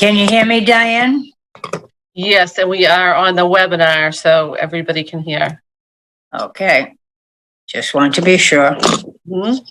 Can you hear me, Diane? Yes, and we are on the webinar, so everybody can hear. Okay. Just want to be sure. Mhm.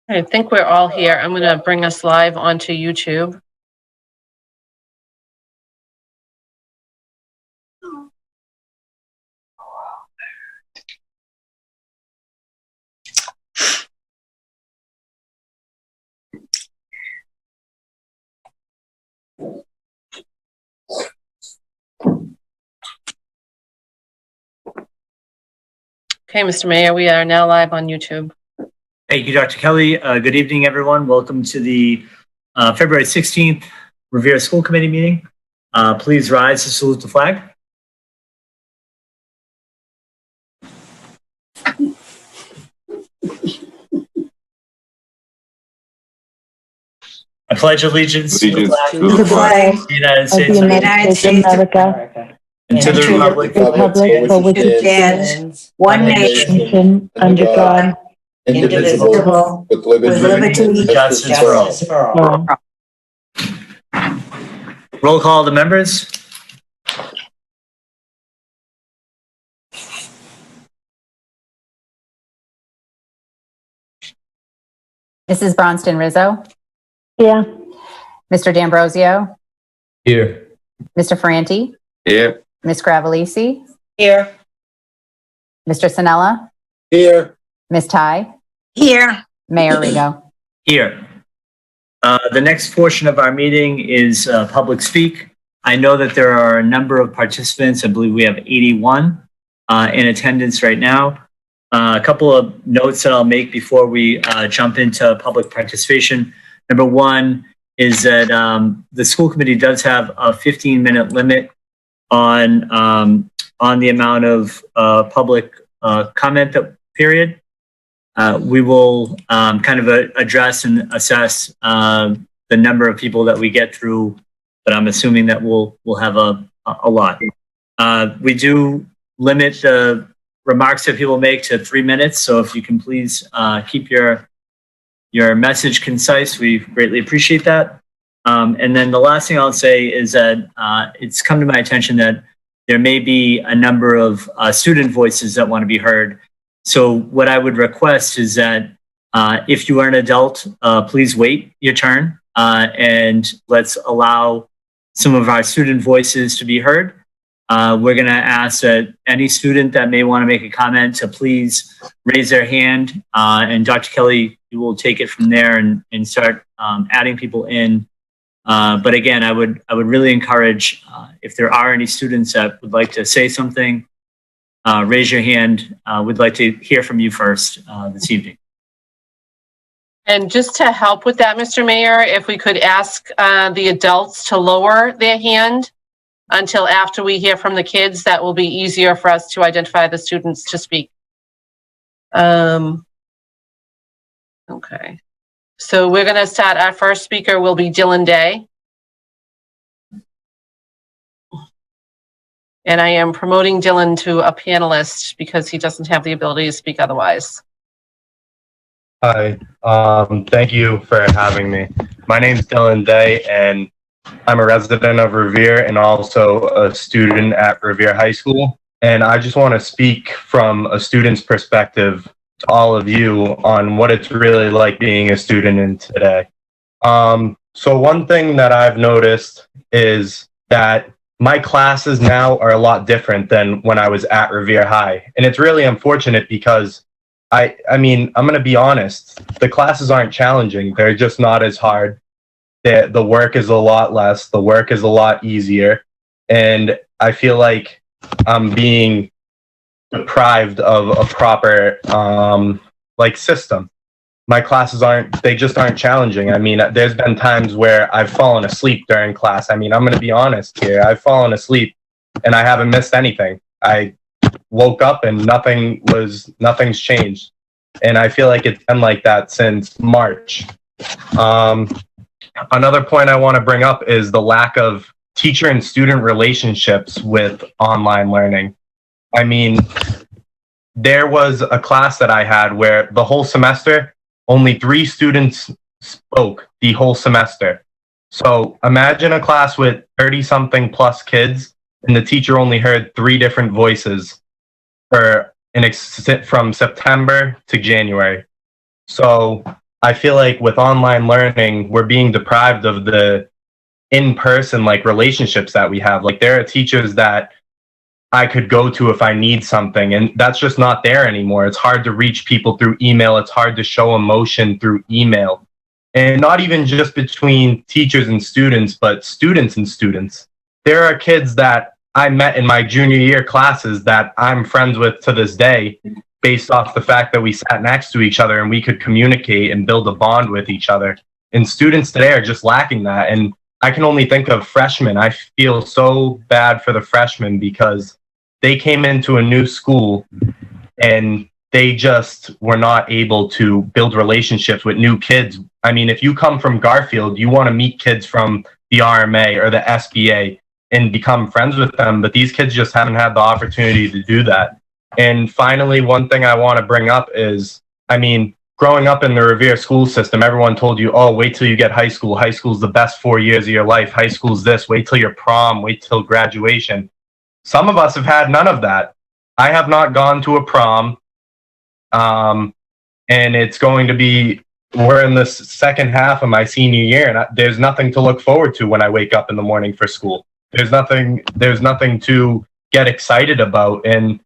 I think we're all here. I'm going to bring us live onto YouTube. Okay, Mr. Mayor, we are now live on YouTube. Thank you, Dr. Kelly. Good evening, everyone. Welcome to the February 16th Revere School Committee meeting. Please rise to salute the flag. I pledge allegiance to the flag of the United States of America and to the republic for which it stands, one nation, under God, indivisible, with liberty and justice for all. Roll call the members. Mrs. Bronston Rizzo. Yeah. Mr. D'Ambrosio. Here. Mr. Ferranti. Here. Ms. Gravelisi. Here. Mr. Sinella. Here. Ms. Ty. Here. Mayor Rigo. Here. The next portion of our meeting is public speak. I know that there are a number of participants. I believe we have 81 in attendance right now. A couple of notes that I'll make before we jump into public participation. Number one is that the school committee does have a 15-minute limit on the amount of public comment period. We will kind of address and assess the number of people that we get through, but I'm assuming that we'll have a lot. We do limit the remarks that people make to 3 minutes, so if you can please keep your message concise, we greatly appreciate that. And then the last thing I'll say is that it's come to my attention that there may be a number of student voices that want to be heard. So what I would request is that if you are an adult, please wait your turn and let's allow some of our student voices to be heard. We're going to ask that any student that may want to make a comment to please raise their hand, and Dr. Kelly, you will take it from there and start adding people in. But again, I would really encourage if there are any students that would like to say something, raise your hand. We'd like to hear from you first this evening. And just to help with that, Mr. Mayor, if we could ask the adults to lower their hand until after we hear from the kids, that will be easier for us to identify the students to speak. Okay. So we're going to start. Our first speaker will be Dylan Day. And I am promoting Dylan to a panelist because he doesn't have the ability to speak otherwise. Hi. Thank you for having me. My name is Dylan Day, and I'm a resident of Revere and also a student at Revere High School. And I just want to speak from a student's perspective to all of you on what it's really like being a student in today. So one thing that I've noticed is that my classes now are a lot different than when I was at Revere High. And it's really unfortunate because I mean, I'm going to be honest, the classes aren't challenging. They're just not as hard. The work is a lot less. The work is a lot easier. And I feel like I'm being deprived of a proper system. My classes just aren't challenging. I mean, there's been times where I've fallen asleep during class. I mean, I'm going to be honest here. I've fallen asleep and I haven't missed anything. I woke up and nothing's changed. And I feel like it's been like that since March. Another point I want to bring up is the lack of teacher and student relationships with online learning. I mean, there was a class that I had where the whole semester, only 3 students spoke the whole semester. So imagine a class with 30-something plus kids, and the teacher only heard 3 different voices from September to January. So I feel like with online learning, we're being deprived of the in-person relationships that we have. Like, there are teachers that I could go to if I need something, and that's just not there anymore. It's hard to reach people through email. It's hard to show emotion through email. And not even just between teachers and students, but students and students. There are kids that I met in my junior year classes that I'm friends with to this day, based off the fact that we sat next to each other and we could communicate and build a bond with each other. And students today are just lacking that. And I can only think of freshmen. I feel so bad for the freshmen because they came into a new school and they just were not able to build relationships with new kids. I mean, if you come from Garfield, you want to meet kids from the RMA or the SBA and become friends with them, but these kids just haven't had the opportunity to do that. And finally, one thing I want to bring up is, I mean, growing up in the Revere school system, everyone told you, oh, wait till you get high school. High school's the best 4 years of your life. High school's this. Wait till your prom. Wait till graduation. Some of us have had none of that. I have not gone to a prom. And it's going to be, we're in the second half of my senior year, and there's nothing to look forward to when I wake up in the morning for school. There's nothing to get excited about. And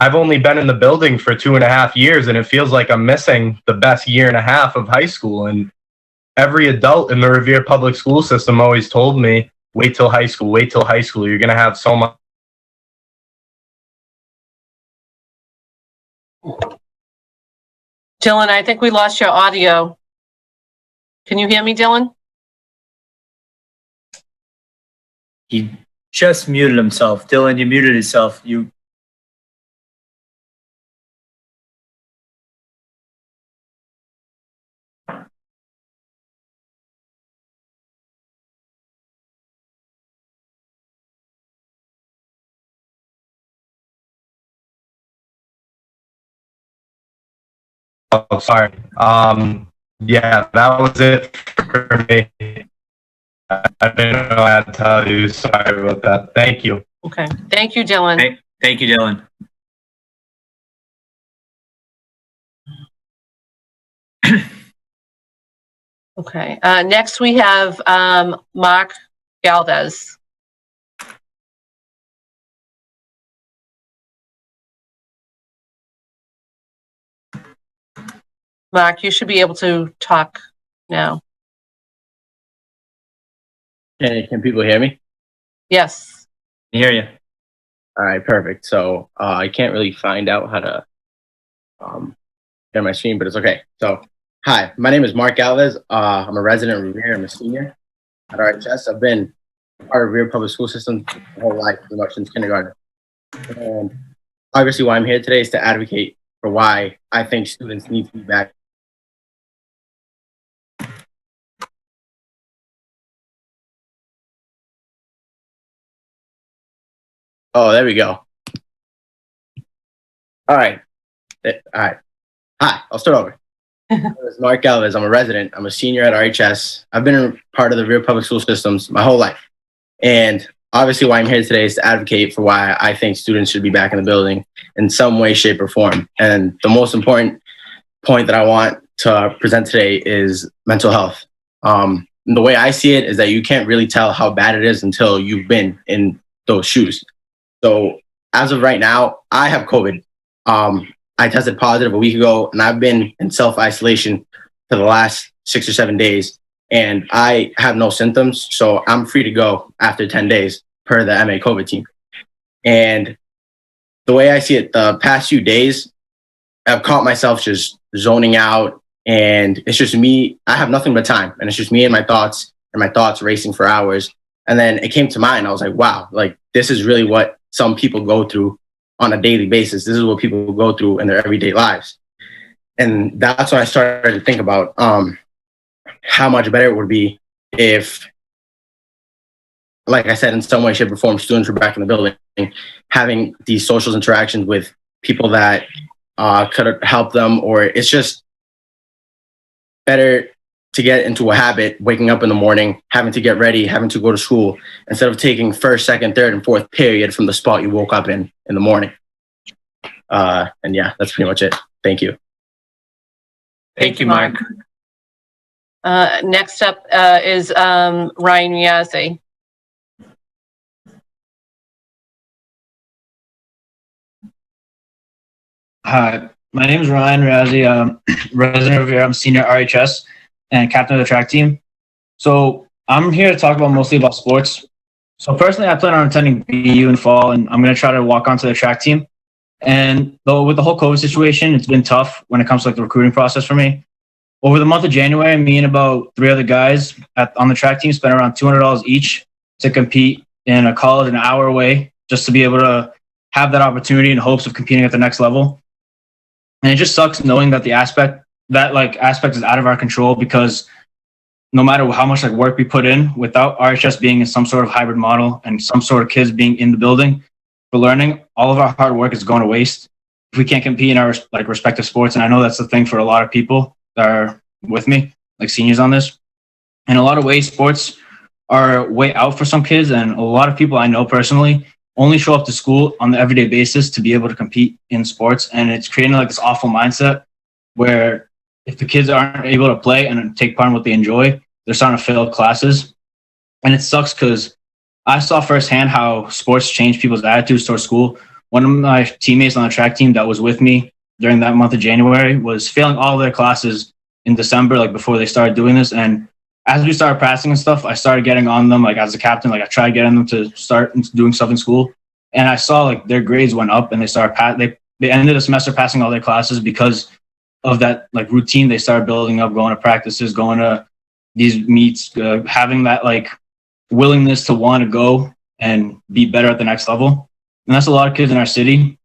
I've only been in the building for 2.5 years, and it feels like I'm missing the best year and a half of high school. And every adult in the Revere public school system always told me, wait till high school, wait till high school. You're going to have so much. Dylan, I think we lost your audio. Can you hear me, Dylan? He just muted himself. Dylan, you muted yourself. Oh, sorry. Yeah, that was it for me. I didn't know I had to tell you. Sorry about that. Thank you. Okay. Thank you, Dylan. Thank you, Dylan. Okay. Next, we have Mark Galvez. Mark, you should be able to talk now. Can people hear me? Yes. I hear you. All right, perfect. So I can't really find out how to share my screen, but it's okay. So, hi, my name is Mark Galvez. I'm a resident of Revere. I'm a senior at RHS. I've been part of Revere public school system my whole life, pretty much since kindergarten. And obviously, why I'm here today is to advocate for why I think students need to be back. Oh, there we go. All right. All right. Hi, I'll start over. name is Mark Galvez. I'm a resident. I'm a senior at RHS. I've been a part of the Revere public school systems my whole life. And obviously why I'm here today is to advocate for why I think students should be back in the building in some way, shape, or form. And the most important point that I want to present today is mental health. The way I see it is that you can't really tell how bad it is until you've been in those shoes. So as of right now, I have COVID. I tested positive a week ago, and I've been in self-isolation for the last 6 or 7 days, and I have no symptoms, so I'm free to go after 10 days per the MA COVID team. And the way I see it, the past few days, I've caught myself just zoning out, and it's just me. I have nothing but time, and it's just me and my thoughts racing for hours. And then it came to mind. I was like, wow, like this is really what some people go through on a daily basis. This is what people go through in their everyday lives. And that's when I started to think about how much better it would be if, like I said, in some way, shape, or form, students were back in the building, having these social interactions with people that could help them, or it's just better to get into a habit, waking up in the morning, having to get ready, having to go to school, instead of taking first, second, third, and fourth period from the spot you woke up in the morning. And yeah, that's pretty much it. Thank you. Thank you, Mark. Next up is Ryan Riazzi. Hi, my name is Ryan Riazzi. I'm resident of Revere. I'm senior RHS and captain of the track team. So I'm here to talk mostly about sports. So personally, I plan on attending BU in fall, and I'm going to try to walk onto the track team. And though with the whole COVID situation, it's been tough when it comes to like the recruiting process for me. Over the month of January, me and about 3 other guys on the track team spent around $200 each to compete in a college an hour away, just to be able to have that opportunity in hopes of competing at the next level. And it just sucks knowing that aspect is out of our control, because no matter how much like work we put in, without RHS being in some sort of hybrid model and some sort of kids being in the building for learning, all of our hard work is going to waste if we can't compete in our like respective sports. And I know that's the thing for a lot of people that are with me, like seniors on this. In a lot of ways, sports are way out for some kids, and a lot of people I know personally only show up to school on the everyday basis to be able to compete in sports. And it's creating like this awful mindset where if the kids aren't able to play and take part in what they enjoy, they're starting to fail classes. And it sucks because I saw firsthand how sports change people's attitudes towards school. One of my teammates on the track team that was with me during that month of January was failing all of their classes in December, like before they started doing this. And as we started practicing and stuff, I started getting on them, like as a captain, like I tried getting them to start doing stuff in school. And I saw like their grades went up, and they ended the semester passing all their classes because of that like routine they started building up, going to practices, going to these meets, having that like willingness to want to go and be better at the next level. And that's a lot of kids in our city.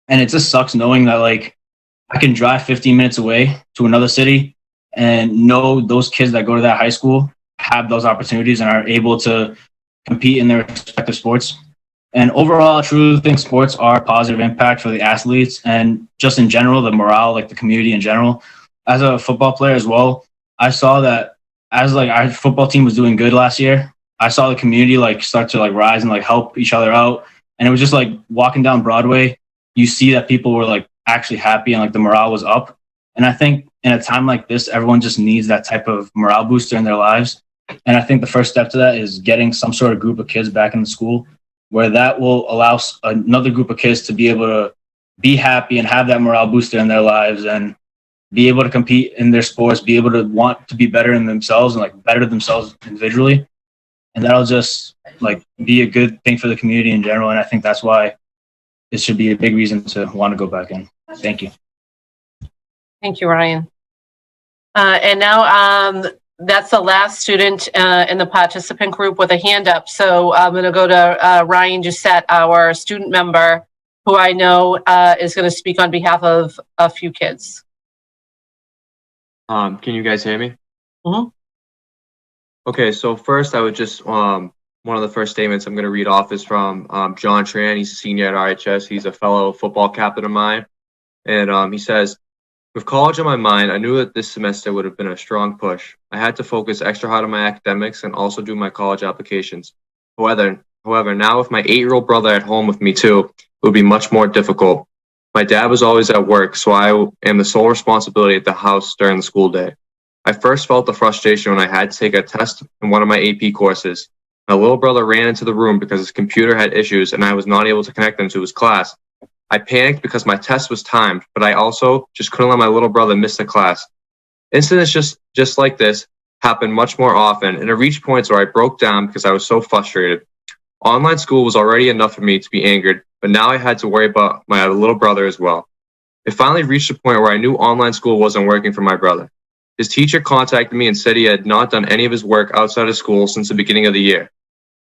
And it just sucks knowing that like I can drive 15 minutes away to another city and know those kids that go to that high school have those opportunities and are able to compete in their respective sports. And overall, I truly think sports are a positive impact for the athletes and just in general, the morale, like the community in general. As a football player as well, I saw that as like our football team was doing good last year, I saw the community like start to like rise and like help each other out. And it was just like walking down Broadway, you see that people were like actually happy and like the morale was up. And I think in a time like this, everyone just needs that type of morale booster in their lives. And I think the first step to that is getting some sort of group of kids back in the school where that will allow another group of kids to be able to be happy and have that morale booster in their lives and be able to compete in their sports, be able to want to be better in themselves and like better themselves individually. And that'll just like be a good thing for the community in general. And I think that's why it should be a big reason to want to go back in. Thank you. Thank you, Ryan. And now that's the last student in the participant group with a hand up. So I'm going to go to Ryan Doucette, our student member, who I know is going to speak on behalf of a few kids. Can you guys hear me? Mm-hmm. Okay, so first I would just, one of the first statements I'm going to read off is from John Tran. He's a senior at RHS. He's a fellow football captain of mine. And he says, With college on my mind, I knew that this semester would have been a strong push. I had to focus extra hard on my academics and also do my college applications. However, now with my 8-year-old brother at home with me too, it would be much more difficult. My dad was always at work, so I am the sole responsibility at the house during the school day. I first felt the frustration when I had to take a test in one of my AP courses. My little brother ran into the room because his computer had issues and I was not able to connect him to his class. I panicked because my test was timed, but I also just couldn't let my little brother miss the class. Incidents just like this happen much more often, and it reached points where I broke down because I was so frustrated. Online school was already enough for me to be angered, but now I had to worry about my little brother as well. It finally reached a point where I knew online school wasn't working for my brother. His teacher contacted me and said he had not done any of his work outside of school since the beginning of the year.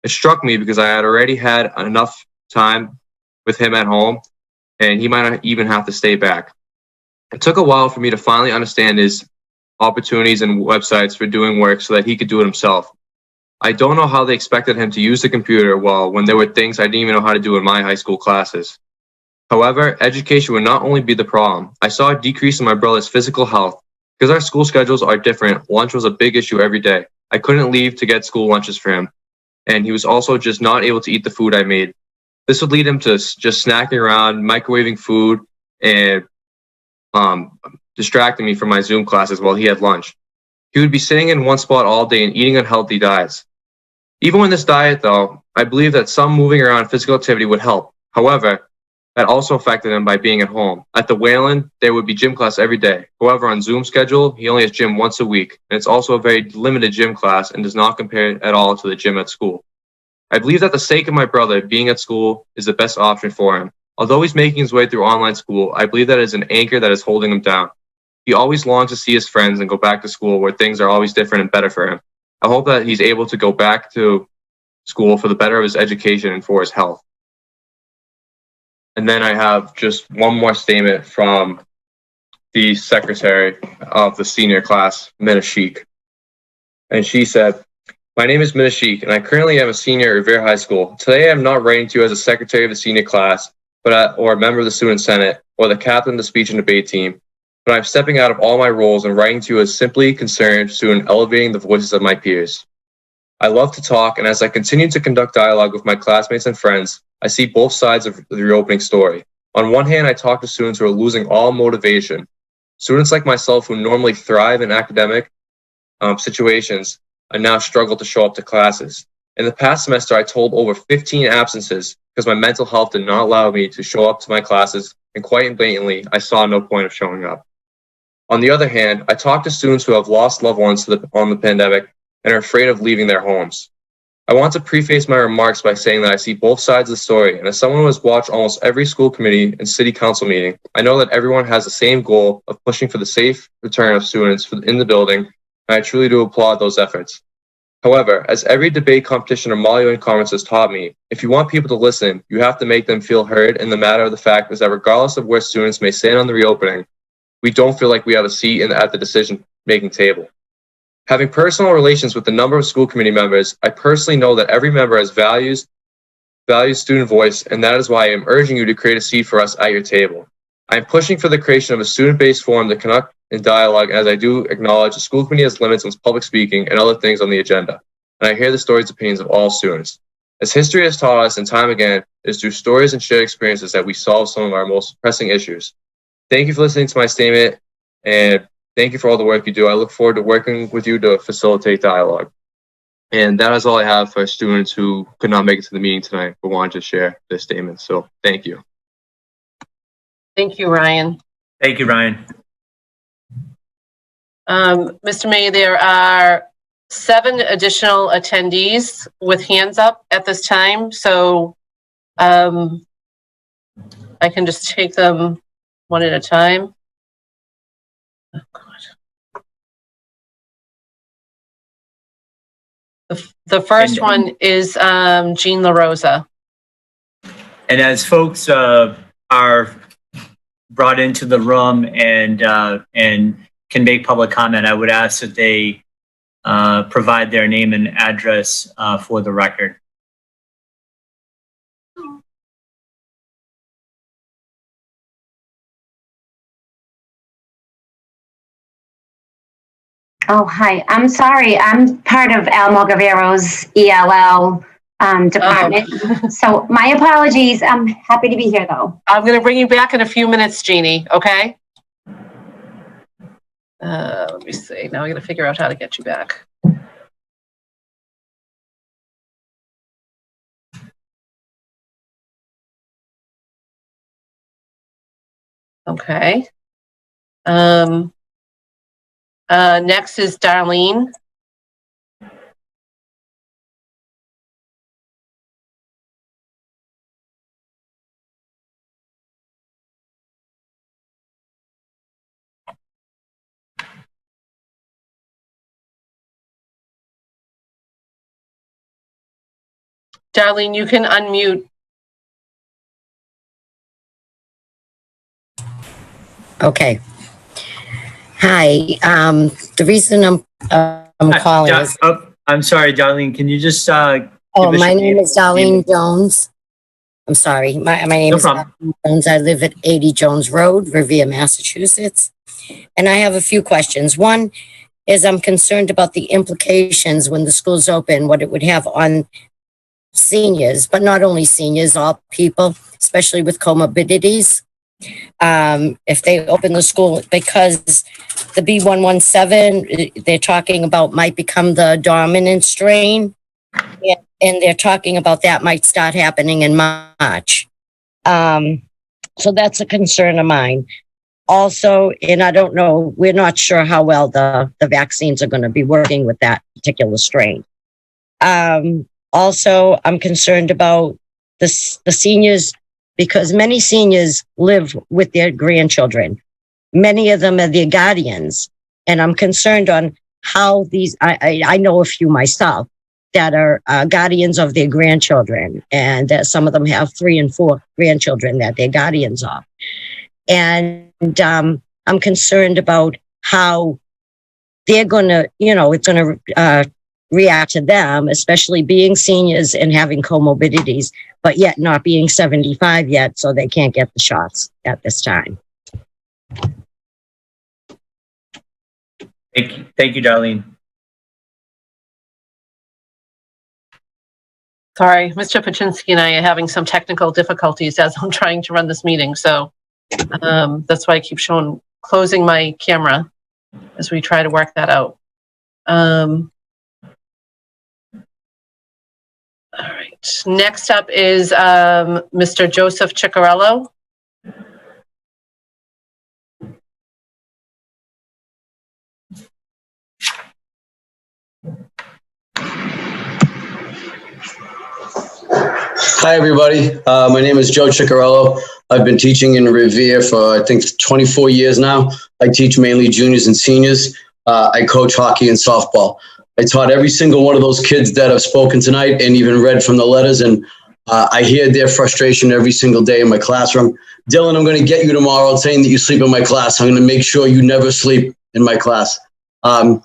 It struck me because I had already had enough time with him at home, and he might not even have to stay back. It took a while for me to finally understand his opportunities and websites for doing work so that he could do it himself. I don't know how they expected him to use the computer well when there were things I didn't even know how to do in my high school classes. However, education would not only be the problem. I saw a decrease in my brother's physical health. Because our school schedules are different, lunch was a big issue every day. I couldn't leave to get school lunches for him, and he was also just not able to eat the food I made. This would lead him to just snacking around, microwaving food, and distracting me from my Zoom classes while he had lunch. He would be sitting in one spot all day and eating unhealthy diets. Even with this diet, though, I believe that some moving around physical activity would help. However, that also affected him by being at home. At the Wayland, there would be gym class every day. However, on Zoom schedule, he only has gym once a week, and it's also a very limited gym class and does not compare at all to the gym at school. I believe that the sake of my brother being at school is the best option for him. Although he's making his way through online school, I believe that is an anchor that is holding him down. He always longs to see his friends and go back to school where things are always different and better for him. I hope that he's able to go back to school for the better of his education and for his health. And then I have just one more statement from the secretary of the senior class, Minashik. And she said, "My name is Minashik, and I currently am a senior at Revere High School. Today I am not writing to you as a secretary of the senior class, or a member of the student senate, or the captain of the speech and debate team, but I'm stepping out of all my roles and writing to you as simply concerned student elevating the voices of my peers. I love to talk, and as I continue to conduct dialogue with my classmates and friends, I see both sides of the reopening story. On one hand, I talk to students who are losing all motivation. Students like myself who normally thrive in academic situations I now struggle to show up to classes. In the past semester, I told over 15 absences because my mental health did not allow me to show up to my classes, and quite blatantly, I saw no point of showing up. On the other hand, I talk to students who have lost loved ones on the pandemic and are afraid of leaving their homes. I want to preface my remarks by saying that I see both sides of the story, and as someone who has watched almost every school committee and city council meeting, I know that everyone has the same goal of pushing for the safe return of students in the building, and I truly do applaud those efforts. However, as every debate competition or Molly conference has taught me, if you want people to listen, you have to make them feel heard, and the matter of the fact is that regardless of where students may stand on the reopening, we don't feel like we have a seat at the decision-making table. Having personal relations with a number of school committee members, I personally know that every member has values student voice, and that is why I am urging you to create a seat for us at your table. I am pushing for the creation of a student-based forum to conduct in dialogue, as I do acknowledge the school committee has limits on public speaking and other things on the agenda, and I hear the stories and opinions of all students. As history has taught us, and time again, it is through stories and shared experiences that we solve some of our most pressing issues. Thank you for listening to my statement, and thank you for all the work you do. I look forward to working with you to facilitate dialogue. And that is all I have for students who could not make it to the meeting tonight but wanted to share their statements. So thank you. Thank you, Ryan. Thank you, Ryan. Mr. May, there are 7 additional attendees with hands up at this time. So I can just take them one at a time. Oh, God. The first one is Jean LaRosa. And as folks are brought into the room and can make public comment, I would ask that they provide their name and address for the record. Oh, hi. I'm sorry. I'm part of Al Mogavero's ELL department. So my apologies. I'm happy to be here, though. I'm going to bring you back in a few minutes, Jeannie, okay? Let me see. Now I got to figure out how to get you back. Okay. Next is Darlene. Darlene, you can unmute. Okay. Hi. The reason I'm calling is. I'm sorry, Darlene. Can you just? My name is Darlene Jones. I'm sorry. My name is Darlene Jones. I live at 80 Jones Road, Revere, Massachusetts. And I have a few questions. One is I'm concerned about the implications when the school's open, what it would have on seniors, but not only seniors, all people, especially with comorbidities. If they open the school, because the B117, they're talking about might become the dominant strain. And they're talking about that might start happening in March. So that's a concern of mine. Also, and I don't know, we're not sure how well the vaccines are going to be working with that particular strain. Also, I'm concerned about the seniors, because many seniors live with their grandchildren. Many of them are their guardians. And I'm concerned on how these, I know a few myself that are guardians of their grandchildren. And that some of them have 3 and 4 grandchildren that they're guardians of. And I'm concerned about how they're going to, it's going to react to them, especially being seniors and having comorbidities, but yet not being 75 yet, so they can't get the shots at this time. Thank you, Darlene. Sorry, Mr. Paczynski and I are having some technical difficulties as I'm trying to run this meeting. So that's why I keep closing my camera as we try to work that out. All right. Next up is Mr. Joseph Ciccarello. Hi, everybody. My name is Joe Ciccarello. I've been teaching in Revere for, I think, 24 years now. I teach mainly juniors and seniors. I coach hockey and softball. I taught every single one of those kids that have spoken tonight and even read from the letters. And I hear their frustration every single day in my classroom. Dylan, I'm going to get you tomorrow saying that you sleep in my class. I'm going to make sure you never sleep in my class. I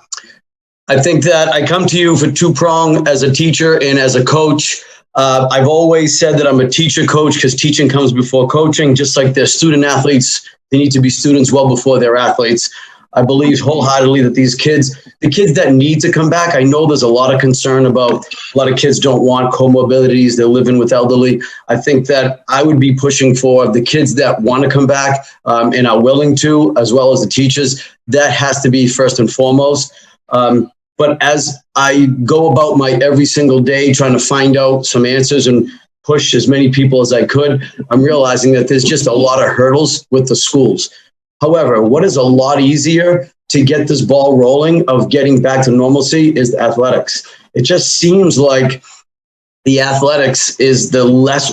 think that I come to you for two-prong as a teacher and as a coach. I've always said that I'm a teacher coach because teaching comes before coaching. Just like they're student athletes, they need to be students well before they're athletes. I believe wholeheartedly that these kids, the kids that need to come back, I know there's a lot of concern about a lot of kids don't want comorbidities. They're living with elderly. I think that I would be pushing for the kids that want to come back and are willing to, as well as the teachers. That has to be first and foremost. But as I go about my every single day trying to find out some answers and push as many people as I could, I'm realizing that there's just a lot of hurdles with the schools. However, what is a lot easier to get this ball rolling of getting back to normalcy is the athletics. It just seems like the athletics is the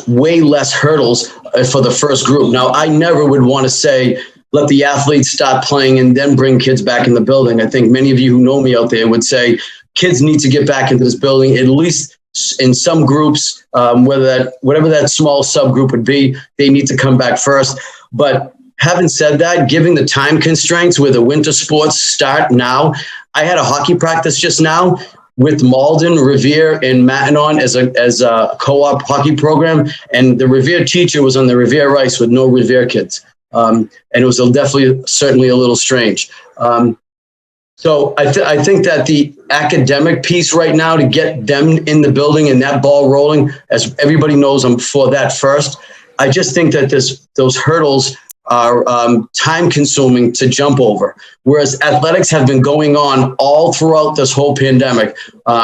way less hurdles for the first group. Now, I never would want to say, let the athletes stop playing and then bring kids back in the building. I think many of you who know me out there would say kids need to get back into this building, at least in some groups, whatever that small subgroup would be, they need to come back first. But having said that, given the time constraints where the winter sports start now, I had a hockey practice just now with Malden, Revere, and Mattanon as a co-op hockey program. And the Revere teacher was on the Revere ice with no Revere kids. And it was certainly a little strange. So I think that the academic piece right now to get them in the building and that ball rolling, as everybody knows, I'm for that first. I just think that those hurdles are time consuming to jump over, whereas athletics have been going on all throughout this whole pandemic.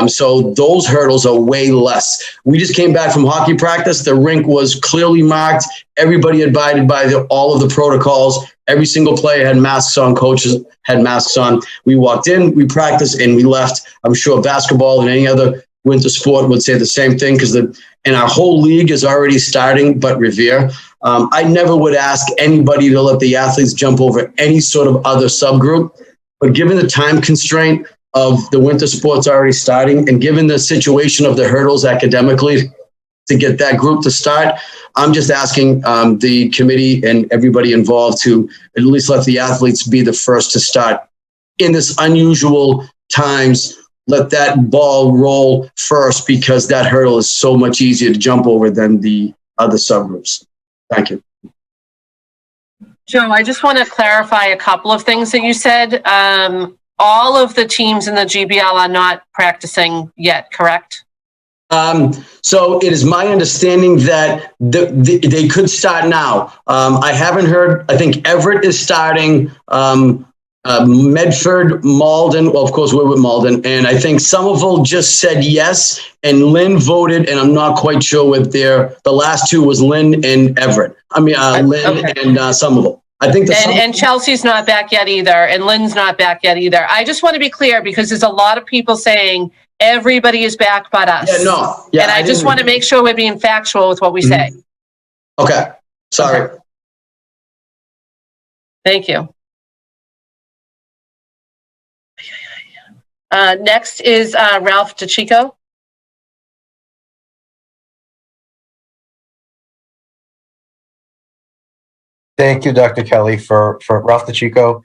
So those hurdles are way less. We just came back from hockey practice. The rink was clearly marked. Everybody abided by all of the protocols. Every single player had masks on. Coaches had masks on. We walked in, we practiced, and we left. I'm sure basketball and any other winter sport would say the same thing because our whole league is already starting, but Revere. I never would ask anybody to let the athletes jump over any sort of other subgroup, but given the time constraint of the winter sports already starting and given the situation of the hurdles academically to get that group to start, I'm just asking the committee and everybody involved to at least let the athletes be the first to start in this unusual times. Let that ball roll first because that hurdle is so much easier to jump over than the other subgroups. Thank you. Joe, I just want to clarify a couple of things that you said. All of the teams in the GBL are not practicing yet, correct? So it is my understanding that they could start now. I haven't heard, I think Everett is starting, Medford, Malden, well, of course, we're with Malden, and I think Somerville just said yes, and Lynn voted, and I'm not quite sure what the last two was Lynn and Everett. Lynn and Somerville. I think and Chelsea's not back yet either, and Lynn's not back yet either. I just want to be clear because there's a lot of people saying everybody is back but us. Yeah, no. Yeah, and I just want to make sure we're being factual with what we say. Okay. Sorry. Okay. Thank you. Next is Ralph DeChico. Thank you, Dr. Kelly, for Ralph DeChico,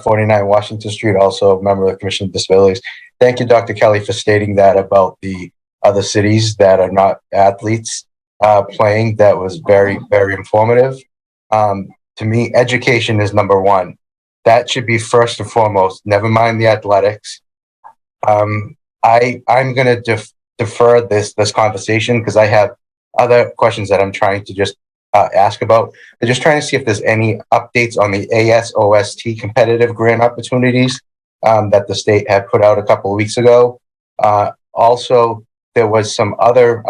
49 Washington Street, also a member of the Commission of Disabilities. Thank you, Dr. Kelly, for stating that about the other cities that are not athletes playing. That was very, very informative. To me, education is number one. That should be first and foremost, never mind the athletics. I'm going to defer this conversation because I have other questions that I'm trying to just ask about. I'm just trying to see if there's any updates on the ASOST competitive grant opportunities that the state had put out a couple of weeks ago. Also, there was some other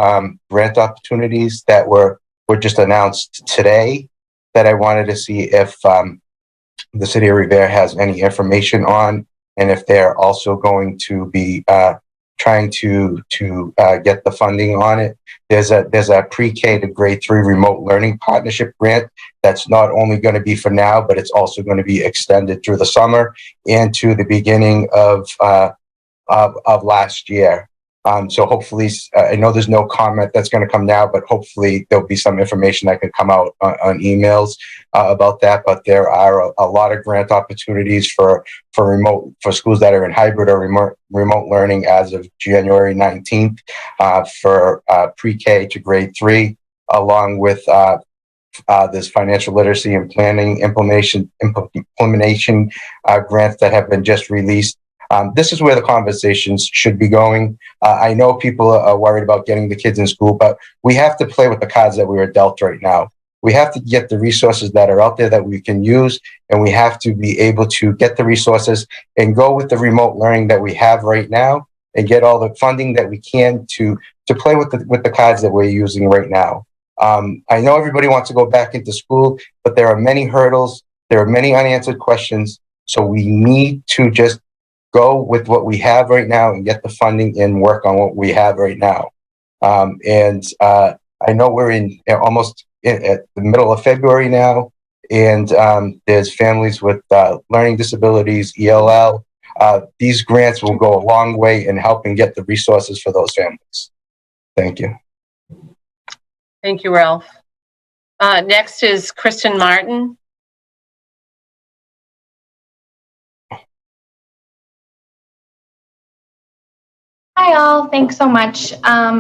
grant opportunities that were just announced today that I wanted to see if the city of Revere has any information on, and if they're also going to be trying to get the funding on it. There's a pre-K to grade 3 remote learning partnership grant that's not only going to be for now, but it's also going to be extended through the summer and to the beginning of last year. So hopefully, I know there's no comment that's going to come now, but hopefully there'll be some information that could come out on emails about that. But there are a lot of grant opportunities for schools that are in hybrid or remote learning as of January 19th for pre-K to grade 3, along with this financial literacy and planning implementation grants that have been just released. This is where the conversations should be going. I know people are worried about getting the kids in school, but we have to play with the cards that we are dealt right now. We have to get the resources that are out there that we can use, and we have to be able to get the resources and go with the remote learning that we have right now and get all the funding that we can to play with the cards that we're using right now. I know everybody wants to go back into school, but there are many hurdles. There are many unanswered questions. So we need to just go with what we have right now and get the funding and work on what we have right now. I know we're in almost at the middle of February now, and there's families with learning disabilities, ELL. These grants will go a long way in helping get the resources for those families. Thank you. Thank you, Ralph. Next is Kristen Martin. Hi all, thanks so much.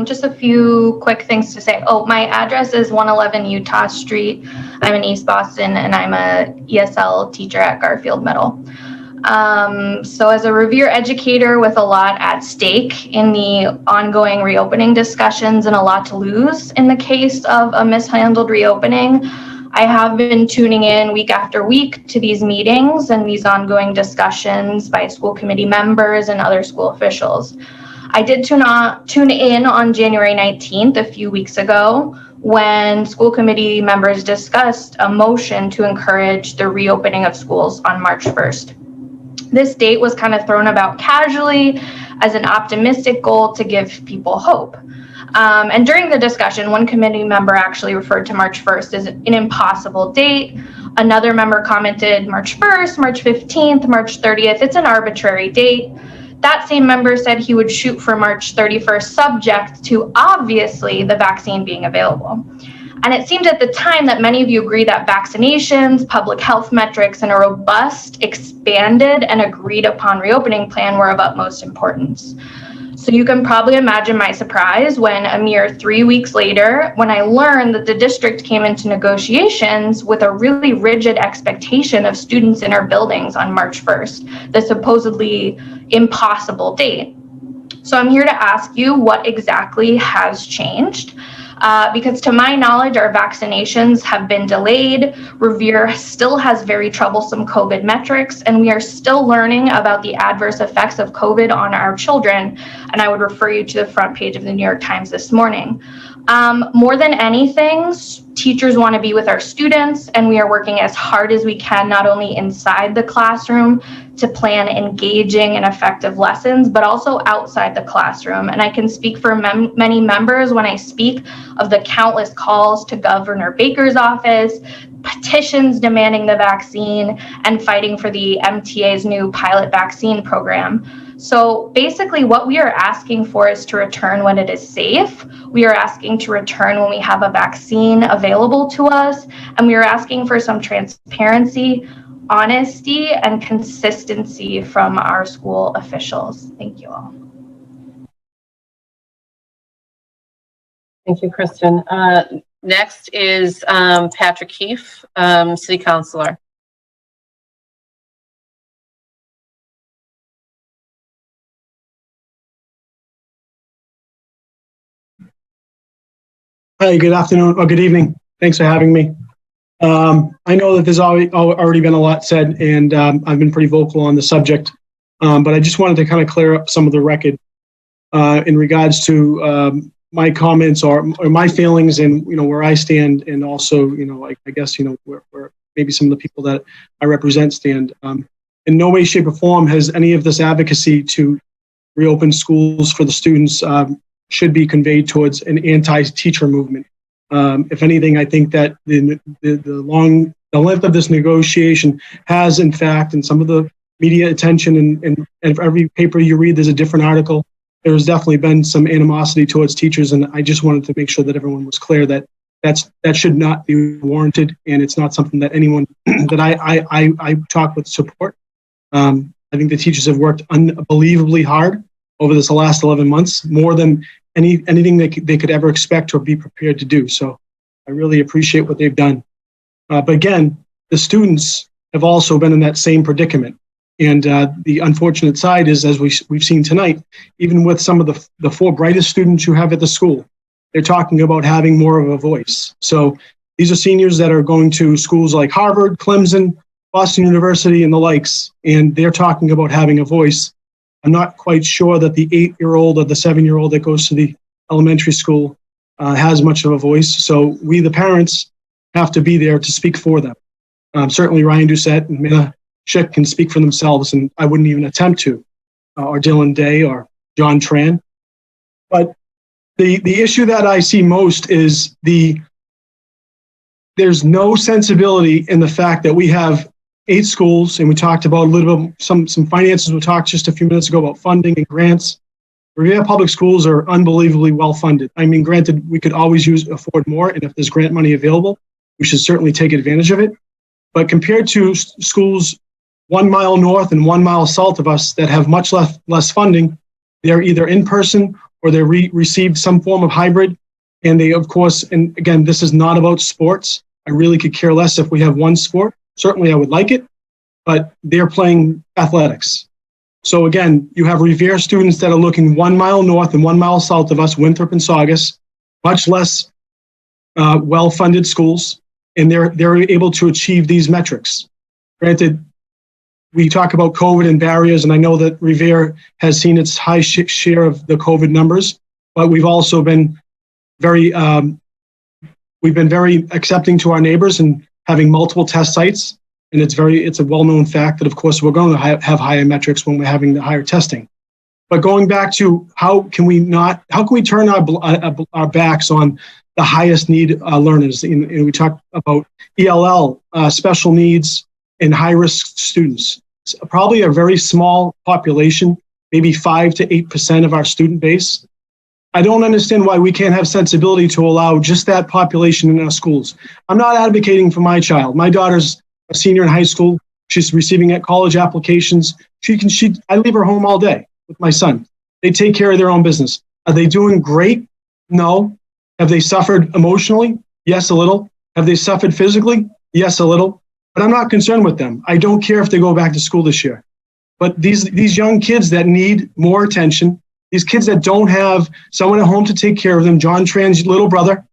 Just a few quick things to say. Oh, my address is 111 Utah Street. I'm in East Boston and I'm a ESL teacher at Garfield Middle. So as a Revere educator with a lot at stake in the ongoing reopening discussions and a lot to lose in the case of a mishandled reopening, I have been tuning in week after week to these meetings and these ongoing discussions by school committee members and other school officials. I did tune in on January 19th, a few weeks ago, when school committee members discussed a motion to encourage the reopening of schools on March 1st. This date was kind of thrown about casually as an optimistic goal to give people hope. And during the discussion, one committee member actually referred to March 1st as an impossible date. Another member commented March 1st, March 15th, March 30th, it's an arbitrary date. That same member said he would shoot for March 31st, subject to obviously the vaccine being available. And it seemed at the time that many of you agree that vaccinations, public health metrics, and a robust, expanded, and agreed upon reopening plan were of utmost importance. So you can probably imagine my surprise when a mere 3 weeks later, when I learned that the district came into negotiations with a really rigid expectation of students in our buildings on March 1st, the supposedly impossible date. So I'm here to ask you what exactly has changed. Because to my knowledge, our vaccinations have been delayed. Revere still has very troublesome COVID metrics, and we are still learning about the adverse effects of COVID on our children. And I would refer you to the front page of the New York Times this morning. More than anything, teachers want to be with our students, and we are working as hard as we can, not only inside the classroom to plan engaging and effective lessons, but also outside the classroom. And I can speak for many members when I speak of the countless calls to Governor Baker's office, petitions demanding the vaccine, and fighting for the MTA's new pilot vaccine program. So basically what we are asking for is to return when it is safe. We are asking to return when we have a vaccine available to us, and we are asking for some transparency, honesty, and consistency from our school officials. Thank you all. Thank you, Kristen. Next is Patrick Keefe, City Councilor. Hi, good afternoon or good evening. Thanks for having me. I know that there's already been a lot said, and I've been pretty vocal on the subject, but I just wanted to kind of clear up some of the record in regards to my comments or my feelings and, where I stand, and also, I guess, where maybe some of the people that I represent stand. In no way, shape, or form has any of this advocacy to reopen schools for the students should be conveyed towards an anti-teacher movement. If anything, I think that the length of this negotiation has, in fact, and some of the media attention and every paper you read, there's a different article. There's definitely been some animosity towards teachers, and I just wanted to make sure that everyone was clear that that should not be warranted, and it's not something that anyone that I talk with support. I think the teachers have worked unbelievably hard over this last 11 months, more than anything they could ever expect or be prepared to do. So I really appreciate what they've done. But again, the students have also been in that same predicament. And the unfortunate side is, as we've seen tonight, even with some of the 4 brightest students you have at the school, they're talking about having more of a voice. So these are seniors that are going to schools like Harvard, Clemson, Boston University, and the likes, and they're talking about having a voice. I'm not quite sure that the 8-year-old or the 7-year-old that goes to the elementary school has much of a voice. So we, the parents, have to be there to speak for them. Certainly Ryan Doucette and Mina Schick can speak for themselves, and I wouldn't even attempt to, or Dylan Day or John Tran. But the issue that I see most is there's no sensibility in the fact that we have 8 schools, and we talked about a little bit, some finances. We talked just a few minutes ago about funding and grants. Revere public schools are unbelievably well funded. I mean, granted, we could always afford more, and if there's grant money available, we should certainly take advantage of it. But compared to schools 1 mile north and 1 mile south of us that have much less funding, they're either in person or they received some form of hybrid. And they, of course, and again, this is not about sports. I really could care less if we have one sport. Certainly I would like it, but they're playing athletics. So again, you have Revere students that are looking 1 mile north and 1 mile south of us, Winthrop and Saugus, much less well-funded schools, and they're able to achieve these metrics. Granted, we talk about COVID and barriers, and I know that Revere has seen its high share of the COVID numbers, but we've also been very accepting to our neighbors and having multiple test sites. And it's a well-known fact that, of course, we're going to have higher metrics when we're having the higher testing. But going back to how can we turn our backs on the highest need learners? And we talk about ELL, special needs, and high-risk students. It's probably a very small population, maybe 5 to 8% of our student base. I don't understand why we can't have sensibility to allow just that population in our schools. I'm not advocating for my child. My daughter's a senior in high school. She's receiving college applications. I leave her home all day with my son. They take care of their own business. Are they doing great? No. Have they suffered emotionally? Yes, a little. Have they suffered physically? Yes, a little. But I'm not concerned with them. I don't care if they go back to school this year. But these young kids that need more attention, these kids that don't have someone at home to take care of them, John Tran's little brother,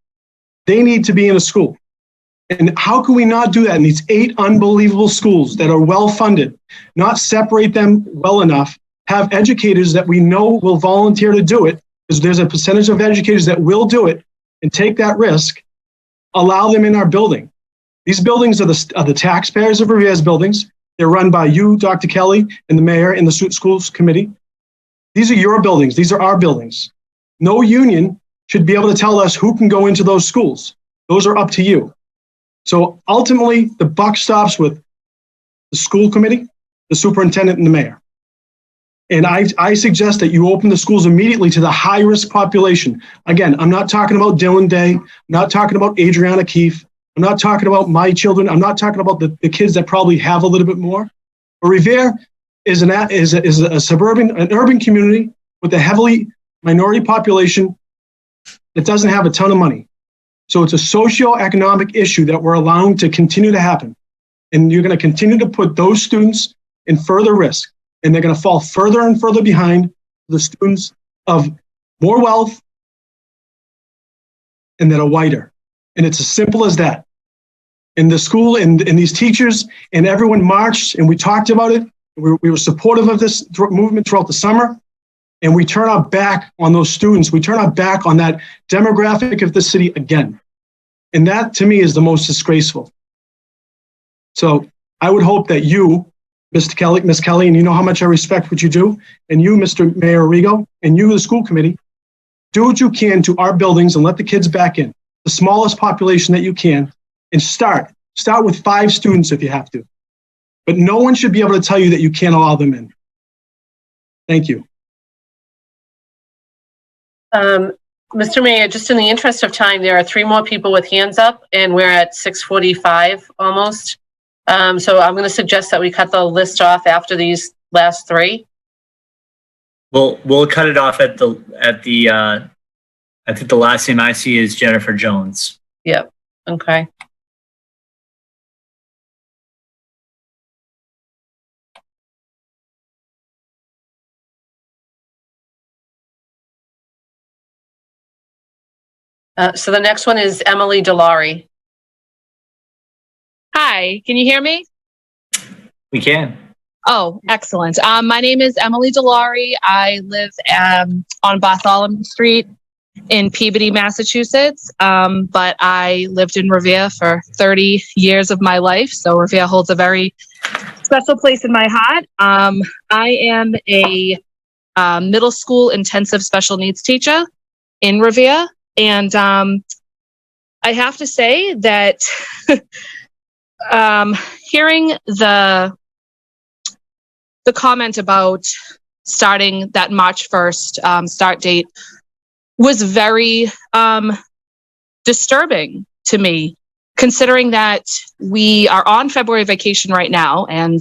they need to be in a school. And how can we not do that in these 8 unbelievable schools that are well-funded, not separate them well enough, have educators that we know will volunteer to do it, because there's a percentage of educators that will do it and take that risk, allow them in our building. These buildings are the taxpayers of Revere's buildings. They're run by you, Dr. Kelly, and the mayor and the schools committee. These are your buildings. These are our buildings. No union should be able to tell us who can go into those schools. Those are up to you. So ultimately, the buck stops with the school committee, the superintendent, and the mayor. And I suggest that you open the schools immediately to the high-risk population. Again, I'm not talking about Dylan Day. I'm not talking about Adriana Keefe. I'm not talking about my children. I'm not talking about the kids that probably have a little bit more. But Revere is an urban community with a heavily minority population that doesn't have a ton of money. So it's a socioeconomic issue that we're allowing to continue to happen. And you're going to continue to put those students in further risk. And they're going to fall further and further behind the students of more wealth and that are whiter. And it's as simple as that. And the school and these teachers and everyone marched, and we talked about it. We were supportive of this movement throughout the summer. And we turn our back on those students. We turn our back on that demographic of the city again. And that, to me, is the most disgraceful. So I would hope that you, Mr. Kelly, Ms. Kelly, and you know how much I respect what you do, and you, Mr. Mayor Rigor, and you, the school committee, do what you can to our buildings and let the kids back in, the smallest population that you can, and start with 5 students if you have to. But no one should be able to tell you that you can't allow them in. Thank you. Mr. Mayor, just in the interest of time, there are 3 more people with hands up, and we're at 6:45 almost. So I'm going to suggest that we cut the list off after these last 3. We'll cut it off at the I think the last name I see is Jennifer Jones. Yep. Okay. So the next one is Emily Delauri. Hi, can you hear me? We can. Oh, excellent. My name is Emily Delauri. I live on Bartholomew Street in Peabody, Massachusetts, but I lived in Revere for 30 years of my life, so Revere holds a very special place in my heart. I am a middle school intensive special needs teacher in Revere, and I have to say that hearing the comment about starting that March 1st start date was very disturbing to me, considering that we are on February vacation right now, and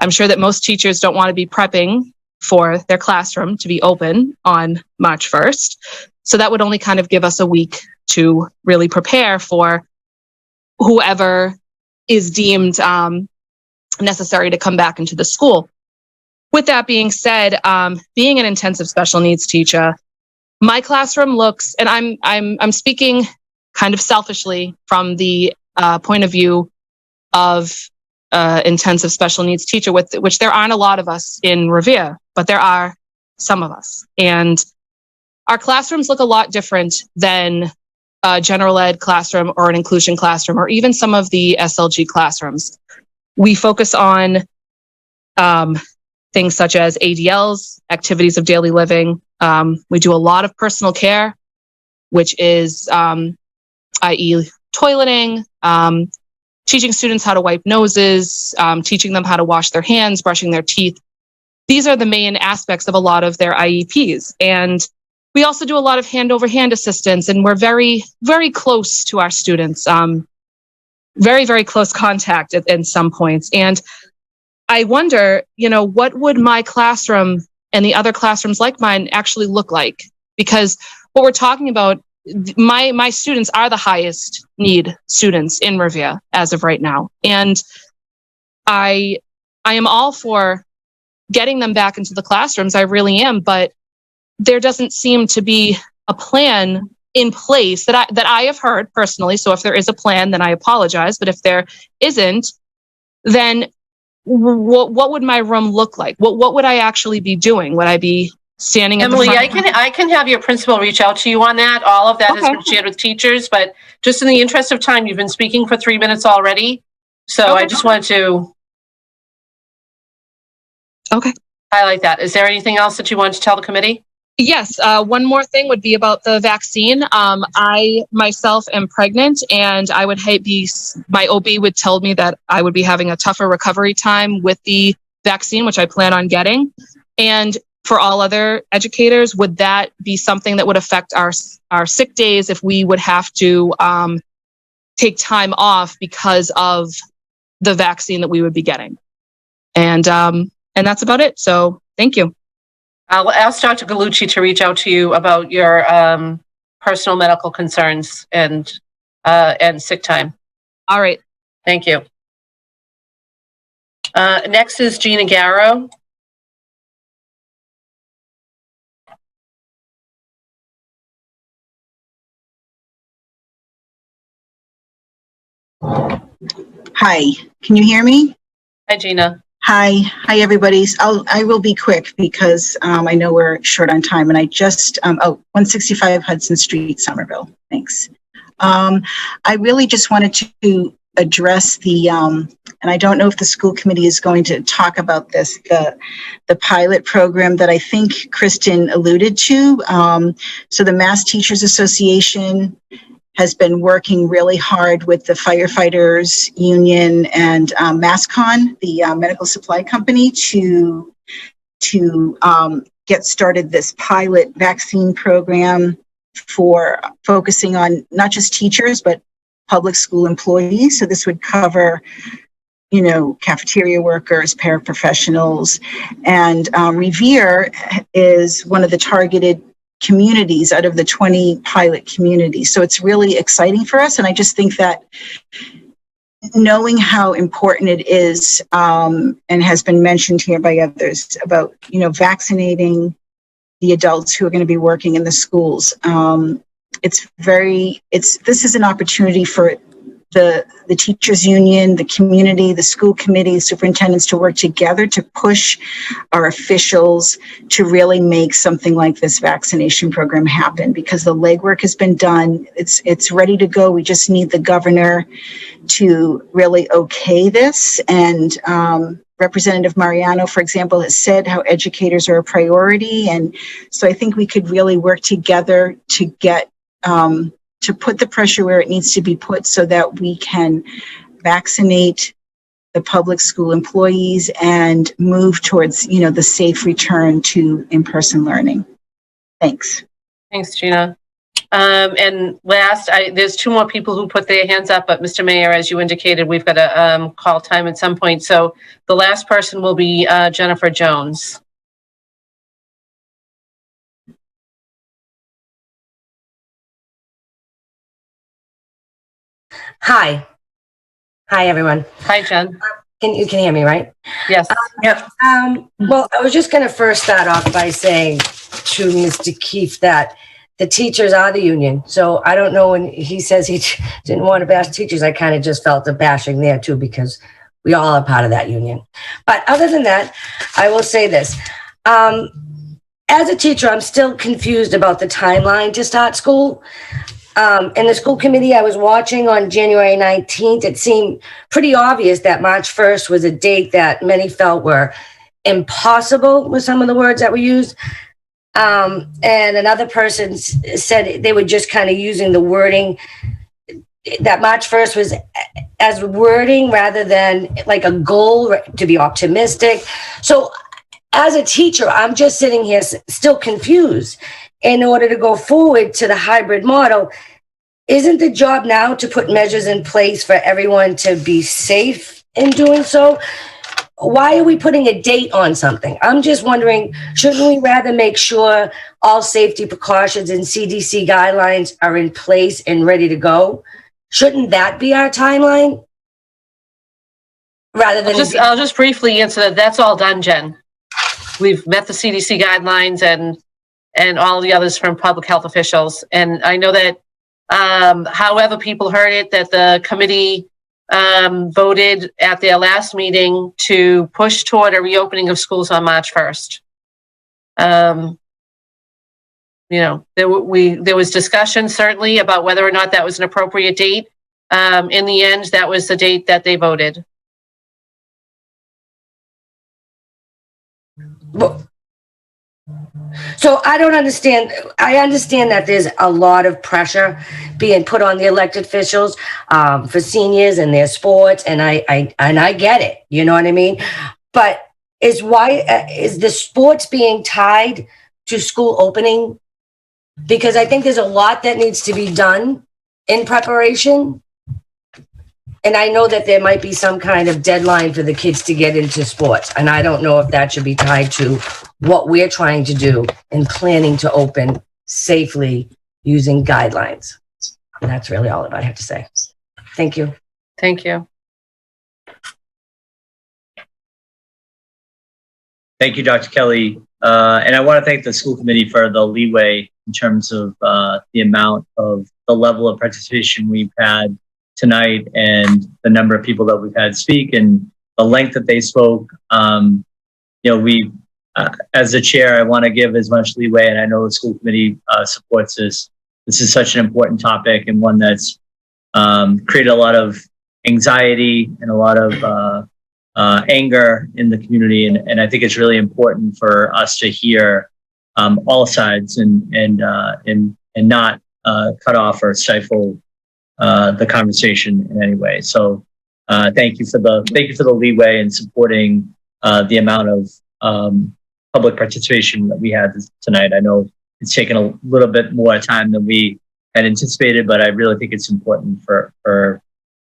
I'm sure that most teachers don't want to be prepping for their classroom to be open on March 1st. So that would only kind of give us a week to really prepare for whoever is deemed necessary to come back into the school. With that being said, being an intensive special needs teacher, my classroom looks, and I'm speaking kind of selfishly from the point of view of intensive special needs teacher, which there aren't a lot of us in Revere, but there are some of us. And our classrooms look a lot different than a general ed classroom or an inclusion classroom, or even some of the SLG classrooms. We focus on things such as ADLs, activities of daily living. We do a lot of personal care, which is, i.e. toileting, teaching students how to wipe noses, teaching them how to wash their hands, brushing their teeth. These are the main aspects of a lot of their IEPs. And we also do a lot of hand-over-hand assistance, and we're very, very close to our students. Very, very close contact at some points. And I wonder, what would my classroom and the other classrooms like mine actually look like? Because what we're talking about, my students are the highest need students in Revere as of right now. And I am all for getting them back into the classrooms. I really am, but there doesn't seem to be a plan in place that I have heard personally. So if there is a plan, then I apologize. But if there isn't, then what would my room look like? What would I actually be doing? Would I be standing at the Emily, front? I can have your principal reach out to you on that. All of that has been shared with teachers, but just in the interest of time, you've been speaking for 3 minutes already. So I just wanted to highlight that. Is there anything else that you want to tell the committee? Yes. One more thing would be about the vaccine. I myself am pregnant, and I would my OB would tell me that I would be having a tougher recovery time with the vaccine, which I plan on getting. And for all other educators, would that be something that would affect our sick days if we would have to take time off because of the vaccine that we would be getting? And that's about it. So thank you. I'll ask Dr. Gallucci to reach out to you about your personal medical concerns and sick time. All right. Thank you. Next is Gina Garrow. Hi, can you hear me? Hi, Gina. Hi, everybody. I will be quick because I know we're short on time, and I just 165 Hudson Street, Somerville. Thanks. I really just wanted to address the and I don't know if the school committee is going to talk about this, the pilot program that I think Kristen alluded to. So the Mass Teachers Association has been working really hard with the firefighters union and MassCon, the medical supply company, to get started this pilot vaccine program for focusing on not just teachers, but public school employees. So this would cover, cafeteria workers, paraprofessionals, and Revere is one of the targeted communities out of the 20 pilot communities. So it's really exciting for us. And I just think that knowing how important it is, and has been mentioned here by others about, vaccinating the adults who are going to be working in the schools. This is an opportunity for the teachers union, the community, the school committee, the superintendents to work together to push our officials to really make something like this vaccination program happen, because the legwork has been done. It's ready to go. We just need the governor to really okay this. And Representative Mariano, for example, has said how educators are a priority. And so I think we could really work together to get to put the pressure where it needs to be put so that we can vaccinate the public school employees and move towards, the safe return to in-person learning. Thanks. Thanks, Gina. And last, there's 2 more people who put their hands up, but Mr. Mayor, as you indicated, we've got a call time at some point. So the last person will be Jennifer Jones. Hi, everyone. Hi, Jen. You can hear me, right? Yes. Yep. Well, I was just going to first start off by saying to Mr. Keefe that the teachers are the union. So I don't know, when he says he didn't want to bash teachers, I kind of just felt the bashing there too, because we all are part of that union. But other than that, I will say this. As a teacher, I'm still confused about the timeline to start school. In the school committee I was watching on January 19th, it seemed pretty obvious that March 1st was a date that many felt were impossible, with some of the words that were used. And another person said they were just kind of using the wording that March 1st was as wording rather than like a goal to be optimistic. So as a teacher, I'm just sitting here still confused. In order to go forward to the hybrid model, isn't the job now to put measures in place for everyone to be safe in doing so? Why are we putting a date on something? I'm just wondering, shouldn't we rather make sure all safety precautions and CDC guidelines are in place and ready to go? Shouldn't that be our timeline? Rather than I'll just briefly answer that. That's all done, Jen. We've met the CDC guidelines and all the others from public health officials. And I know that however people heard it, that the committee voted at their last meeting to push toward a reopening of schools on March 1st. You know, there was discussion certainly about whether or not that was an appropriate date. In the end, that was the date that they voted. So I don't understand. I understand that there's a lot of pressure being put on the elected officials for seniors and their sports, and I get it. You know what I mean? But is the sports being tied to school opening? Because I think there's a lot that needs to be done in preparation. And I know that there might be some kind of deadline for the kids to get into sports. And I don't know if that should be tied to what we're trying to do in planning to open safely using guidelines. And that's really all I have to say. Thank you. Thank you. Thank you, Dr. Kelly. And I want to thank the school committee for the leeway in terms of the amount of the level of participation we've had tonight and the number of people that we've had speak and the length that they spoke. You know, we, as the chair, I want to give as much leeway, and I know the school committee supports this. This is such an important topic and one that's created a lot of anxiety and a lot of anger in the community. And I think it's really important for us to hear all sides and not cut off or stifle the conversation in any way. So thank you for the leeway and supporting the amount of public participation that we had tonight. I know it's taken a little bit more time than we had anticipated, but I really think it's important for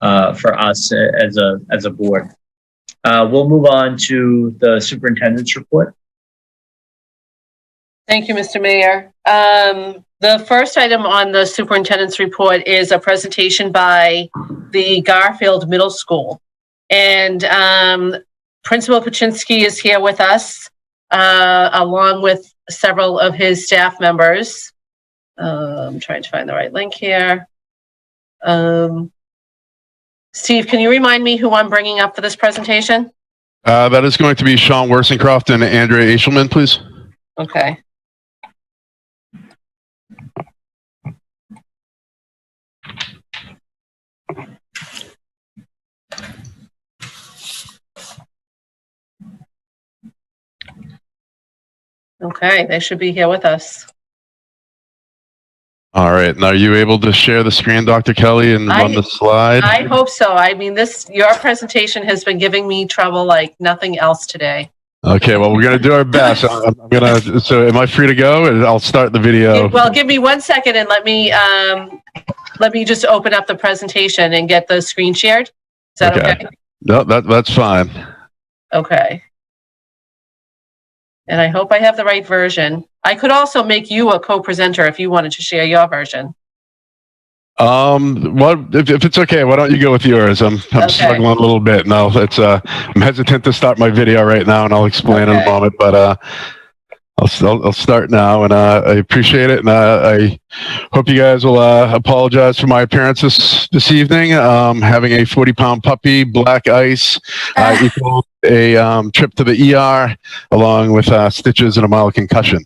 us as a board. We'll move on to the superintendent's report. Thank you, Mr. Mayor. The first item on the superintendent's report is a presentation by the Garfield Middle School. And Principal Paczynski is here with us, along with several of his staff members. I'm trying to find the right link here. Steve, can you remind me who I'm bringing up for this presentation? That is going to be Sean Worsencroft and Andrea Eshelman, please. Okay. Okay, they should be here with us. All right. Now, are you able to share the screen, Dr. Kelly, and run the slide? I hope so. I mean, your presentation has been giving me trouble like nothing else today. Okay, well, we're going to do our best. So am I free to go? And I'll start the video. Well, give me 1 second and let me just open up the presentation and get the screen shared. Is that okay? No, that's fine. Okay. And I hope I have the right version. I could also make you a co-presenter if you wanted to share your version. What if it's okay? Why don't you go with yours? I'm struggling a little bit. No, I'm hesitant to start my video right now, and I'll explain in a moment. But I'll start now, and I appreciate it, and I hope you guys will apologize for my appearance this evening. Having a 40-pound puppy, black ice, equals a trip to the ER, along with stitches and a mild concussion.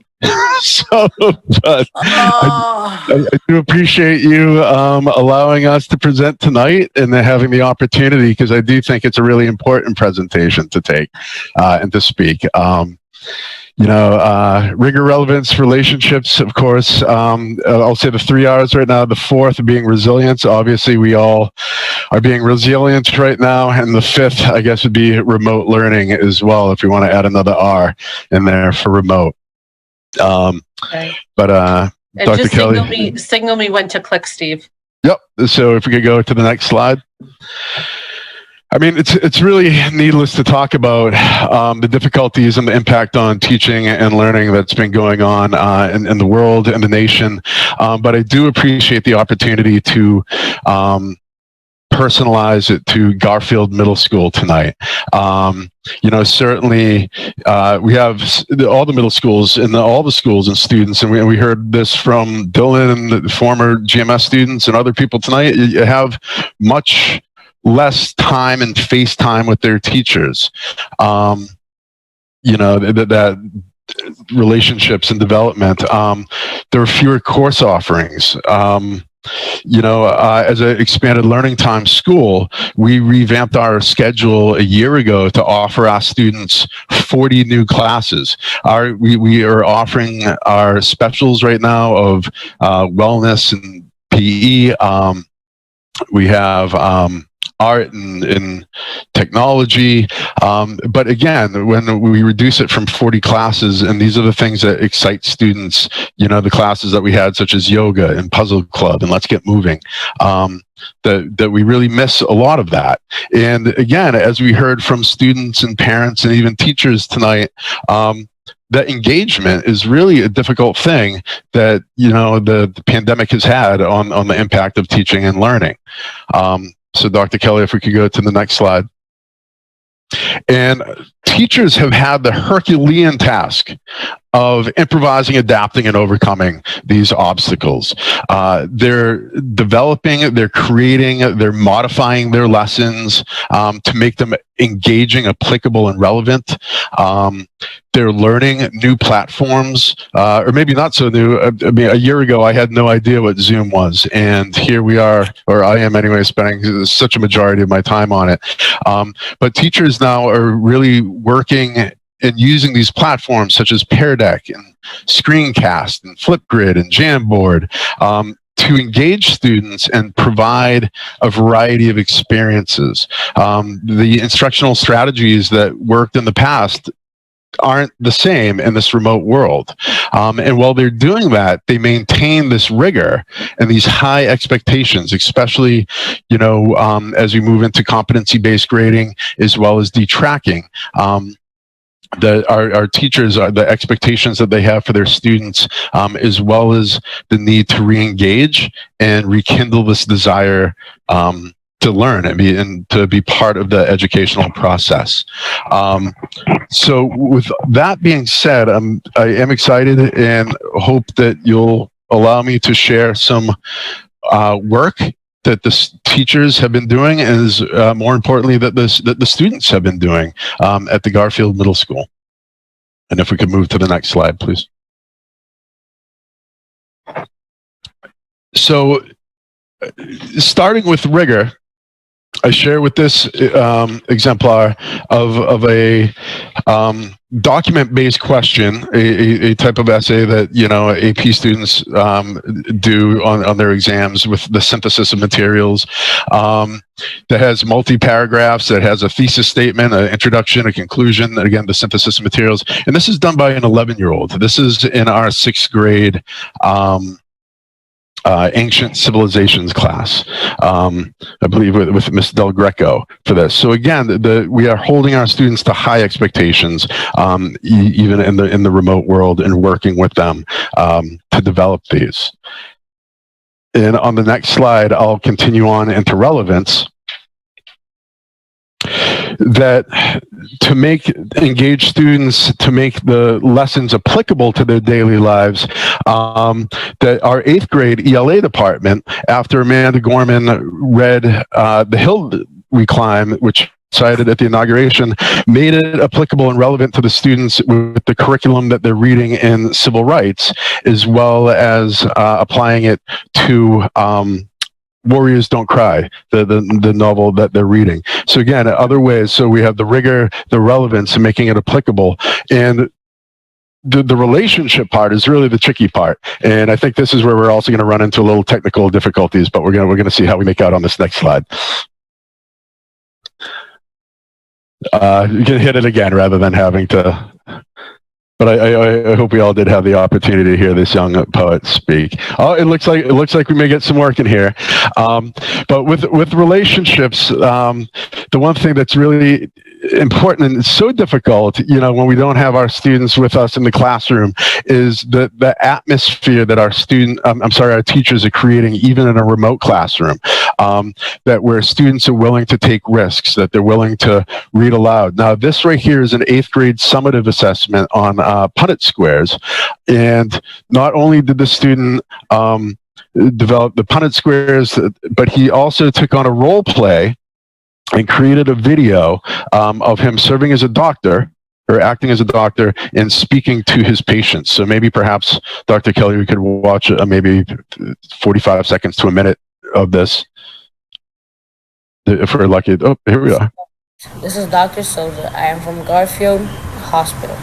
So, but I do appreciate you allowing us to present tonight and having the opportunity, because I do think it's a really important presentation to take and to speak. Rigor, relevance, relationships, of course. I'll say the 3 R's right now. The fourth being resilience. Obviously, we all are being resilient right now. And the fifth, I guess, would be remote learning as well, if we want to add another R in there for remote. But And Dr. just Kelly. signal me when to click, Steve. Yep. So if we could go to the next slide. I mean, it's really needless to talk about the difficulties and the impact on teaching and learning that's been going on in the world and the nation. But I do appreciate the opportunity to personalize it to Garfield Middle School tonight. Certainly we have all the middle schools and all the schools and students, and we heard this from Dylan and the former GMS students and other people tonight. You have much less time and face time with their teachers. That relationships and development. There are fewer course offerings. As an expanded learning time school, we revamped our schedule a year ago to offer our students 40 new classes. We are offering our specials right now of wellness and PE. We have art and technology. But again, when we reduce it from 40 classes, and these are the things that excite students, the classes that we had, such as yoga and puzzle club and let's get moving, that we really miss a lot of that. And again, as we heard from students and parents and even teachers tonight, that engagement is really a difficult thing that, the pandemic has had on the impact of teaching and learning. So Dr. Kelly, if we could go to the next slide. And teachers have had the Herculean task of improvising, adapting, and overcoming these obstacles. They're developing, they're creating, they're modifying their lessons to make them engaging, applicable, and relevant. They're learning new platforms, or maybe not so new. I mean, a year ago, I had no idea what Zoom was. And here we are, or I am anyway, spending such a majority of my time on it. But teachers now are really working and using these platforms such as Pear Deck and Screencast and Flipgrid and Jamboard to engage students and provide a variety of experiences. The instructional strategies that worked in the past aren't the same in this remote world. And while they're doing that, they maintain this rigor and these high expectations, especially, as we move into competency-based grading as well as detracking. Our teachers, the expectations that they have for their students, as well as the need to re-engage and rekindle this desire to learn and to be part of the educational process. So with that being said, I am excited and hope that you'll allow me to share some work that the teachers have been doing, and more importantly, that the students have been doing at the Garfield Middle School. And if we could move to the next slide, please. So, starting with Rigor, I share with this exemplar of a document-based question, a type of essay that AP students do on their exams with the synthesis of materials, that has multi-paragraphs, that has a thesis statement, an introduction, a conclusion, and again the synthesis of materials. And this is done by an 11-year-old. This is in our 6th grade ancient civilizations class, I believe with Ms. Del Greco for this. So again, we are holding our students to high expectations, even in the remote world, and working with them to develop these. and on the next slide, I'll continue on into relevance, that to engage students to make the lessons applicable to their daily lives, that our 8th grade ELA department, after Amanda Gorman read The Hill We Climb, which cited at the inauguration, made it applicable and relevant to the students with the curriculum that they're reading in civil rights, as well as applying it to Warriors Don't Cry, the novel that they're reading. So again, other ways. So we have the rigor, the relevance, and making it applicable. And the relationship part is really the tricky part. And I think this is where we're also going to run into a little technical difficulties, but we're going to see how we make out on this next slide. You can hit it again rather than having to. But I hope we all did have the opportunity to hear this young poet speak. Oh, it looks like we may get some work in here. But with relationships, the one thing that's really important and it's so difficult, when we don't have our students with us in the classroom, is the atmosphere that our teachers are creating, even in a remote classroom. That where students are willing to take risks, that they're willing to read aloud. Now, this right here is an 8th grade summative assessment on Punnett squares, and not only did the student develop the Punnett squares, but he also took on a role play and created a video of him serving as a doctor, or acting as a doctor, and speaking to his patients. So maybe perhaps, Dr. Kelly, we could watch maybe 45 seconds to a minute of this, if we're lucky. Oh, here we are. This is Dr. Souza. I am from Garfield Hospital.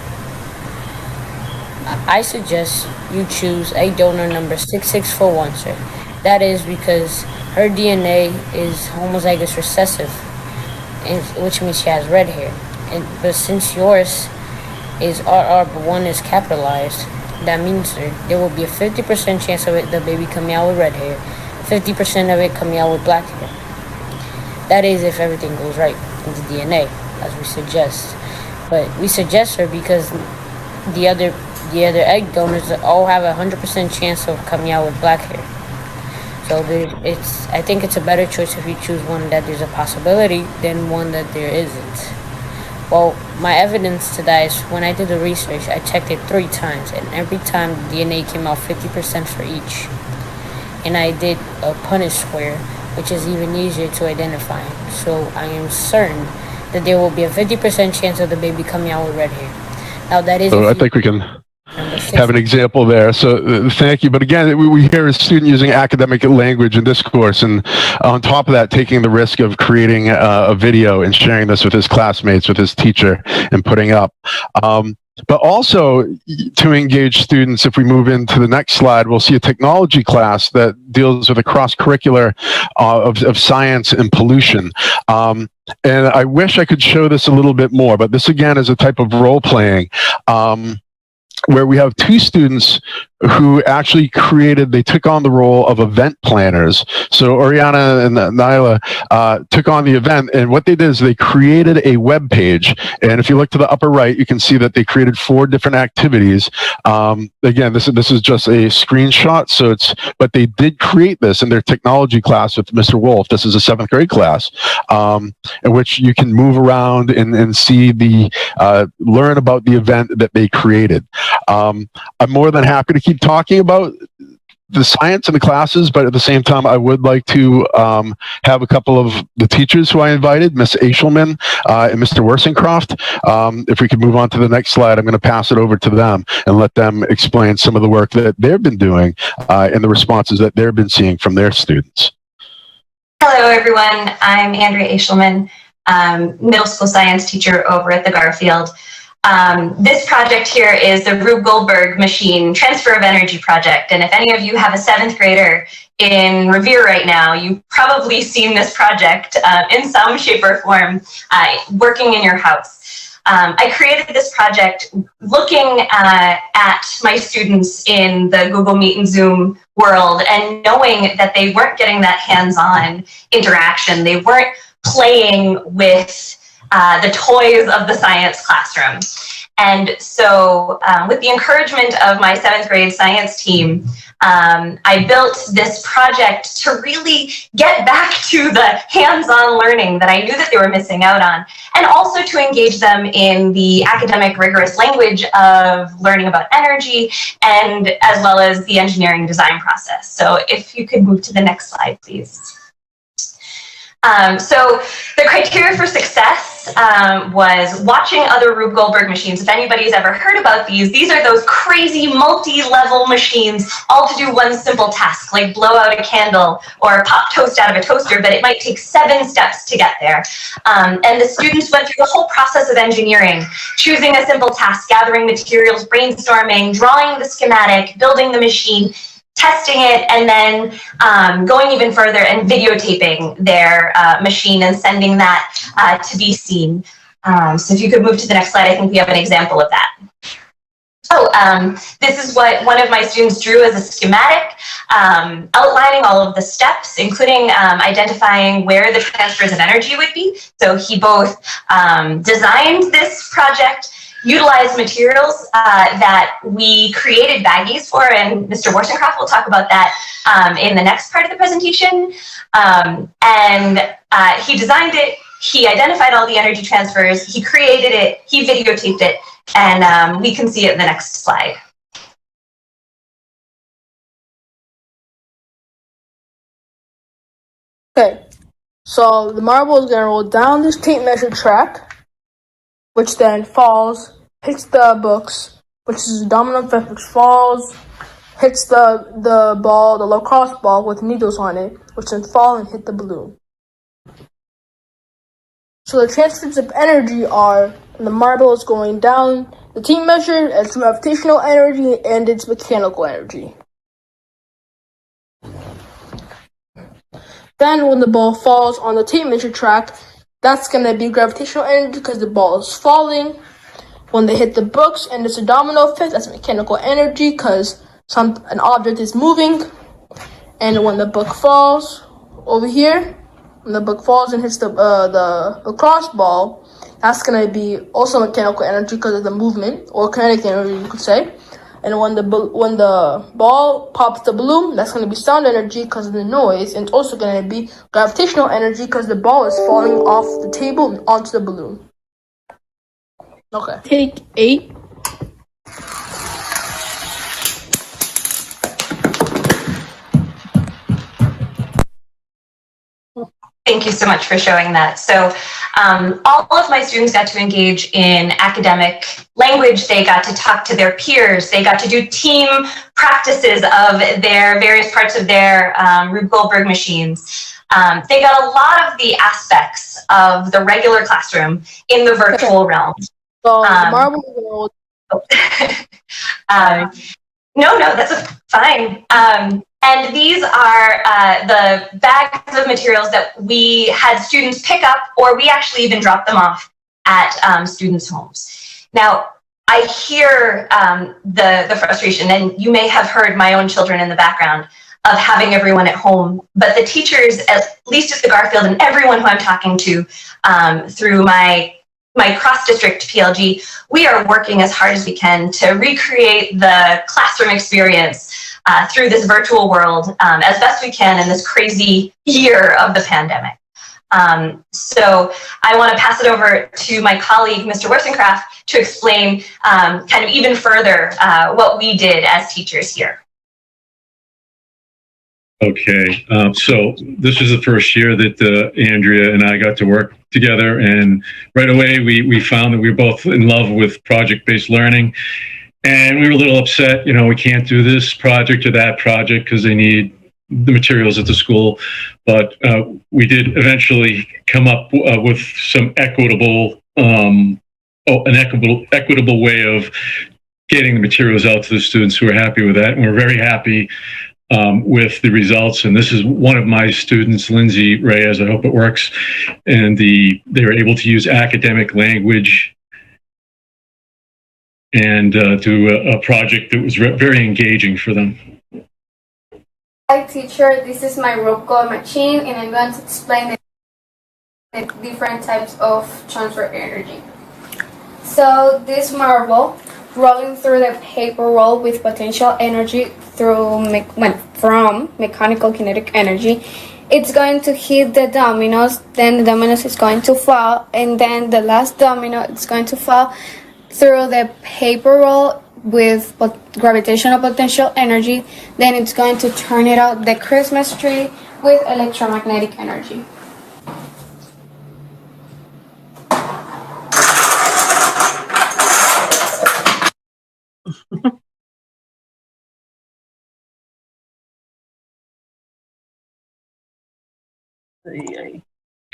I suggest you choose egg donor number 6641, sir. That is because her DNA is homozygous recessive, which means she has red hair. But since yours is RR but one is capitalized, that means, sir, there will be a 50% chance of the baby coming out with red hair, 50% of it coming out with black hair. That is if everything goes right in the DNA, as we suggest. But we suggest her because the other egg donors all have a 100% chance of coming out with black hair. So I think it's a better choice if you choose one that there's a possibility than one that there isn't. Well, my evidence to that is when I did the research, I checked it 3 times, and every time the DNA came out 50% for each. And I did a Punnett square, which is even easier to identify. So I am certain that there will be a 50% chance of the baby coming out with red hair. Now that is. So I think we can have an example there. So thank you. But again, we hear a student using academic language in discourse, and on top of that, taking the risk of creating a video and sharing this with his classmates, with his teacher, and putting up. But also to engage students, if we move into the next slide, we'll see a technology class that deals with a cross-curricular of science and pollution. And I wish I could show this a little bit more, but this again is a type of role-playing where we have 2 students who actually they took on the role of event planners. So Oriana and Nyla took on the event, and what they did is they created a web page. And if you look to the upper right, you can see that they created 4 different activities. Again, this is just a screenshot. But they did create this in their technology class with Mr. Wolf. This is a 7th grade class, in which you can move around and see learn about the event that they created. I'm more than happy to keep talking about the science in the classes, but at the same time, I would like to have a couple of the teachers who I invited, Ms. Eshelman and Mr. Worsencroft. If we could move on to the next slide, I'm going to pass it over to them and let them explain some of the work that they've been doing and the responses that they've been seeing from their students. Hello, everyone. I'm Andrea Eshelman, middle school science teacher over at the Garfield. This project here is the Rube Goldberg Machine Transfer of Energy Project. And if any of you have a 7th grader in Revere right now, you've probably seen this project in some shape or form working in your house. I created this project looking at my students in the Google Meet and Zoom world and knowing that they weren't getting that hands-on interaction. They weren't playing with the toys of the science classroom. And so with the encouragement of my 7th grade science team, I built this project to really get back to the hands-on learning that I knew that they were missing out on, and also to engage them in the academic rigorous language of learning about energy, and as well as the engineering design process. So if you could move to the next slide, please. So the criteria for success was watching other Rube Goldberg machines. If anybody's ever heard about these are those crazy multi-level machines, all to do one simple task, like blow out a candle or pop toast out of a toaster, but it might take 7 steps to get there. And the students went through the whole process of engineering, choosing a simple task, gathering materials, brainstorming, drawing the schematic, building the machine, testing it, and then going even further and videotaping their machine and sending that to be seen. So if you could move to the next slide, I think we have an example of that. So this is what one of my students drew as a schematic, outlining all of the steps, including identifying where the transfers of energy would be. So he both designed this project, utilized materials that we created baggies for, and Mr. Worsenscroft will talk about that in the next part of the presentation. And he designed it, he identified all the energy transfers, he created it, he videotaped it, and we can see it in the next slide. Okay, so the marble is going to roll down this tape measure track, which then falls, hits the books, which is a domino effect, which falls, hits the ball, the lacrosse ball with needles on it, which then fall and hit the balloon. So the transfers of energy are, when the marble is going down the tape measure, it's gravitational energy and it's mechanical energy. Then when the ball falls on the tape measure track, that's going to be gravitational energy because the ball is falling. When they hit the books and it's a domino effect, that's mechanical energy because an object is moving. And when the book falls over here, when the book falls and hits the lacrosse ball, that's going to be also mechanical energy because of the movement, or kinetic energy, you could say. And when the ball pops the balloon, that's going to be sound energy because of the noise. And it's also going to be gravitational energy because the ball is falling off the table and onto the balloon. Okay. Take 8. Thank you so much for showing that. So all of my students got to engage in academic language. They got to talk to their peers. They got to do team practices of their various parts of their Rube Goldberg machines. They got a lot of the aspects of the regular classroom in the virtual realm. So marble. No, that's fine. And these are the bags of materials that we had students pick up, or we actually even dropped them off at students' homes. Now, I hear the frustration, and you may have heard my own children in the background, of having everyone at home. But the teachers, at least at the Garfield, and everyone who I'm talking to through my cross-district PLG, we are working as hard as we can to recreate the classroom experience through this virtual world as best we can in this crazy year of the pandemic. So I want to pass it over to my colleague, Mr. Worsenscroft, to explain kind of even further what we did as teachers here. Okay, so this is the first year that Andrea and I got to work together, and right away we found that we were both in love with project-based learning, and we were a little upset, you know, we can't do this project or that project because they need the materials at the school, but we did eventually come up with some equitable way of getting the materials out to the students who are happy with that, and we're very happy with the results. And this is one of my students, Lindsay Reyes, I hope it works. And they were able to use academic language and do a project that was very engaging for them. Hi teacher, this is my rope call machine, and I'm going to explain the different types of transfer energy. So this marble rolling through the paper roll with potential energy from mechanical kinetic energy, it's going to hit the dominoes, then the dominoes is going to fall, and then the last domino is going to fall through the paper roll with gravitational potential energy, then it's going to turn it out the Christmas tree with electromagnetic energy.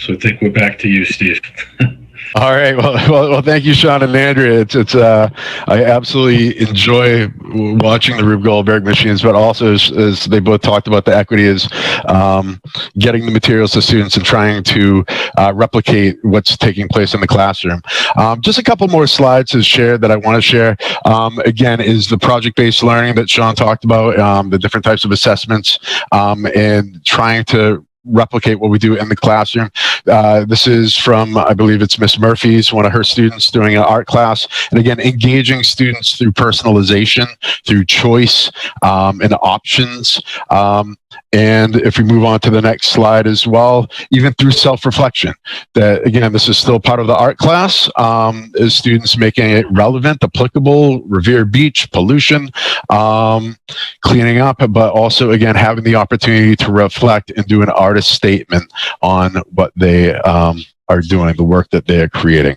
So I think we're back to you, Steve. All right. Well, thank you, Sean and Andrea. I absolutely enjoy watching the Rube Goldberg machines, but also as they both talked about, the equity is getting the materials to students and trying to replicate what's taking place in the classroom. Just a couple more slides to share that I want to share. Again, is the project-based learning that Sean talked about, the different types of assessments, and trying to replicate what we do in the classroom. This is from, I believe it's Miss Murphy's, one of her students doing an art class. And again, engaging students through personalization, through choice, and options. And if we move on to the next slide as well, even through self-reflection, that again, this is still part of the art class, is students making it relevant, applicable, Revere Beach, pollution, cleaning up, but also again, having the opportunity to reflect and do an artist statement on what they are doing, the work that they are creating.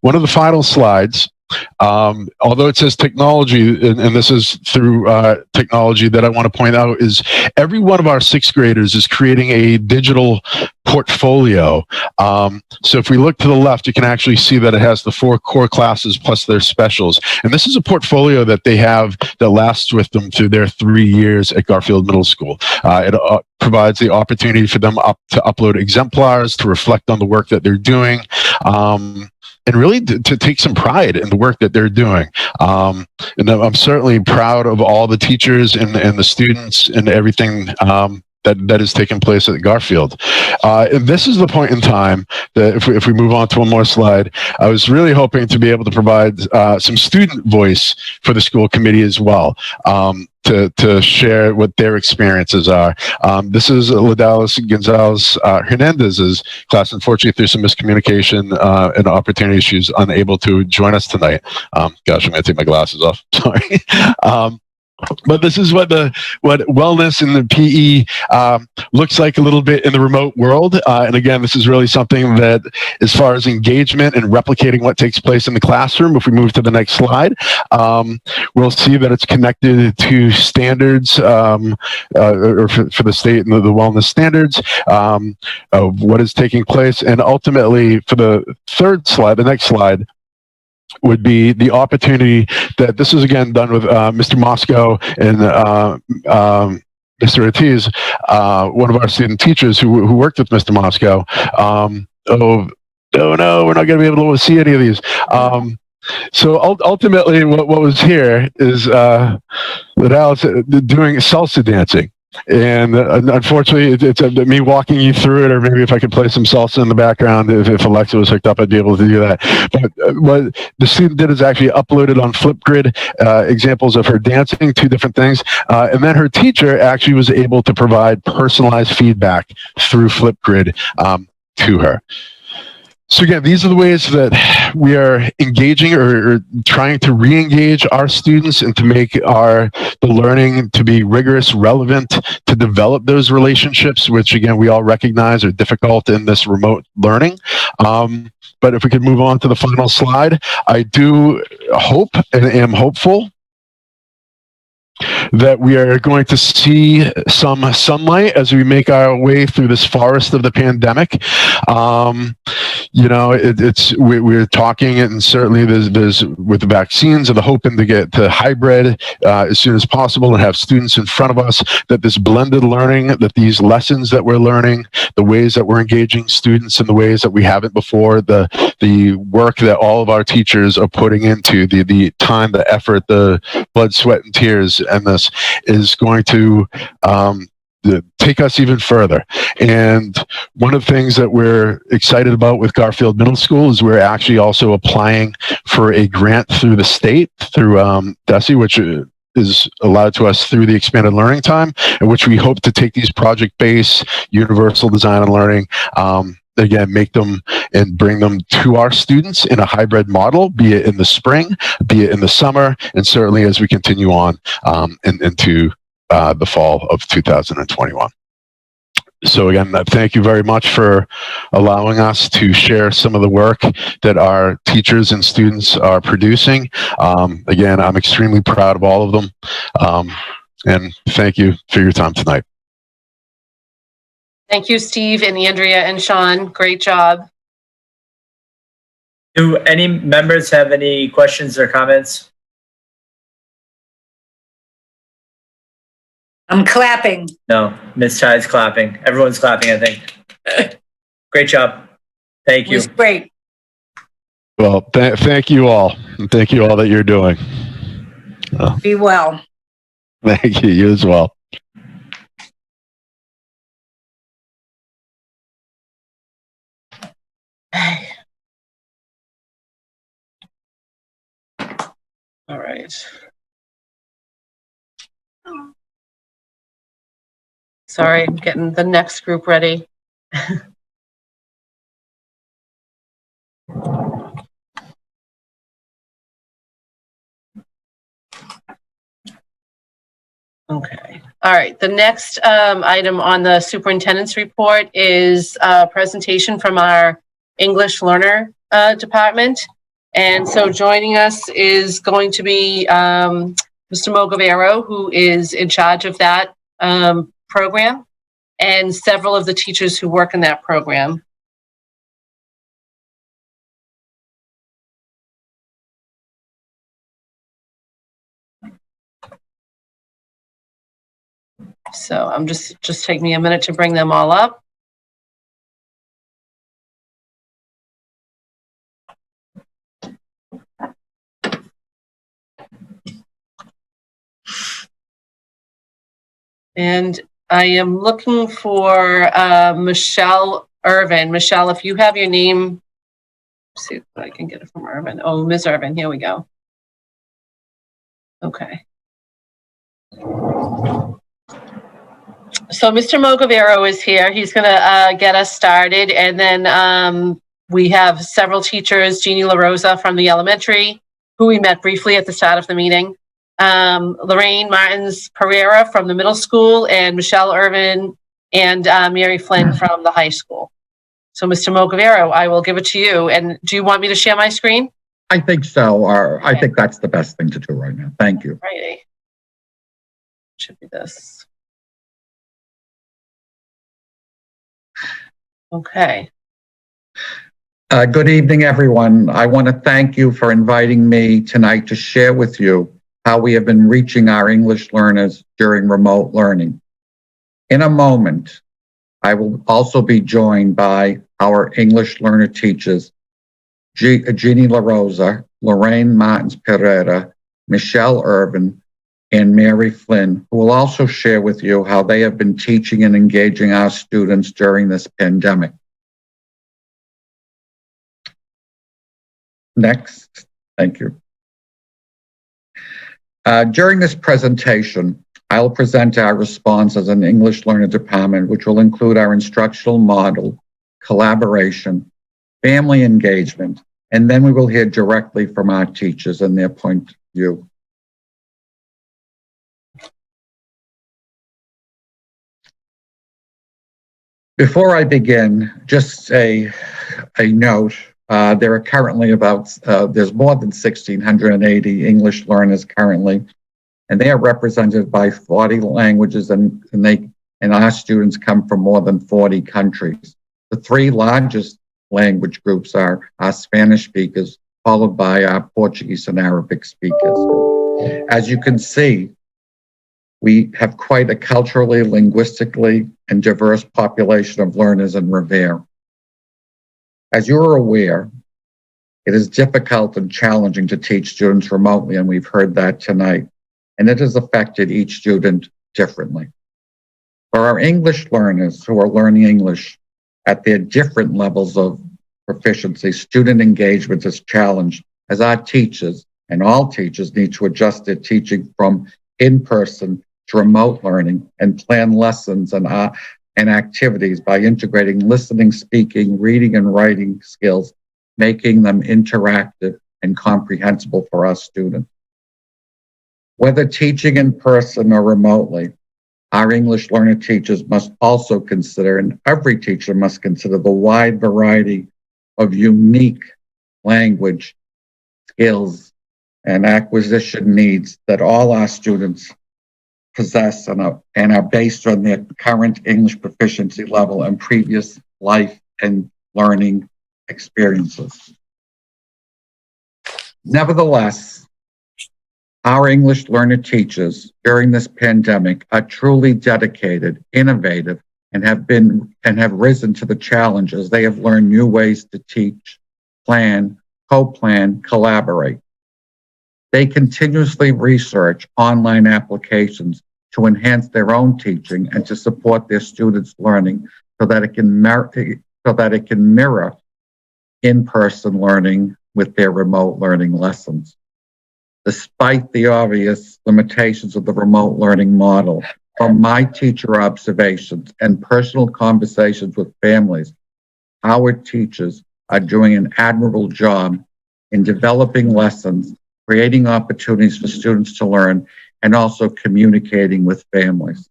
One of the final slides, although it says technology, and this is through technology, that I want to point out is every one of our sixth graders is creating a digital portfolio. So if we look to the left, you can actually see that it has the 4 core classes plus their specials. And this is a portfolio that they have that lasts with them through their 3 years at Garfield Middle School. It provides the opportunity for them to upload exemplars, to reflect on the work that they're doing, and really to take some pride in the work that they're doing. And I'm certainly proud of all the teachers and the students and everything that is taking place at Garfield. And this is the point in time that if we move on to one more slide, I was really hoping to be able to provide some student voice for the school committee as well, to share what their experiences are. This is Ladalis Gonzalez Hernandez's class. Unfortunately, through some miscommunication and opportunity, she's unable to join us tonight. Gosh, I'm going to take my glasses off. Sorry. But this is what wellness and the PE looks like a little bit in the remote world. And again, this is really something that, as far as engagement and replicating what takes place in the classroom, if we move to the next slide, we'll see that it's connected to standards or for the state and the wellness standards of what is taking place. And ultimately, for the third slide, the next slide, would be the opportunity that this is again done with Mr. Moscow and Mr. Ortiz, one of our student teachers who worked with Mr. Moscow. Oh no, we're not going to be able to see any of these. So ultimately, what was here is that Alice doing salsa dancing. And unfortunately, it's me walking you through it, or maybe if I could play some salsa in the background, if Alexa was hooked up, I'd be able to do that. But what the student did is actually uploaded on Flipgrid examples of her dancing, 2 different things. And then her teacher actually was able to provide personalized feedback through Flipgrid to her. So again, these are the ways that we are engaging or trying to re-engage our students and to make the learning to be rigorous, relevant, to develop those relationships, which again, we all recognize are difficult in this remote learning. But if we could move on to the final slide, I do hope and am hopeful that we are going to see some sunlight as we make our way through this forest of the pandemic. You know, we're talking, and certainly there's with the vaccines and the hoping to get to hybrid as soon as possible and have students in front of us, that this blended learning, that these lessons that we're learning, the ways that we're engaging students in the ways that we haven't before, the work that all of our teachers are putting into the time, the effort, the blood, sweat, and tears, and this is going to take us even further. And one of the things that we're excited about with Garfield Middle School is we're actually also applying for a grant through the state, through DESE, which is allowed to us through the expanded learning time, in which we hope to take these project-based universal design and learning, again, make them and bring them to our students in a hybrid model, be it in the spring, be it in the summer, and certainly as we continue on into the fall of 2021. So again, thank you very much for allowing us to share some of the work that our teachers and students are producing. Again, I'm extremely proud of all of them. And thank you for your time tonight. Thank you, Steve and Andrea and Sean. Great job. Do any members have any questions or comments? I'm clapping. No, Ms. Ty's clapping. Everyone's clapping, I think. Great job. Thank It you. was great. Well, thank you all. And thank you all that you're doing. Be well. Thank you. You as well. All right. Sorry, I'm getting the next group ready. Okay. All right. The next item on the superintendent's report is a presentation from our English learner department. And so joining us is going to be Mr. Mogavero, who is in charge of that program, and several of the teachers who work in that program. So I'm just take me a minute to bring them all up. And I am looking for Michelle Irvin. Michelle, if you have your name, let's see if I can get it from Irvin. Oh, Ms. Irvin, here we go. Okay. So Mr. Mogavero is here. He's going to get us started. And then we have several teachers, Jeannie LaRosa from the elementary, who we met briefly at the start of the meeting. Lorraine Martins Pereira from the middle school, and Michelle Irvin and Mary Flynn from the high school. So Mr. Mogavero, I will give it to you. And do you want me to share my screen? I think so. Or I think that's the best thing to do right now. Thank you. Righty. Should be this. Okay. Good evening, everyone. I want to thank you for inviting me tonight to share with you how we have been reaching our English learners during remote learning. In a moment, I will also be joined by our English learner teachers, Jeannie LaRosa, Lorraine Martins Pereira, Michelle Irvin, and Mary Flynn, who will also share with you how they have been teaching and engaging our students during this pandemic. Next, thank you. During this presentation, I'll present our response as an English learner department, which will include our instructional model, collaboration, family engagement, and then we will hear directly from our teachers and their point of view. Before I begin, just a note. There are currently there's more than 1,680 English learners currently, and they are represented by 40 languages, and our students come from more than 40 countries. The three largest language groups are our Spanish speakers, followed by our Portuguese and Arabic speakers. As you can see, we have quite a culturally, linguistically, and diverse population of learners in Revere. As you are aware, it is difficult and challenging to teach students remotely, and we've heard that tonight, and it has affected each student differently. For our English learners who are learning English at their different levels of proficiency, student engagement is challenged as our teachers and all teachers need to adjust their teaching from in-person to remote learning and plan lessons and activities by integrating listening, speaking, reading, and writing skills, making them interactive and comprehensible for our students. Whether teaching in person or remotely, our English learner teachers must also consider, and every teacher must consider, the wide variety of unique language, skills, and acquisition needs that all our students possess and are based on their current English proficiency level and previous life and learning experiences. Nevertheless, our English learner teachers during this pandemic are truly dedicated, innovative, and have risen to the challenges. They have learned new ways to teach, plan, co-plan, collaborate. They continuously research online applications to enhance their own teaching and to support their students' learning so that it can mirror in-person learning with their remote learning lessons. Despite the obvious limitations of the remote learning model, from my teacher observations and personal conversations with families, our teachers are doing an admirable job in developing lessons, creating opportunities for students to learn, and also communicating with families.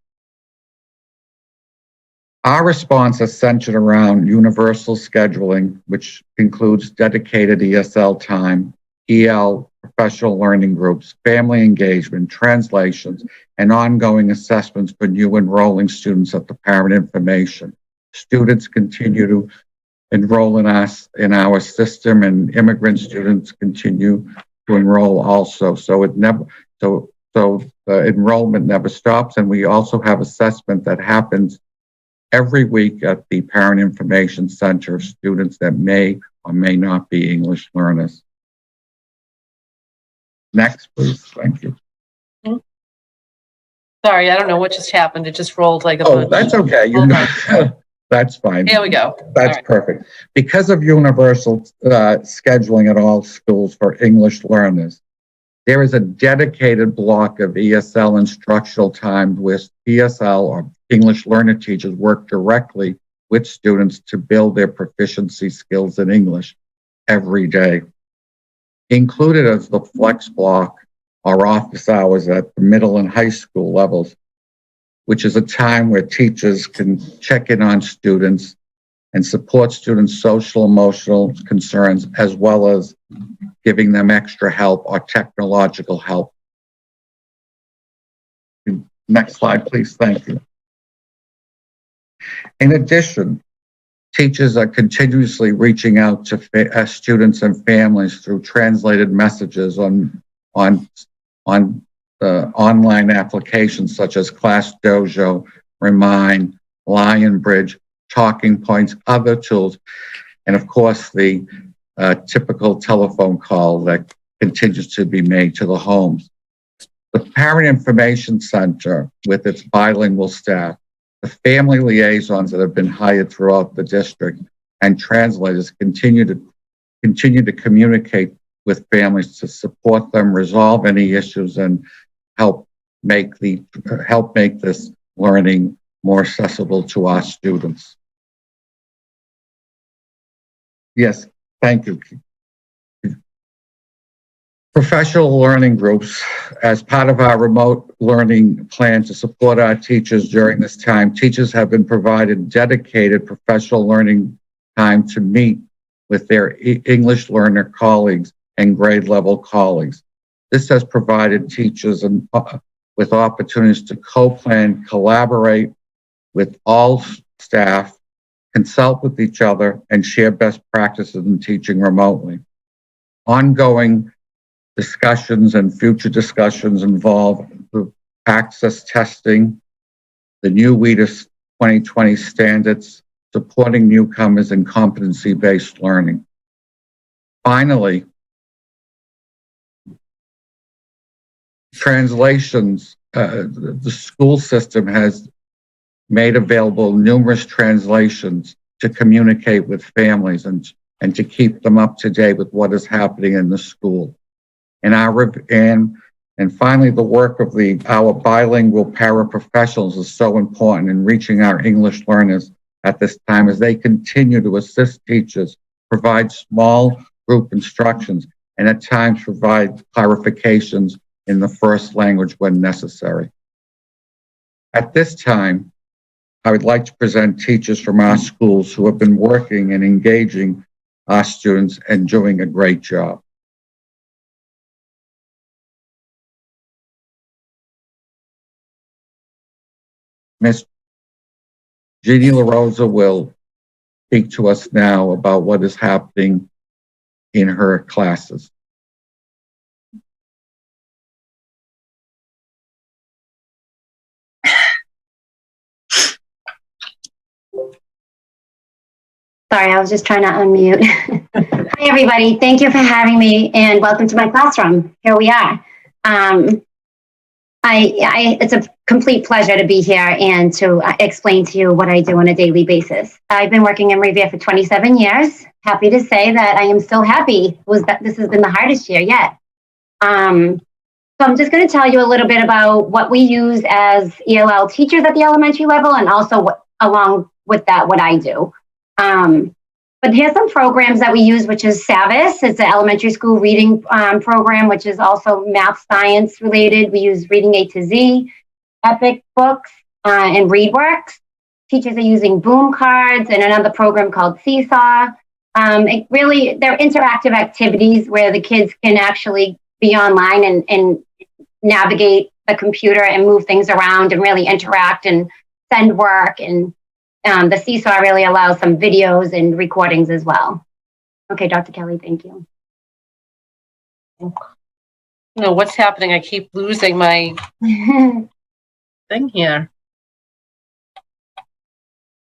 Our response is centered around universal scheduling, which includes dedicated ESL time, EL professional learning groups, family engagement, translations, and ongoing assessments for new enrolling students at the parent information. Students continue to enroll in our system, and immigrant students continue to enroll also. So the enrollment never stops, and we also have assessment that happens every week at the Parent Information Center of students that may or may not be English learners. Next, please. Thank you. Sorry, I don't know what just happened. It just rolled like a Oh, bunch. that's okay. That's fine. Here we go. That's perfect. Because of universal scheduling at all schools for English learners, there is a dedicated block of ESL instructional time where ESL or English learner teachers work directly with students to build their proficiency skills in English every day. Included as the flex block are office hours at the middle and high school levels, which is a time where teachers can check in on students and support students' social, emotional concerns, as well as giving them extra help or technological help. Next slide, please. Thank you. In addition, teachers are continuously reaching out to students and families through translated messages on online applications such as Class Dojo, Remind, Lion Bridge, Talking Points, other tools, and of course the typical telephone call that continues to be made to the homes. The Parent Information Center, with its bilingual staff, the family liaisons that have been hired throughout the district, and translators continue to communicate with families to support them, resolve any issues, and help make this learning more accessible to our students. Yes, thank you. Professional learning groups, as part of our remote learning plan to support our teachers during this time, teachers have been provided dedicated professional learning time to meet with their English learner colleagues and grade level colleagues. This has provided teachers with opportunities to co-plan, collaborate with all staff, consult with each other, and share best practices in teaching remotely. Ongoing discussions and future discussions involve the access testing, the new WEDA 2020 standards, supporting newcomers, and competency-based learning. Finally, translations. The school system has made available numerous translations to communicate with families and to keep them up to date with what is happening in the school. And finally, the work of our bilingual paraprofessionals is so important in reaching our English learners at this time as they continue to assist teachers, provide small group instructions, and at times provide clarifications in the first language when necessary. At this time, I would like to present teachers from our schools who have been working and engaging our students and doing a great job. Ms. Jeannie LaRosa will speak to us now about what is happening in her classes. Sorry, I was just trying to unmute. Hi, everybody. Thank you for having me and welcome to my classroom. Here we are. It's a complete pleasure to be here and to explain to you what I do on a daily basis. I've been working in Revere for 27 years. Happy to say that I am still happy. This has been the hardest year yet. So I'm just going to tell you a little bit about what we use as ELL teachers at the elementary level and also along with that, what I do. But here's some programs that we use, which is SAVIS. It's an elementary school reading program, which is also math science related. We use Reading A to Z, Epic Books, and ReadWorks. Teachers are using Boom Cards and another program called Seesaw. They're interactive activities where the kids can actually be online and navigate the computer and move things around and really interact and send work. And the Seesaw really allows some videos and recordings as well. Okay, Dr. Kelly, thank you. No, what's happening? I keep losing my thing here.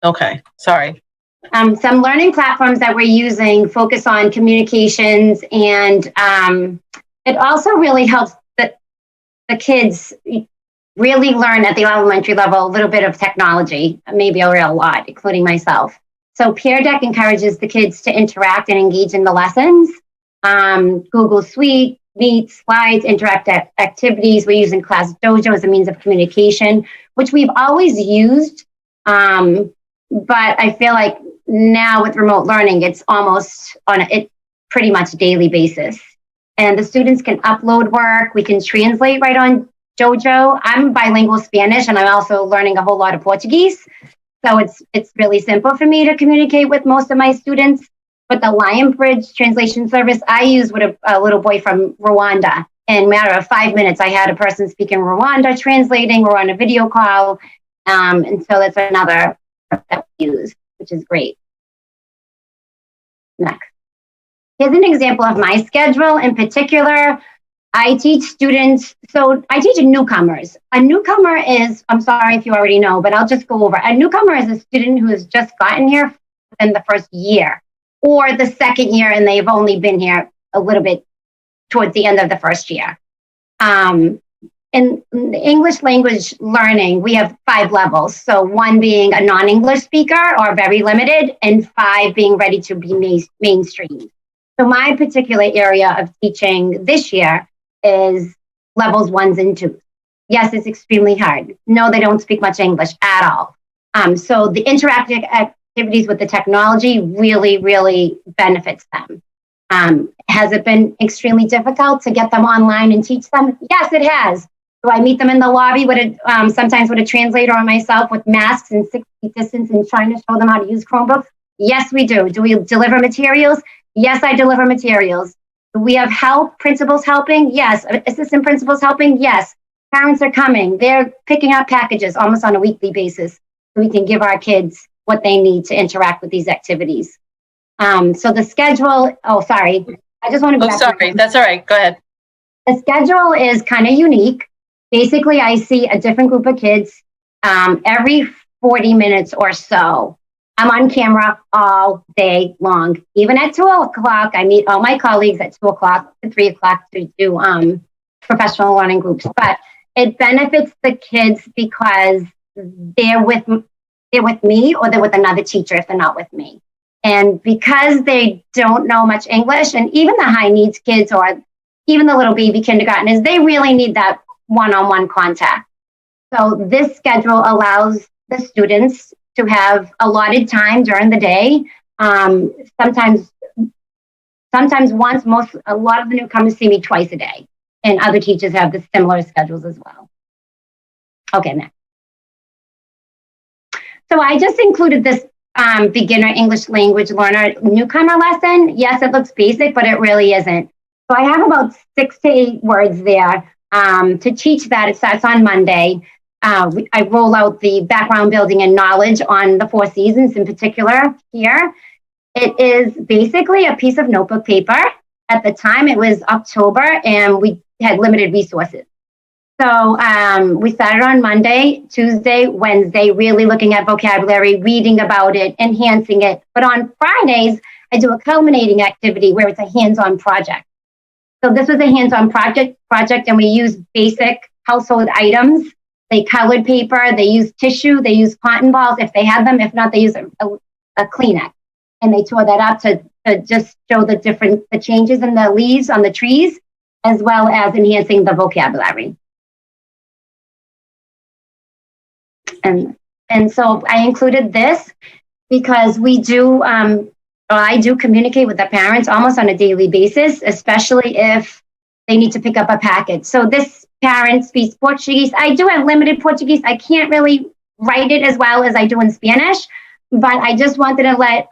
Okay, sorry. Some learning platforms that we're using focus on communications, and it also really helps the kids really learn at the elementary level a little bit of technology, maybe a lot, including myself. So Peer Deck encourages the kids to interact and engage in the lessons. Google Suite, Meet, Slides, interactive activities. We're using Class Dojo as a means of communication, which we've always used. But I feel like now with remote learning, it's almost on a pretty much daily basis. And the students can upload work. We can translate right on Dojo. I'm bilingual Spanish, and I'm also learning a whole lot of Portuguese. So it's really simple for me to communicate with most of my students. But the Lion Bridge translation service I use with a little boy from Rwanda. In a matter of 5 minutes, I had a person speaking Rwanda translating. We're on a video call. And so that's another that we use, which is great. Next. Here's an example of my schedule. In particular, I teach students, so I teach newcomers. A newcomer is, I'm sorry if you already know, but I'll just go over. A newcomer is a student who has just gotten here in the first year or the second year, and they've only been here a little bit towards the end of the first year. In the English language learning, we have 5 levels. So 1 being a non-English speaker or very limited, and 5 being ready to be mainstream. So my particular area of teaching this year is levels 1s and 2s. Yes, it's extremely hard. No, they don't speak much English at all. So the interactive activities with the technology really, really benefits them. Has it been extremely difficult to get them online and teach them? Yes, it has. Do I meet them in the lobby with sometimes with a translator or myself with masks and 6 feet distance and trying to show them how to use Chromebooks? Yes, we do. Do we deliver materials? Yes, I deliver materials. Do we have help? Principals helping? Yes. Assistant principals helping? Yes. Parents are coming. They're picking up packages almost on a weekly basis so we can give our kids what they need to interact with these activities. So the schedule, sorry. I just want to go back. Sorry, that's all right. Go ahead. The schedule is kind of unique. Basically, I see a different group of kids every 40 minutes or so. I'm on camera all day long. Even at 2 o'clock, I meet all my colleagues at 2 o'clock to 3 o'clock to do professional learning groups. But it benefits the kids because they're with me or they're with another teacher if they're not with me. And because they don't know much English, and even the high needs kids or even the little baby kindergartners, they really need that one-on-one contact. So this schedule allows the students to have allotted time during the day. Sometimes once, a lot of the newcomers see me twice a day, and other teachers have the similar schedules as well. Okay, next. So I just included this beginner English language learner newcomer lesson. Yes, it looks basic, but it really isn't. So I have about 6 to 8 words there to teach that. It starts on Monday. I roll out the background building and knowledge on the 4 seasons in particular here. It is basically a piece of notebook paper. At the time, it was October, and we had limited resources. So we started on Monday, Tuesday, Wednesday, really looking at vocabulary, reading about it, enhancing it. But on Fridays, I do a culminating activity where it's a hands-on project. So this was a hands-on project, and we used basic household items. They colored paper, they used tissue, they used cotton balls if they had them. If not, they used a Kleenex. And they tore that up to just show the changes in the leaves on the trees, as well as enhancing the vocabulary. And so I included this because I do communicate with the parents almost on a daily basis, especially if they need to pick up a package. So this parent speaks Portuguese. I do have limited Portuguese. I can't really write it as well as I do in Spanish, but I just wanted to let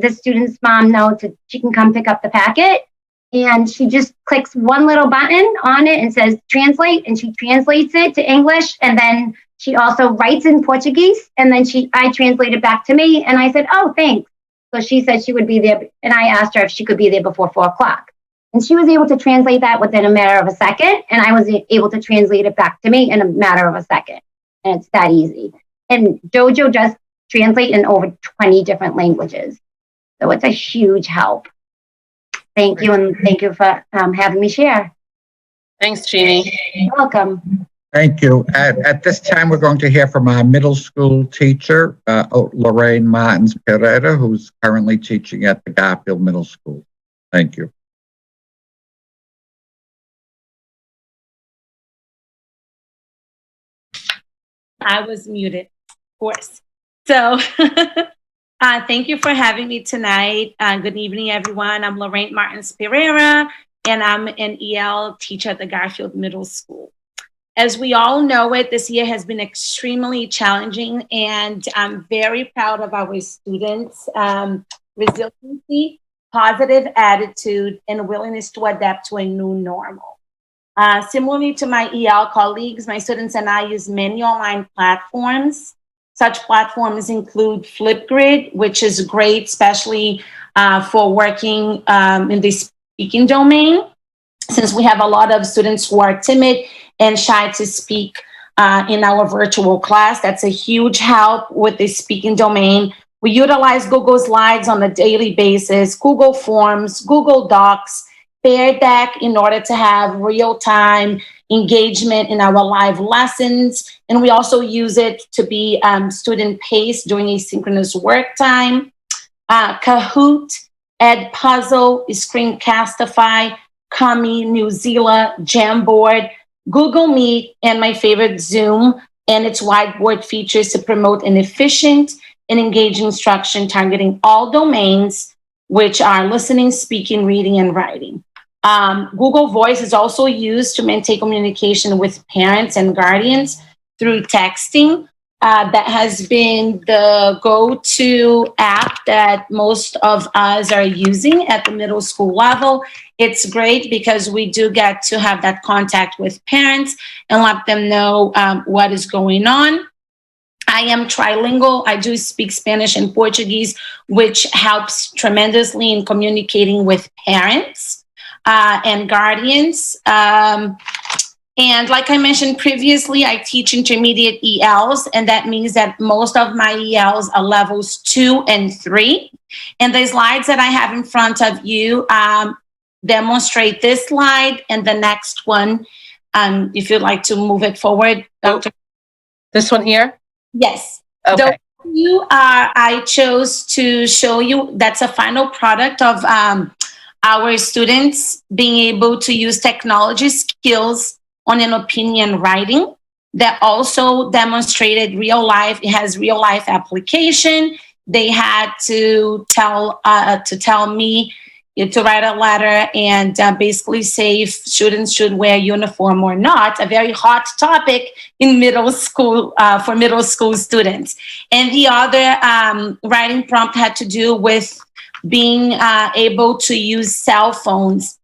the student's mom know she can come pick up the packet. And she just clicks one little button on it and says translate, and she translates it to English. And then she also writes in Portuguese, and then I translate it back to me. And I said, oh, thanks. So she said she would be there, and I asked her if she could be there before 4 o'clock. And she was able to translate that within a matter of a second, and I was able to translate it back to me in a matter of a second. And it's that easy. And Dojo does translate in over 20 different languages. So it's a huge help. Thank you, and thank you for having me share. Thanks, Jeannie. You're welcome. Thank you. At this time, we're going to hear from our middle school teacher, Lorraine Martins Pereira, who's currently teaching at the Garfield Middle School. Thank you. I was muted, of course. So thank you for having me tonight. Good evening, everyone. I'm Lorraine Martins Pereira, and I'm an EL teacher at the Garfield Middle School. As we all know it, this year has been extremely challenging, and I'm very proud of our students' resiliency, positive attitude, and willingness to adapt to a new normal. Similarly to my EL colleagues, my students and I use many online platforms. Such platforms include Flipgrid, which is great, especially for working in the speaking domain, since we have a lot of students who are timid and shy to speak in our virtual class. That's a huge help with the speaking domain. We utilize Google Slides on a daily basis, Google Forms, Google Docs, Pear Deck in order to have real-time engagement in our live lessons. And we also use it to be student-paced during asynchronous work time. Kahoot, Edpuzzle, Screencastify, Kami, Newzilla, Jamboard, Google Meet, and my favorite, Zoom, and its whiteboard features to promote an efficient and engaging instruction targeting all domains, which are listening, speaking, reading, and writing. Google Voice is also used to maintain communication with parents and guardians through texting. That has been the go-to app that most of us are using at the middle school level. It's great because we do get to have that contact with parents and let them know what is going on. I am trilingual. I do speak Spanish and Portuguese, which helps tremendously in communicating with parents and guardians. And like I mentioned previously, I teach intermediate ELs, and that means that most of my ELs are levels 2 and 3. And the slides that I have in front of you demonstrate this slide and the next one, if you'd like to move it forward, Dr. This one here? Yes. Okay. I chose to show you, that's a final product of our students being able to use technology skills on an opinion writing that also demonstrated real life. It has real life application. They had to tell me to write a letter and basically say if students should wear uniform or not, a very hot topic in middle school for middle school students. And the other writing prompt had to do with being able to use cell phones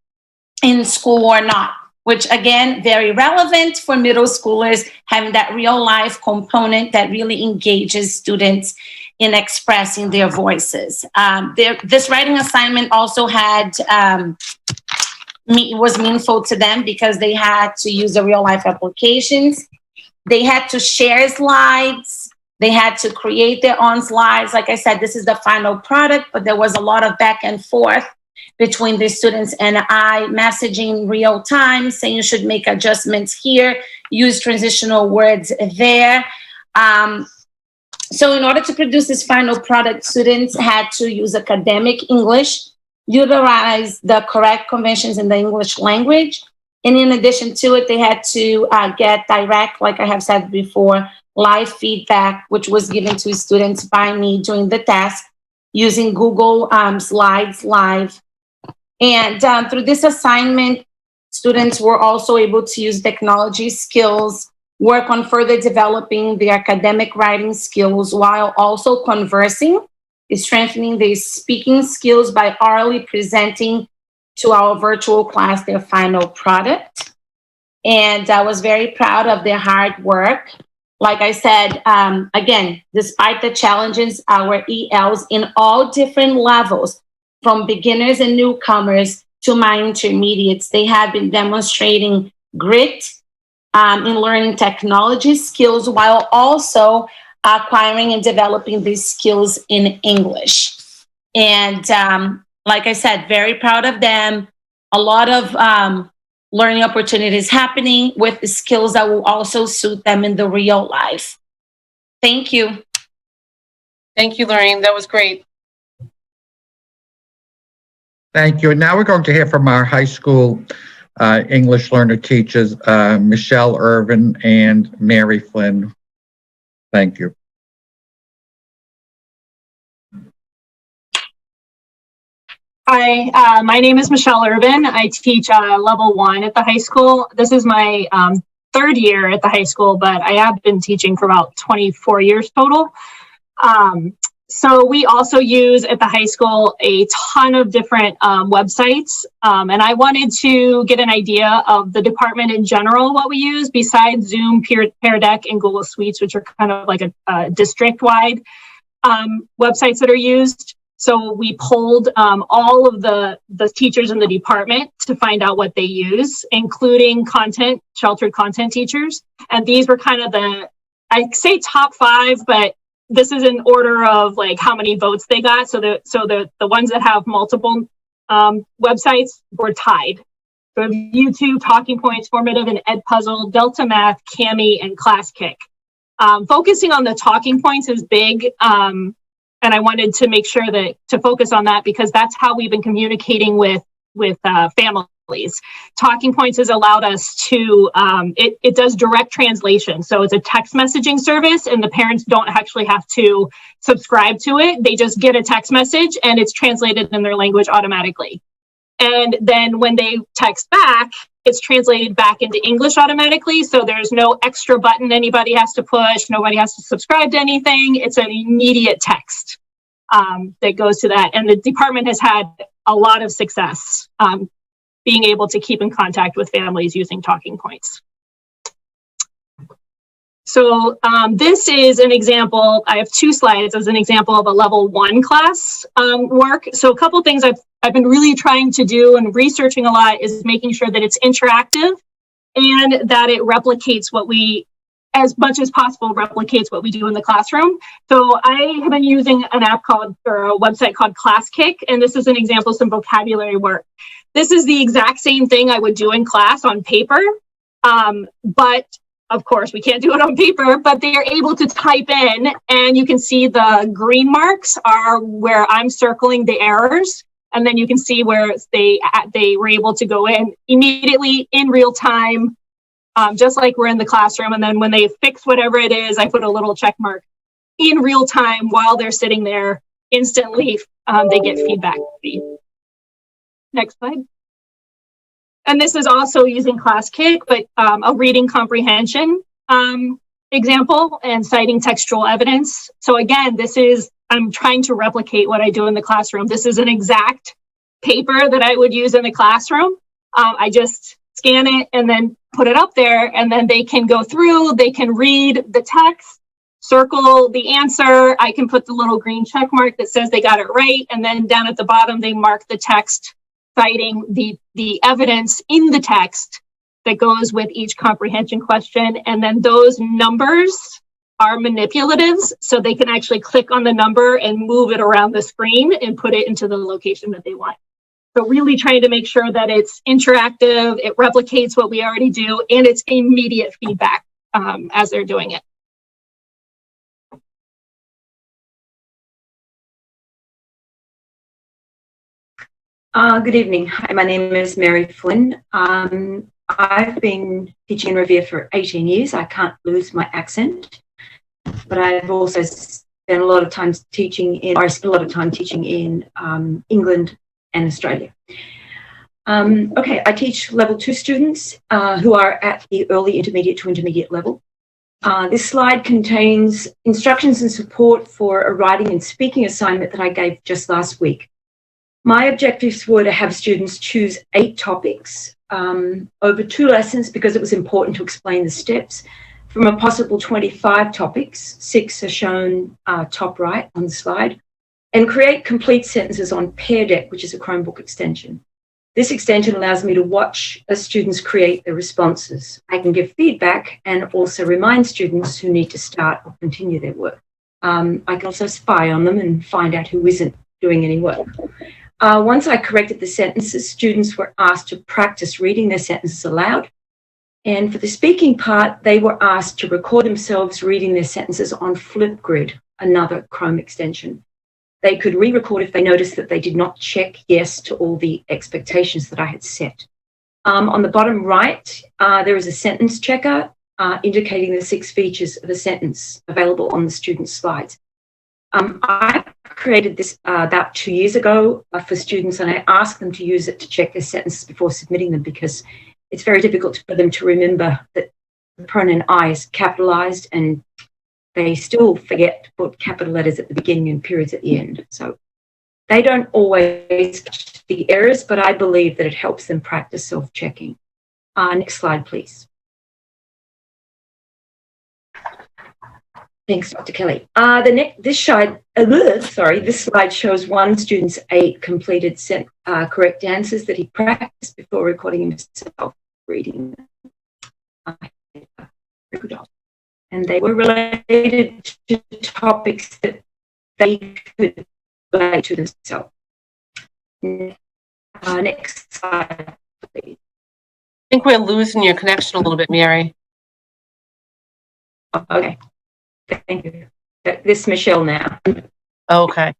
in school or not, which again, very relevant for middle schoolers, having that real life component that really engages students in expressing their voices. This writing assignment also had, was meaningful to them because they had to use the real life applications. They had to share slides. They had to create their own slides. Like I said, this is the final product, but there was a lot of back and forth between the students and I, messaging real time, saying you should make adjustments here, use transitional words there. So in order to produce this final product, students had to use academic English, utilize the correct conventions in the English language. And in addition to it, they had to get direct, like I have said before, live feedback, which was given to students by me during the task using Google Slides Live. And through this assignment, students were also able to use technology skills, work on further developing their academic writing skills while also conversing, strengthening their speaking skills by orally presenting to our virtual class their final product. And I was very proud of their hard work. Like I said, again, despite the challenges, our ELs in all different levels, from beginners and newcomers to my intermediates, they have been demonstrating grit in learning technology skills while also acquiring and developing these skills in English. And like I said, very proud of them. A lot of learning opportunities happening with the skills that will also suit them in the real life. Thank you. Thank you, Lorraine. That was great. Thank you. And now we're going to hear from our high school English learner teachers, Michelle Irvin and Mary Flynn. Thank you. Hi, my name is Michelle Irvin. I teach level 1 at the high school. This is my third year at the high school, but I have been teaching for about 24 years total. So we also use at the high school a ton of different websites. And I wanted to get an idea of the department in general, what we use besides Zoom, Pear Deck, and Google Suites, which are kind of like a district-wide websites that are used. So we polled all of the teachers in the department to find out what they use, including sheltered content teachers. And these were kind of I'd say top 5, but this is in order of like how many votes they got. So the ones that have multiple websites were tied. So YouTube, Talking Points, Formative and Ed Puzzle, Delta Math, Cami, and Class Kick. Focusing on the talking points is big. And I wanted to make sure to focus on that because that's how we've been communicating with families. Talking Points has allowed us to, it does direct translation. So it's a text messaging service and the parents don't actually have to subscribe to it. They just get a text message and it's translated in their language automatically. And then when they text back, it's translated back into English automatically. So there's no extra button anybody has to push. Nobody has to subscribe to anything. It's an immediate text that goes to that. And the department has had a lot of success being able to keep in contact with families using Talking Points. So this is an example. I have 2 slides as an example of a level 1 class work. So a couple things I've been really trying to do and researching a lot is making sure that it's interactive and that it replicates as much as possible, replicates what we do in the classroom. So I have been using an app or a website called Class Kick, and this is an example of some vocabulary work. This is the exact same thing I would do in class on paper, but of course, we can't do it on paper, but they are able to type in, and you can see the green marks are where I'm circling the errors. And then you can see where they were able to go in immediately in real time, just like we're in the classroom. And then when they fix whatever it is, I put a little check mark in real time while they're sitting there. Instantly, they get feedback. Next slide. And this is also using ClassKick, but a reading comprehension example and citing textual evidence. So again, I'm trying to replicate what I do in the classroom. This is an exact paper that I would use in the classroom. I just scan it and then put it up there, and then they can go through, they can read the text, circle the answer. I can put the little green check mark that says they got it right. And then down at the bottom, they mark the text citing the evidence in the text that goes with each comprehension question. And then those numbers are manipulatives, so they can actually click on the number and move it around the screen and put it into the location that they want. So really trying to make sure that it's interactive, it replicates what we already do, and it's immediate feedback as they're doing it. Good evening. Hi, my name is Mary Flynn. I've been teaching in Revere for 18 years. I can't lose my accent, but I've also spent a lot of time teaching in England and Australia. Okay, I teach level 2 students who are at the early intermediate to intermediate level. This slide contains instructions and support for a writing and speaking assignment that I gave just last week. My objectives were to have students choose 8 topics over 2 lessons because it was important to explain the steps. From a possible 25 topics, 6 are shown top right on the slide, and create complete sentences on Pear Deck, which is a Chromebook extension. This extension allows me to watch as students create their responses. I can give feedback and also remind students who need to start or continue their work. I can also spy on them and find out who isn't doing any work. Once I corrected the sentences, students were asked to practice reading their sentences aloud. And for the speaking part, they were asked to record themselves reading their sentences on Flipgrid, another Chrome extension. They could re-record if they noticed that they did not check yes to all the expectations that I had set. On the bottom right, there is a sentence checker indicating the 6 features of a sentence available on the student's slides. I created this about 2 years ago for students, and I asked them to use it to check their sentences before submitting them because it's very difficult for them to remember that the pronoun I is capitalized, and they still forget to put capital letters at the beginning and periods at the end. So they don't always catch the errors, but I believe that it helps them practice self-checking. Next slide, please. Thanks, Dr. Kelly. This slide shows one student's 8 completed correct answers that he practiced before recording himself reading them. And they were related to topics that they could relate to themselves. Next slide, please. I think we're losing your connection a little bit, Mary. Okay. Thank you. This is Michelle now. Okay.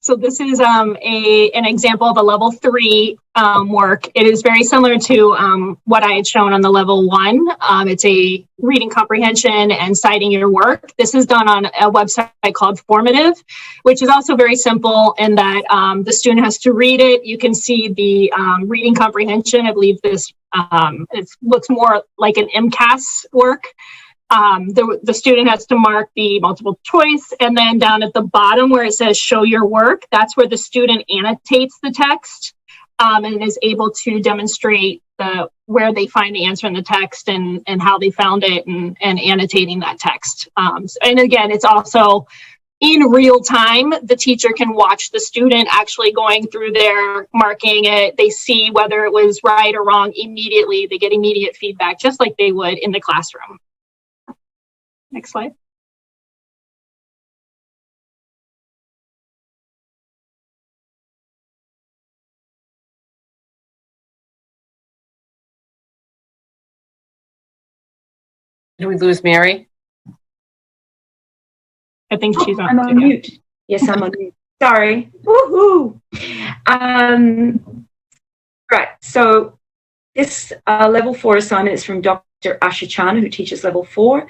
So this is an example of a level 3 work. It is very similar to what I had shown on the level 1. It's a reading comprehension and citing your work. This is done on a website called Formative, which is also very simple in that the student has to read it. You can see the reading comprehension. I believe this it looks more like an MCAS work. The student has to mark the multiple choice, and then down at the bottom where it says show your work, that's where the student annotates the text and is able to demonstrate where they find the answer in the text and how they found it and annotating that text. And again, it's also in real time. The teacher can watch the student actually going through their marking it. They see whether it was right or wrong immediately. They get immediate feedback just like they would in the classroom. Next slide. Did we lose Mary? I think she's on. I'm on mute. Yes, I'm on mute. Sorry. Woohoo! Right. So this level 4 assignment is from Dr. Asha Chana, who teaches level 4.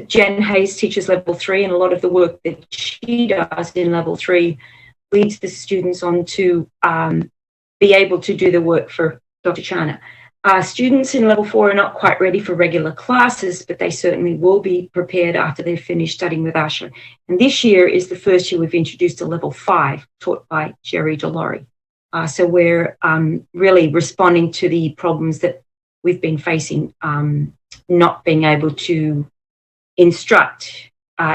Jen Hayes teaches level 3, and a lot of the work that she does in level 3 leads the students on to be able to do the work for Dr. Chana. Students in level 4 are not quite ready for regular classes, but they certainly will be prepared after they've finished studying with Asha. And this year is the first year we've introduced a level 5 taught by Jerry Delauri. So we're really responding to the problems that we've been facing, not being able to instruct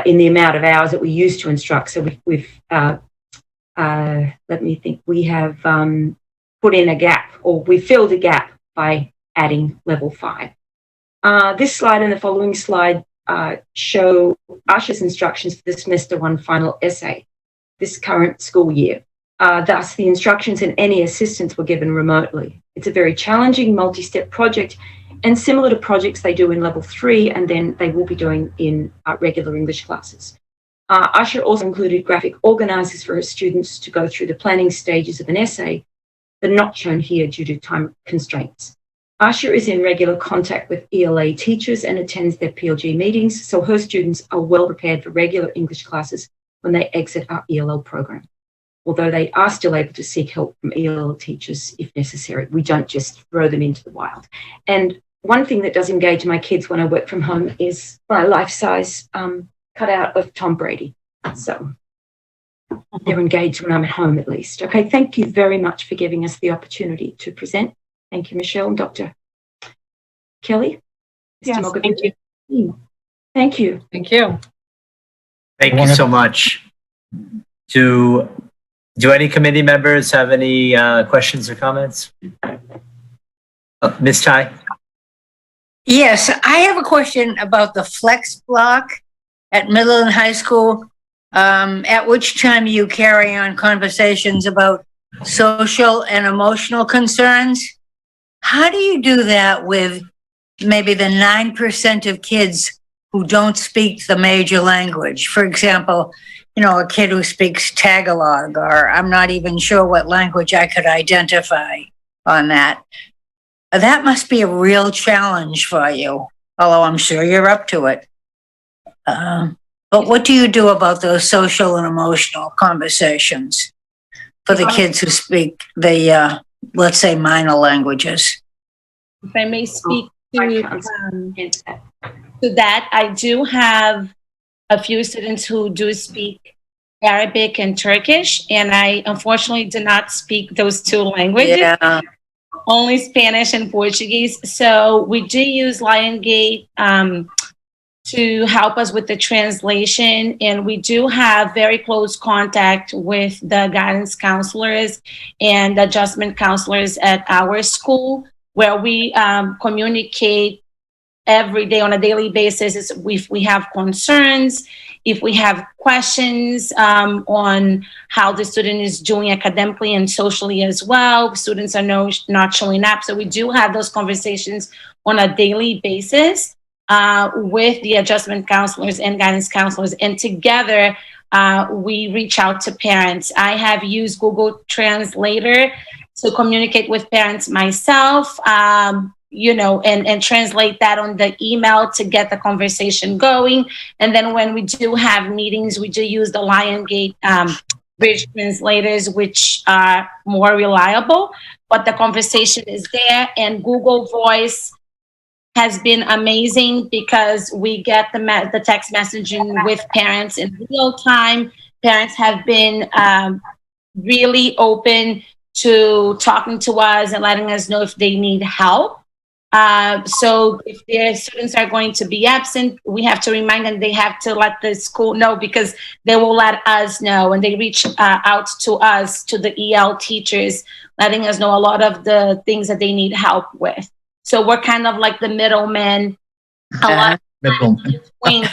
in the amount of hours that we used to instruct. So we've let me think, we have put in a gap, or we filled a gap by adding level 5. This slide and the following slide show Asha's instructions for the semester 1 final essay this current school year. Thus, the instructions and any assistance were given remotely. It's a very challenging multi-step project and similar to projects they do in level 3 and then they will be doing in regular English classes. Asha also included graphic organizers for her students to go through the planning stages of an essay, but not shown here due to time constraints. Asha is in regular contact with ELA teachers and attends their PLG meetings, so her students are well prepared for regular English classes when they exit our ELL program. Although they are still able to seek help from ELL teachers if necessary. We don't just throw them into the wild. And one thing that does engage my kids when I work from home is my life-size cutout of Tom Brady. So they're engaged when I'm at home at least. Okay, thank you very much for giving us the opportunity to present. Thank you, Michelle and Dr. Kelly. Yes, thank you. Thank you. Thank you. Thank you so much. Do any committee members have any questions or comments? Ms. Tai? Yes, I have a question about the flex block at middle and high school, at which time you carry on conversations about social and emotional concerns. How do you do that with maybe the 9% of kids who don't speak the major language? For example, you know, a kid who speaks Tagalog, or I'm not even sure what language I could identify on that. That must be a real challenge for you, although I'm sure you're up to it. But what do you do about those social and emotional conversations for the kids who speak the, let's say, minor languages? If I may speak to that, I do have a few students who do speak Arabic and Turkish, and I unfortunately do not speak those two languages. Yeah. Only Spanish and Portuguese. So we do use LionGate to help us with the translation, and we do have very close contact with the guidance counselors and adjustment counselors at our school, where we communicate every day on a daily basis if we have concerns, if we have questions on how the student is doing academically and socially as well. Students are not showing up. So we do have those conversations on a daily basis with the adjustment counselors and guidance counselors. And together, we reach out to parents. I have used Google Translator to communicate with parents myself, you know, and translate that on the email to get the conversation going. And then when we do have meetings, we do use the LionGate bridge translators, which are more reliable, but the conversation is there. And Google Voice has been amazing because we get the text messaging with parents in real time. Parents have been really open to talking to us and letting us know if they need help. So if their students are going to be absent, we have to remind them they have to let the school know, because they will let us know, and they reach out to us, to the EL teachers, letting us know a lot of the things that they need help with. So we're kind of like the middlemen, a lot between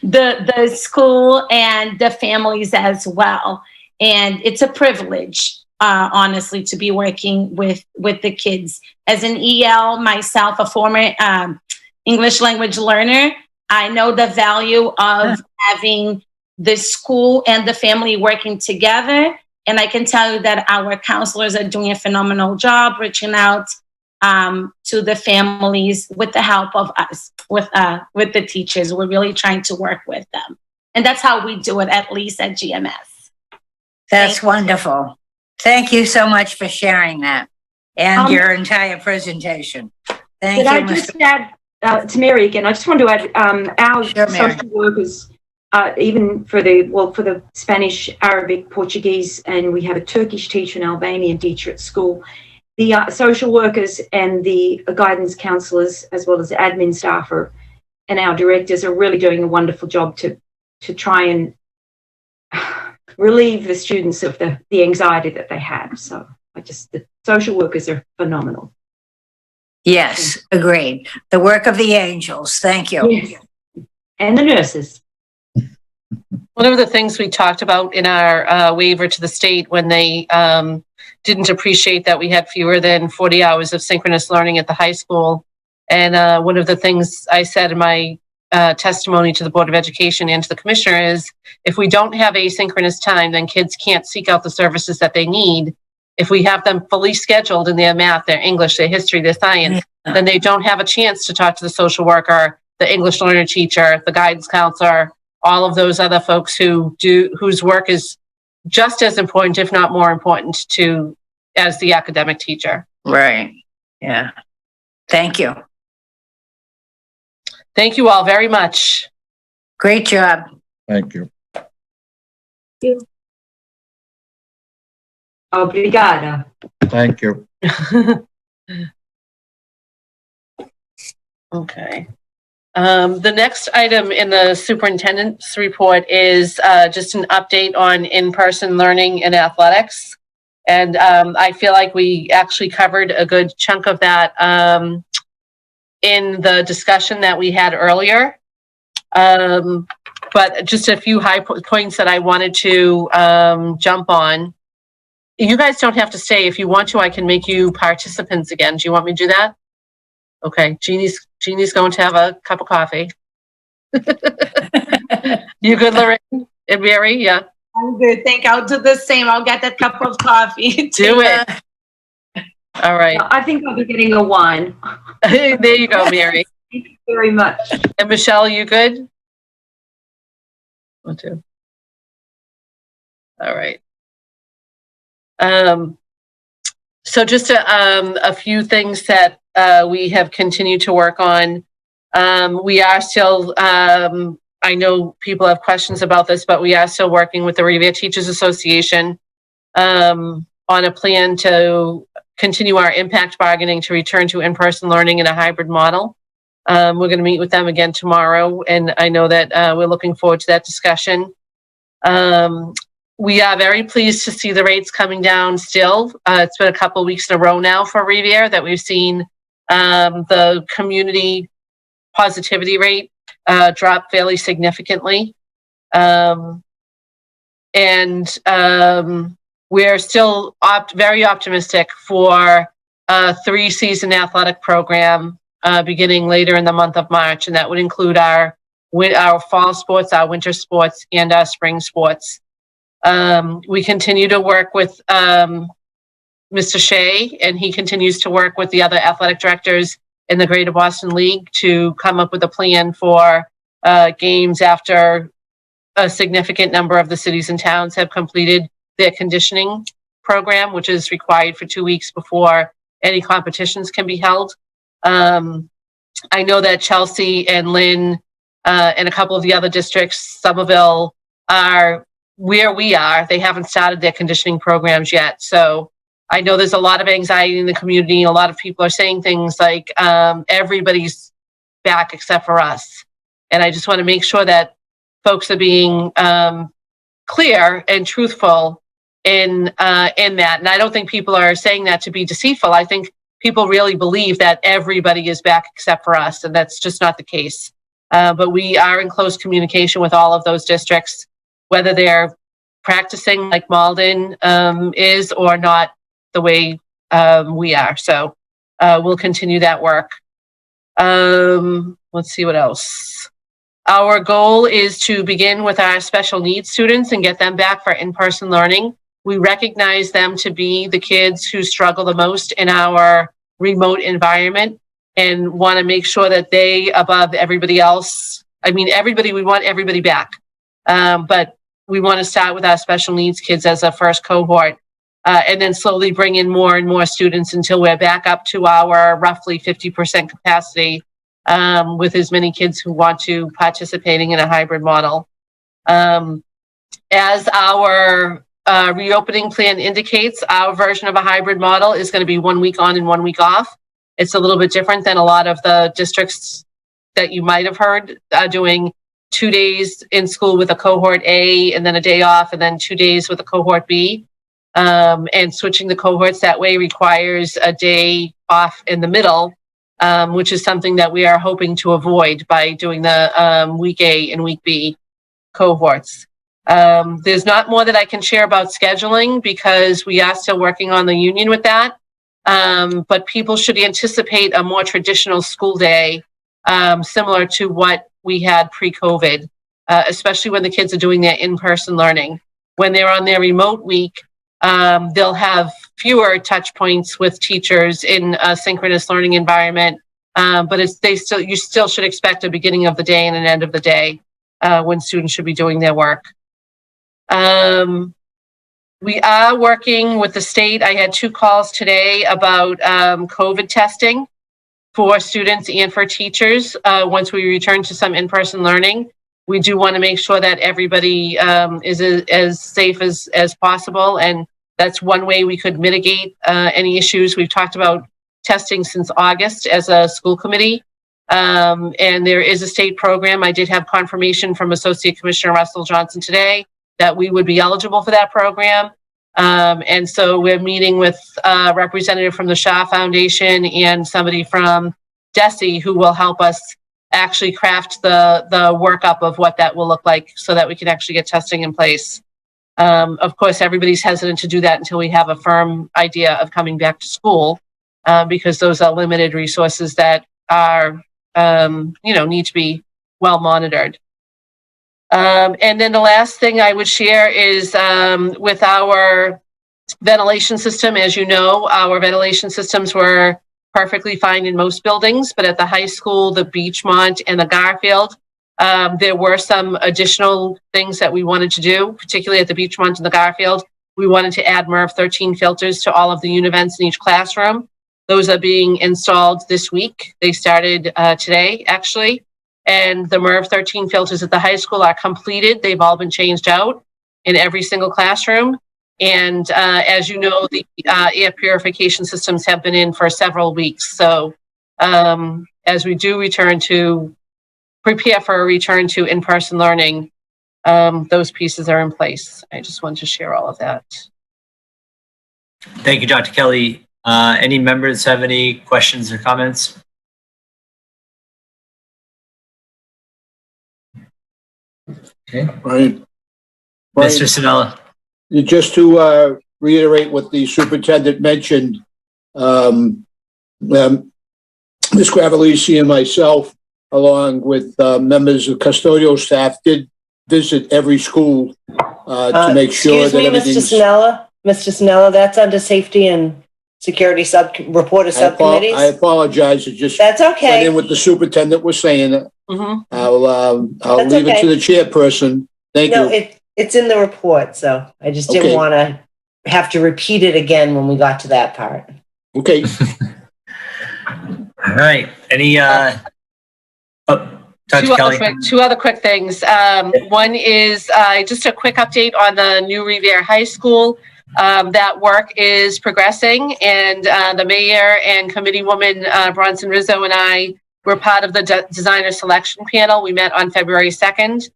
the school and the families as well. And it's a privilege, honestly, to be working with the kids. As an EL myself, a former English language learner. I know the value of having the school and the family working together. And I can tell you that our counselors are doing a phenomenal job reaching out to the families with the help of us, with the teachers. We're really trying to work with them. And that's how we do it, at least at GMS. That's wonderful. Thank you so much for sharing that and your entire presentation. Thank you. I just add to Mary again? I just want to add our social workers, even for the Spanish, Arabic, Portuguese, and we have a Turkish teacher, an Albanian teacher at school. The social workers and the guidance counsellors, as well as the admin staff and our directors, are really doing a wonderful job to try and relieve the students of the anxiety that they have. So the social workers are phenomenal. Yes, agreed. The work of the angels. Thank you. Yes. And the nurses. One of the things we talked about in our waiver to the state when they didn't appreciate that we had fewer than 40 hours of synchronous learning at the high school. And one of the things I said in my testimony to the Board of Education and to the Commissioner is, if we don't have asynchronous time, then kids can't seek out the services that they need. If we have them fully scheduled in their math, their English, their history, their science, then they don't have a chance to talk to the social worker, the English learner teacher, the guidance counselor, all of those other folks whose work is just as important, if not more important, as the academic teacher. Right. Yeah. Thank you. Thank you all very much. Great job. Thank you. Thank you. Obrigada. Thank you. Okay. The next item in the superintendent's report is just an update on in-person learning and athletics. And I feel like we actually covered a good chunk of that in the discussion that we had earlier. But just a few high points that I wanted to jump on. You guys don't have to stay. If you want to, I can make you participants again. Do you want me to do that? Okay, Jeannie's going to have a cup of coffee. You good, Lorraine and Mary? Yeah. I'm good. I'll do the same. I'll get that cup of coffee. Do it. All right. I think I'll be getting a wine. There you go, Mary. Thank you very much. And Michelle, you good? 1, 2. All right. So just a few things that we have continued to work on. We are still, I know people have questions about this, but we are still working with the Revere Teachers Association on a plan to continue our impact bargaining to return to in-person learning in a hybrid model. We're going to meet with them again tomorrow, and I know that we're looking forward to that discussion. We are very pleased to see the rates coming down still. It's been a couple of weeks in a row now for Revere that we've seen the community positivity rate drop fairly significantly. We're still very optimistic for a 3-season athletic program beginning later in the month of March, and that would include our fall sports, our winter sports, and our spring sports. We continue to work with Mr. Shea, and he continues to work with the other athletic directors in the Greater Boston League to come up with a plan for games after a significant number of the cities and towns have completed their conditioning program, which is required for 2 weeks before any competitions can be held. I know that Chelsea and Lynn and a couple of the other districts, Somerville, are where we are. They haven't started their conditioning programs yet. So I know there's a lot of anxiety in the community. A lot of people are saying things like everybody's back except for us. And I just want to make sure that folks are being clear and truthful in that. And I don't think people are saying that to be deceitful. I think people really believe that everybody is back except for us, and that's just not the case. But we are in close communication with all of those districts, whether they're practicing like Malden is or not the way we are. So we'll continue that work. Let's see what else. Our goal is to begin with our special needs students and get them back for in-person learning. We recognize them to be the kids who struggle the most in our remote environment and want to make sure that they, above everybody else, I mean, everybody, we want everybody back. But we want to start with our special needs kids as a first cohort, and then slowly bring in more and more students until we're back up to our roughly 50% capacity, with as many kids who want to participating in a hybrid model. As our reopening plan indicates, our version of a hybrid model is going to be 1 week on and 1 week off. It's a little bit different than a lot of the districts that you might have heard doing 2 days in school with a cohort A and then a day off and then 2 days with a cohort B. And switching the cohorts that way requires a day off in the middle, which is something that we are hoping to avoid by doing the week A and week B cohorts. There's not more that I can share about scheduling because we are still working on the union with that. But people should anticipate a more traditional school day, similar to what we had pre-COVID, especially when the kids are doing their in-person learning. When they're on their remote week, they'll have fewer touch points with teachers in a synchronous learning environment, but you still should expect a beginning of the day and an end of the day when students should be doing their work. We are working with the state. I had 2 calls today about COVID testing for students and for teachers. Once we return to some in-person learning, we do want to make sure that everybody is as safe as possible. And that's one way we could mitigate any issues. We've talked about testing since August as a school committee. And there is a state program. I did have confirmation from Associate Commissioner Russell Johnson today that we would be eligible for that program. And so we're meeting with a representative from the Shaw Foundation and somebody from DESE who will help us actually craft the workup of what that will look like so that we can actually get testing in place. Of course, everybody's hesitant to do that until we have a firm idea of coming back to school, because those are limited resources that are, need to be well monitored. And then the last thing I would share is with our ventilation system. As you know, our ventilation systems were perfectly fine in most buildings, but at the high school, the Beachmont and the Garfield, there were some additional things that we wanted to do, particularly at the Beachmont and the Garfield. We wanted to add MERV 13 filters to all of the univents in each classroom. Those are being installed this week. They started today, actually. And the MERV 13 filters at the high school are completed. They've all been changed out in every single classroom. And as you know, the air purification systems have been in for several weeks. So as we do prepare for a return to in-person learning, those pieces are in place. I just wanted to share all of that. Thank you, Dr. Kelly. Any members have any questions or comments? Okay. Right. Mr. Sinella. Just to reiterate what the superintendent mentioned, Ms. Gravelisi and myself, along with members of custodial staff, did visit every school to make sure that everything's... Excuse me, Mr. Sinella, that's under safety and security report of subcommittees. I apologize. It just that's okay. went in what the superintendent was saying. Mm-hmm. I'll leave it to the chairperson. Thank you. It's in the report, so I just didn't want to have to repeat it again when we got to that part. Okay. All right. Any Two other quick things. One is just a quick update on the new Revere High School. That work is progressing, and the mayor and committee woman Bronson Rizzo and I were part of the designer selection panel. We met on February 2nd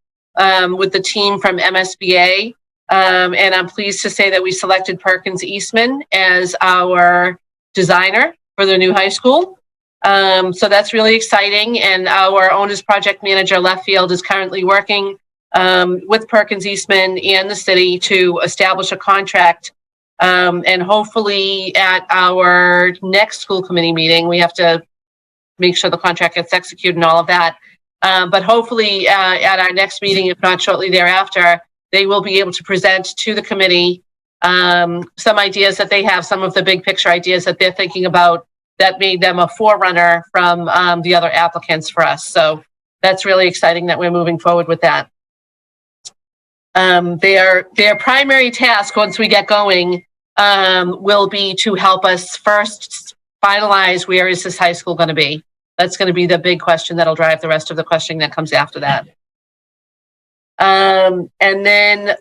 with the team from MSBA, and I'm pleased to say that we selected Perkins Eastman as our designer for the new high school. So that's really exciting, and our owner's project manager Left Field is currently working with Perkins Eastman and the city to establish a contract, and hopefully at our next school committee meeting, we have to make sure the contract gets executed and all of that. But hopefully at our next meeting, if not shortly thereafter, they will be able to present to the committee some ideas that they have, some of the big picture ideas that they're thinking about that made them a forerunner from the other applicants for us. So that's really exciting that we're moving forward with that. Their primary task once we get going will be to help us first finalize where is this high school going to be. That's going to be the big question that'll drive the rest of the questioning that comes after that. And then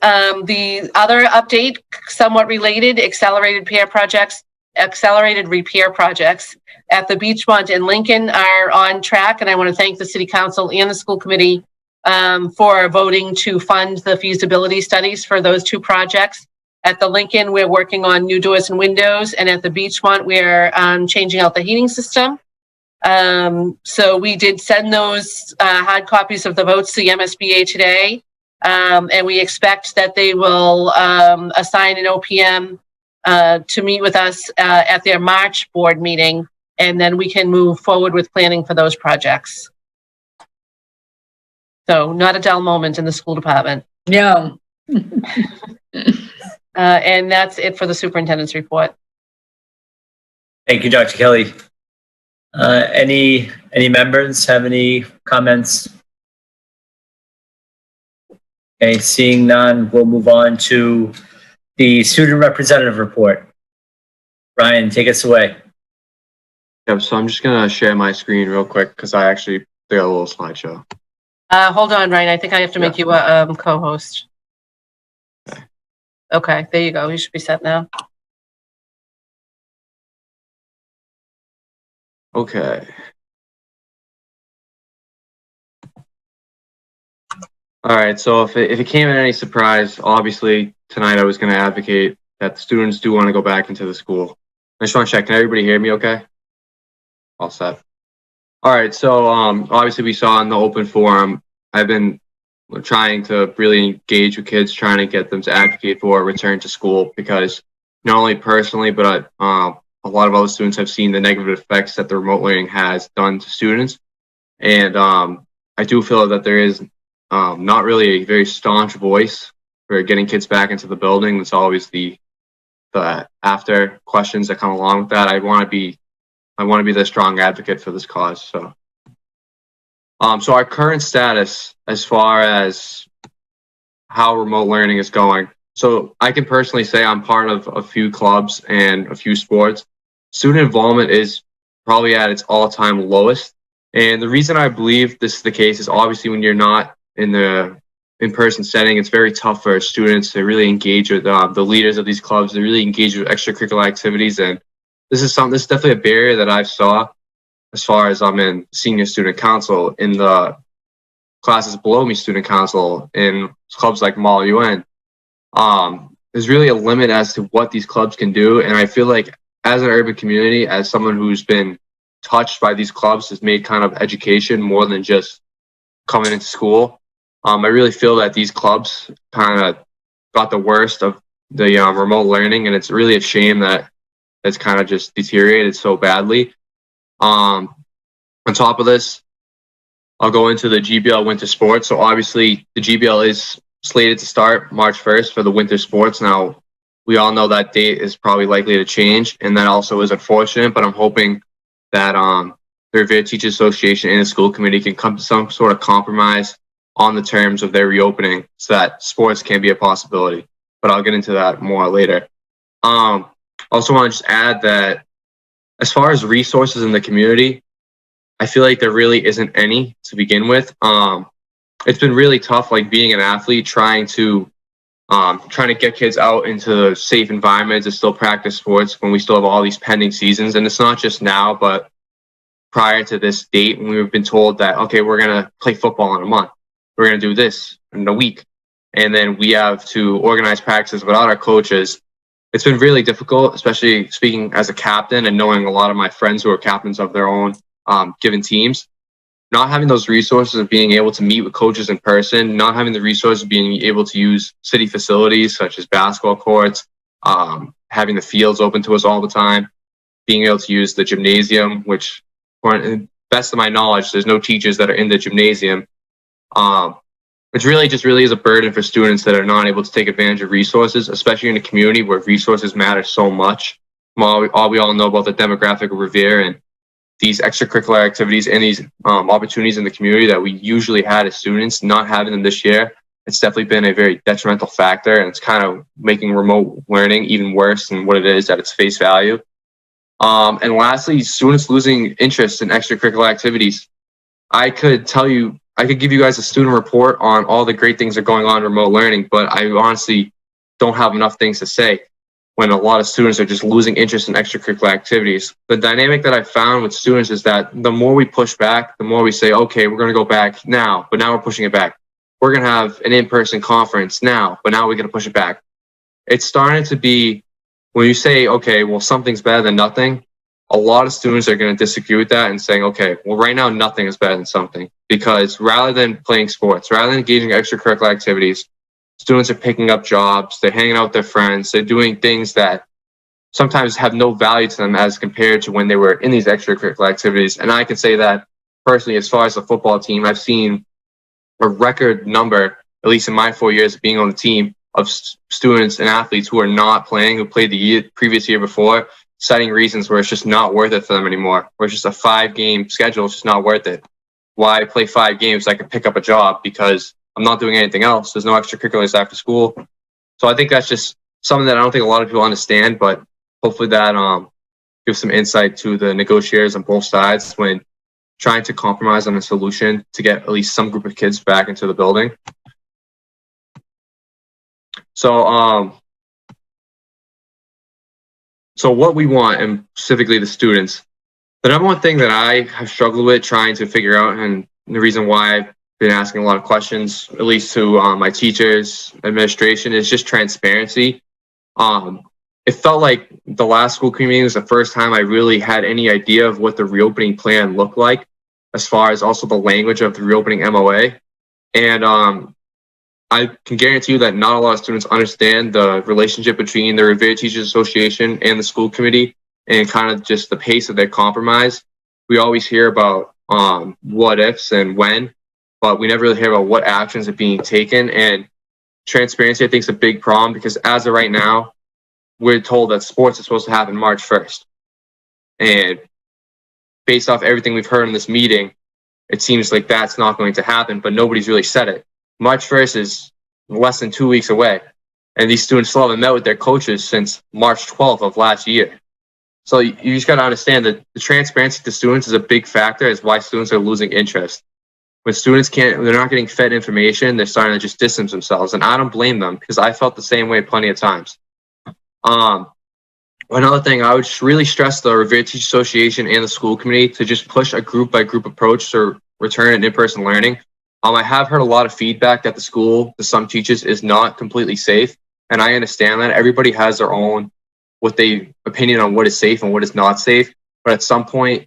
the other update, somewhat related, accelerated repair projects at the Beachmont and Lincoln are on track. And I want to thank the City Council and the school committee for voting to fund the feasibility studies for those two projects. At the Lincoln, we're working on new doors and windows. And at the Beachmont, we're changing out the heating system. So we did send those hard copies of the votes to the MSBA today. And we expect that they will assign an OPM to meet with us at their March board meeting, and then we can move forward with planning for those projects. So not a dull moment in the school department. No. And that's it for the superintendent's report. Thank you, Dr. Kelly. Any members have any comments? Okay, seeing none, we'll move on to the student representative report. Ryan, take us away. Yep, so I'm just going to share my screen real quick because I actually did a little slideshow. Hold on, Ryan. I think I have to make you a co-host. Okay, there you go. You should be set now. Okay. All right, so if it came at any surprise, obviously tonight I was going to advocate that the students do want to go back into the school. I just want to check, can everybody hear me okay? All set. All right, so obviously we saw in the open forum, I've been trying to really engage with kids, trying to get them to advocate for a return to school because not only personally, but a lot of other students have seen the negative effects that the remote learning has done to students. And I do feel that there is not really a very staunch voice for getting kids back into the building. It's always the after questions that come along with that. I want to be the strong advocate for this cause. So our current status as far as how remote learning is going. So I can personally say I'm part of a few clubs and a few sports. Student involvement is probably at its all-time lowest. And the reason I believe this is the case is obviously when you're not in the in-person setting, it's very tough for students to really engage with the leaders of these clubs, to really engage with extracurricular activities. And this is definitely a barrier that I saw as far as I'm in senior student council, in the classes below me student council, in clubs like Mall UN. There's really a limit as to what these clubs can do. And I feel like as an urban community, as someone who's been touched by these clubs, has made kind of education more than just coming into school. I really feel that these clubs kind of got the worst of the remote learning, and it's really a shame that it's kind of just deteriorated so badly. On top of this, I'll go into the Gbl Winter Sports. So obviously the Gbl is slated to start March 1st for the winter sports. Now, we all know that date is probably likely to change, and that also is unfortunate, but I'm hoping that the Revere Teachers Association and the school committee can come to some sort of compromise on the terms of their reopening so that sports can be a possibility. But I'll get into that more later. Also want to just add that as far as resources in the community, I feel like there really isn't any to begin with. It's been really tough, like being an athlete, trying to get kids out into safe environments to still practice sports when we still have all these pending seasons. And it's not just now, but prior to this date, when we've been told that, okay, we're going to play football in a month. We're going to do this in a week. And then we have to organize practices without our coaches. It's been really difficult, especially speaking as a captain and knowing a lot of my friends who are captains of their own given teams. Not having those resources of being able to meet with coaches in person, not having the resources of being able to use city facilities such as basketball courts, having the fields open to us all the time, being able to use the gymnasium, which best of my knowledge, there's no teachers that are in the gymnasium, which really is a burden for students that are not able to take advantage of resources, especially in a community where resources matter so much. We all know about the demographic of Revere and these extracurricular activities and these opportunities in the community that we usually had as students. Not having them this year, it's definitely been a very detrimental factor, and it's kind of making remote learning even worse than what it is at its face value. And lastly, students losing interest in extracurricular activities. I could give you guys a student report on all the great things that are going on in remote learning, but I honestly don't have enough things to say when a lot of students are just losing interest in extracurricular activities. The dynamic that I found with students is that the more we push back, the more we say, okay, we're going to go back now, but now we're pushing it back. We're going to have an in-person conference now, but now we're going to push it back. It's starting to be, when you say, okay, well, something's better than nothing, a lot of students are going to disagree with that and saying, okay, well, right now, nothing is better than something. Because rather than playing sports, rather than engaging in extracurricular activities, students are picking up jobs, they're hanging out with their friends, they're doing things that sometimes have no value to them as compared to when they were in these extracurricular activities. And I can say that personally, as far as the football team, I've seen a record number, at least in my 4 years of being on the team, of students and athletes who are not playing, who played the previous year before, citing reasons where it's just not worth it for them anymore, where it's just a 5-game schedule, it's just not worth it. Why play 5 games? I can pick up a job because I'm not doing anything else. There's no extracurriculars after school. So I think that's just something that I don't think a lot of people understand, but hopefully that gives some insight to the negotiators on both sides when trying to compromise on a solution to get at least some group of kids back into the building. So what we want, and specifically the students, the number one thing that I have struggled with trying to figure out, and the reason why I've been asking a lot of questions, at least to my teachers, administration, is just transparency. It felt like the last school committee meeting was the first time I really had any idea of what the reopening plan looked like, as far as also the language of the reopening MOA. And I can guarantee you that not a lot of students understand the relationship between the Revere Teachers Association and the school committee and kind of just the pace of their compromise. We always hear about what ifs and when, but we never really hear about what actions are being taken. And transparency, I think, is a big problem because as of right now, we're told that sports is supposed to happen March 1st. And based off everything we've heard in this meeting, it seems like that's not going to happen, but nobody's really said it. March 1st is less than 2 weeks away, and these students still haven't met with their coaches since March 12th of last year. So you just got to understand that the transparency to students is a big factor as why students are losing interest. When students they're not getting fed information, they're starting to just distance themselves, and I don't blame them because I felt the same way plenty of times. Another thing, I would really stress the Revere Teachers Association and the school committee to just push a group-by-group approach to return and in-person learning. I have heard a lot of feedback that the school, to some teachers, is not completely safe, and I understand that. Everybody has their own opinion on what is safe and what is not safe, but at some point,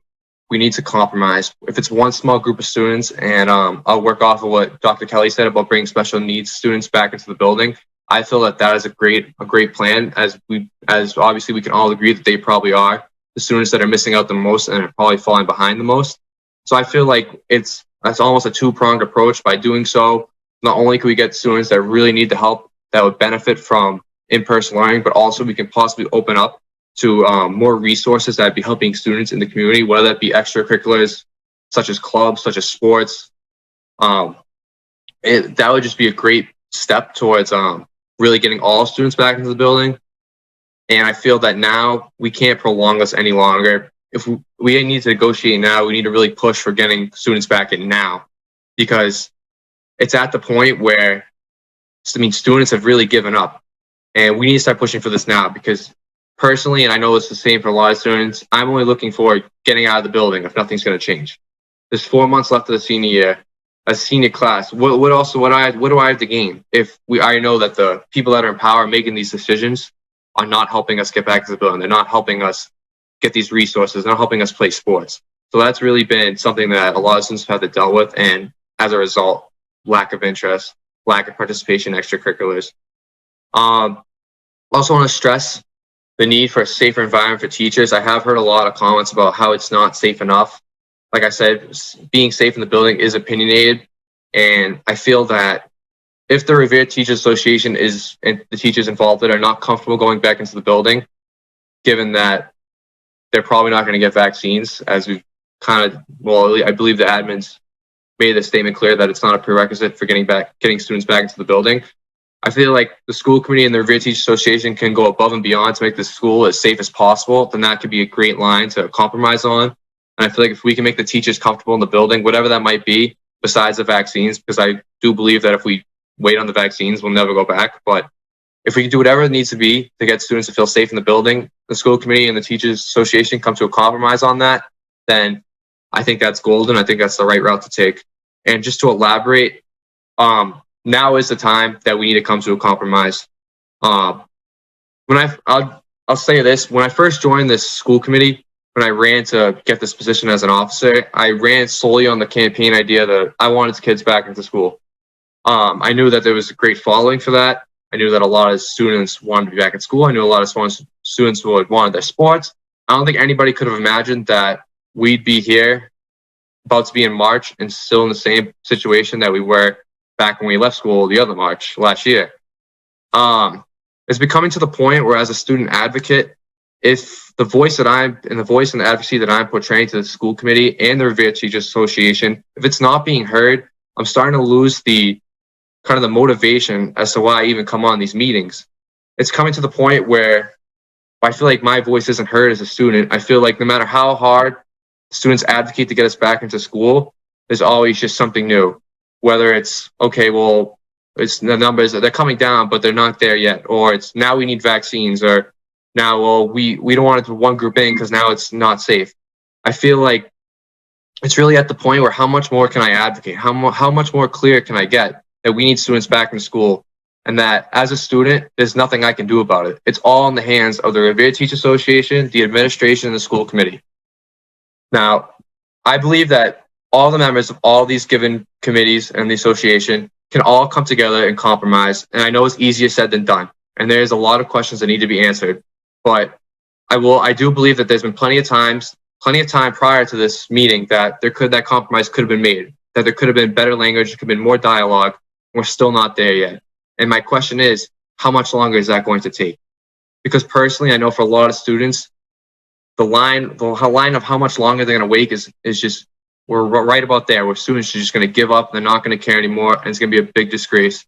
we need to compromise. If it's one small group of students, and I'll work off of what Dr. Kelly said about bringing special needs students back into the building, I feel that is a great plan, as obviously we can all agree that they probably are the students that are missing out the most and are probably falling behind the most. So I feel like that's almost a two-pronged approach. By doing so, not only can we get students that really need the help that would benefit from in-person learning, but also we can possibly open up to more resources that would be helping students in the community, whether that be extracurriculars, such as clubs, such as sports. That would just be a great step towards really getting all students back into the building. And I feel that now we can't prolong this any longer. If we need to negotiate now, we need to really push for getting students back in now, because it's at the point where, students have really given up, and we need to start pushing for this now. Because personally, and I know it's the same for a lot of students, I'm only looking for getting out of the building if nothing's going to change. There's 4 months left of the senior year. As a senior class, what do I have to gain if I know that the people that are in power making these decisions are not helping us get back to the building? They're not helping us get these resources. They're not helping us play sports. So that's really been something that a lot of students have had to deal with, and as a result, lack of interest, lack of participation in extracurriculars. Also want to stress the need for a safer environment for teachers. I have heard a lot of comments about how it's not safe enough. like I said, being safe in the building is opinionated. And I feel that if the Revere Teachers Association and the teachers involved that are not comfortable going back into the building, given that they're probably not going to get vaccines, as we've I believe the admins made the statement clear that it's not a prerequisite for getting students back into the building. I feel like the school committee and the Revere Teachers Association can go above and beyond to make the school as safe as possible. Then that could be a great line to compromise on. And I feel like if we can make the teachers comfortable in the building, whatever that might be, besides the vaccines, because I do believe that if we wait on the vaccines, we'll never go back. But if we can do whatever it needs to be to get students to feel safe in the building, the school committee and the Teachers Association come to a compromise on that, then I think that's golden. I think that's the right route to take. And just to elaborate, now is the time that we need to come to a compromise. I'll say this: when I first joined this school committee, when I ran to get this position as an officer, I ran solely on the campaign idea that I wanted kids back into school. I knew that there was a great following for that. I knew that a lot of students wanted to be back in school. I knew a lot of students would want their sports. I don't think anybody could have imagined that we'd be here about to be in March and still in the same situation that we were back when we left school the other March last year. It's becoming to the point where, as a student advocate, if the voice and the advocacy that I'm portraying to the school committee and the Revere Teachers Association, if it's not being heard, I'm starting to lose the motivation as to why I even come on these meetings. It's coming to the point where I feel like my voice isn't heard as a student. I feel like no matter how hard students advocate to get us back into school, there's always just something new. Whether it's, okay, well, it's the numbers, they're coming down, but they're not there yet. Or it's, now we need vaccines. Or now, well, we don't want it to one group in because now it's not safe. I feel like it's really at the point where how much more can I advocate? How much more clear can I get that we need students back in school? And that as a student, there's nothing I can do about it. It's all in the hands of the Revere Teachers Association, the administration, and the school committee. Now, I believe that all the members of all these given committees and the association can all come together and compromise. And I know it's easier said than done. And there's a lot of questions that need to be answered. But I do believe that there's been plenty of time prior to this meeting that that compromise could have been made, that there could have been better language, there could have been more dialogue. We're still not there yet. And my question is, how much longer is that going to take? Because personally, I know for a lot of students, the line of how much longer they're going to wait is just, we're right about there, where students are just going to give up, they're not going to care anymore, and it's going to be a big disgrace.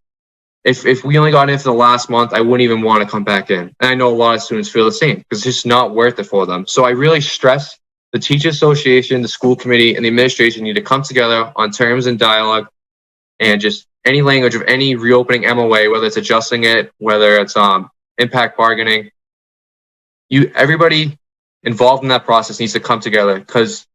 If we only got in for the last month, I wouldn't even want to come back in. And I know a lot of students feel the same, because it's just not worth it for them. So I really stress the Teachers Association, the school committee, and the administration need to come together on terms and dialogue, and just any language of any reopening MOA, whether it's adjusting it, whether it's impact bargaining, everybody involved in that process needs to come together, because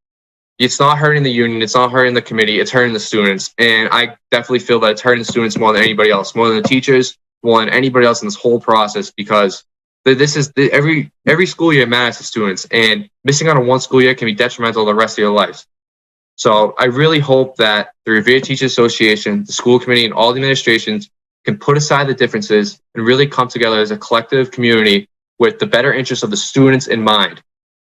it's not hurting the union, it's not hurting the committee, it's hurting the students. And I definitely feel that it's hurting the students more than anybody else, more than the teachers, more than anybody else in this whole process, because every school year matters to students, and missing out on one school year can be detrimental to the rest of your lives. So I really hope that the Revere Teachers Association, the school committee, and all the administrations can put aside the differences and really come together as a collective community with the better interests of the students in mind.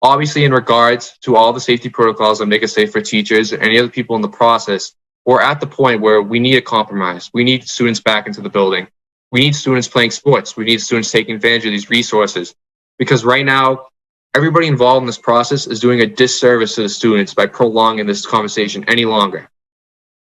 Obviously, in regards to all the safety protocols that make it safe for teachers and any other people in the process, we're at the point where we need a compromise. We need students back into the building. We need students playing sports. We need students taking advantage of these resources. Because right now, everybody involved in this process is doing a disservice to the students by prolonging this conversation any longer.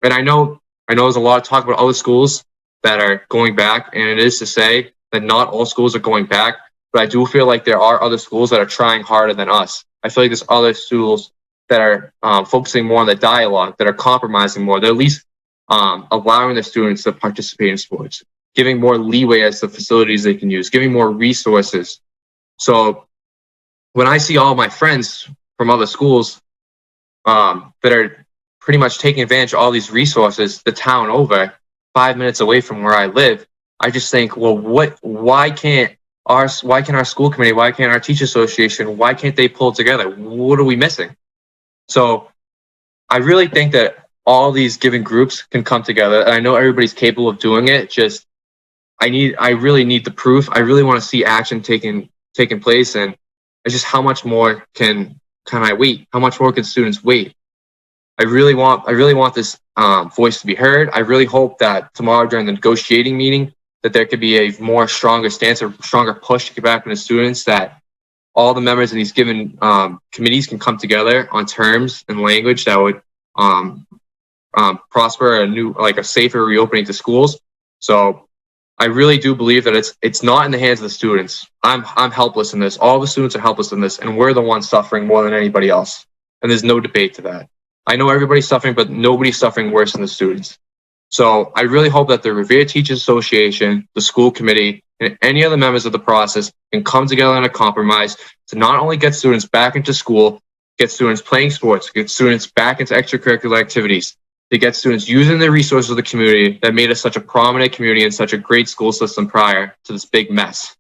And I know there's a lot of talk about other schools that are going back, and it is to say that not all schools are going back, but I do feel like there are other schools that are trying harder than us. I feel like there's other schools that are focusing more on the dialogue, that are compromising more. They're at least allowing the students to participate in sports, giving more leeway as to facilities they can use, giving more resources. So when I see all my friends from other schools that are pretty much taking advantage of all these resources the town over, 5 minutes away from where I live, I just think, well, why can't our school committee, why can't our teacher association, why can't they pull together? What are we missing? So I really think that all these given groups can come together. And I know everybody's capable of doing it. Just I really need the proof. I really want to see action taking place. And it's just how much more can I wait? How much more can students wait? I really want this voice to be heard. I really hope that tomorrow during the negotiating meeting that there could be a more stronger stance or stronger push to get back to the students, that all the members of these given committees can come together on terms and language that would prosper a safer reopening to schools. So I really do believe that it's not in the hands of the students. I'm helpless in this. All the students are helpless in this, and we're the ones suffering more than anybody else. And there's no debate to that. I know everybody's suffering, but nobody's suffering worse than the students. So I really hope that the Revere Teachers Association, the school committee, and any other members of the process can come together in a compromise to not only get students back into school, get students playing sports, get students back into extracurricular activities, to get students using the resources of the community that made us such a prominent community and such a great school system prior to this big mess.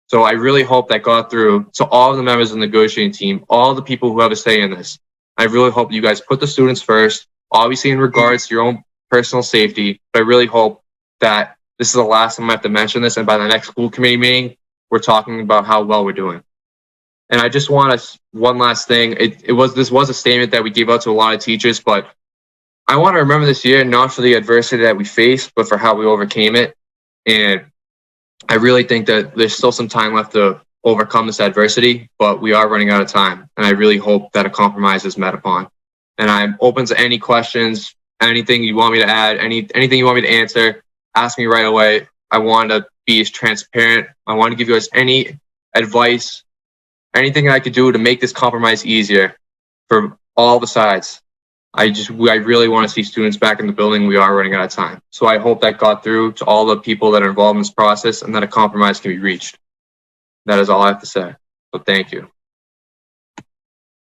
So I really hope that got through to all of the members of the negotiating team, all the people who have a say in this. I really hope you guys put the students first, obviously in regards to your own personal safety, but I really hope that this is the last time I have to mention this, and by the next school committee meeting, we're talking about how well we're doing. And I just want one last thing. This was a statement that we gave out to a lot of teachers, but I want to remember this year, not for the adversity that we faced, but for how we overcame it. And I really think that there's still some time left to overcome this adversity, but we are running out of time. And I really hope that a compromise is met upon. And I'm open to any questions, anything you want me to add, anything you want me to answer, ask me right away. I want to be as transparent. I want to give you guys any advice, anything I could do to make this compromise easier for all the sides. I really want to see students back in the building. We are running out of time. So I hope that got through to all the people that are involved in this process and that a compromise can be reached. That is all I have to say. So thank you.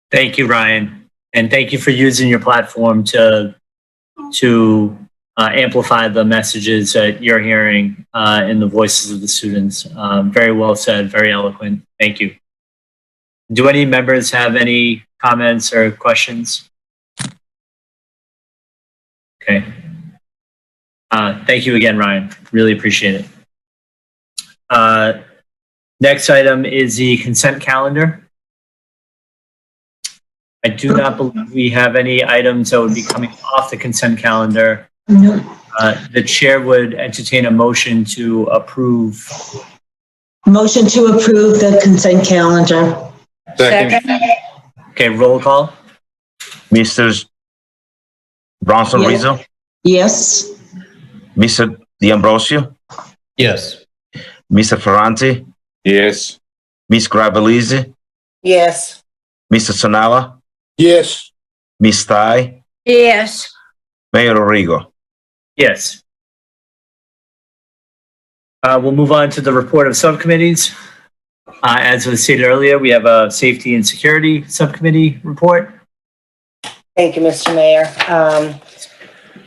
Thank you, Ryan. And thank you for using your platform to amplify the messages that you're hearing in the voices of the students. Very well said, very eloquent. Thank you. Do any members have any comments or questions? Okay. Thank you again, Ryan. Really appreciate it. Next item is the consent calendar. I do not believe we have any items that would be coming off the consent calendar. No. The chair would entertain a motion to approve. Motion to approve the consent calendar. Second. Okay, roll call. Mr. Bronson Yes. Rizzo, Yes. Mr. D'Ambrosio, Yes. Mr. Ferranti, Yes. Ms. Gravellisi, Yes. Mr. Sonala, Yes. Ms. Tai, Yes. Mayor Rigor. Yes. We'll move on to the report of subcommittees. As was stated earlier, we have a safety and security subcommittee report. Thank you, Mr. Mayor.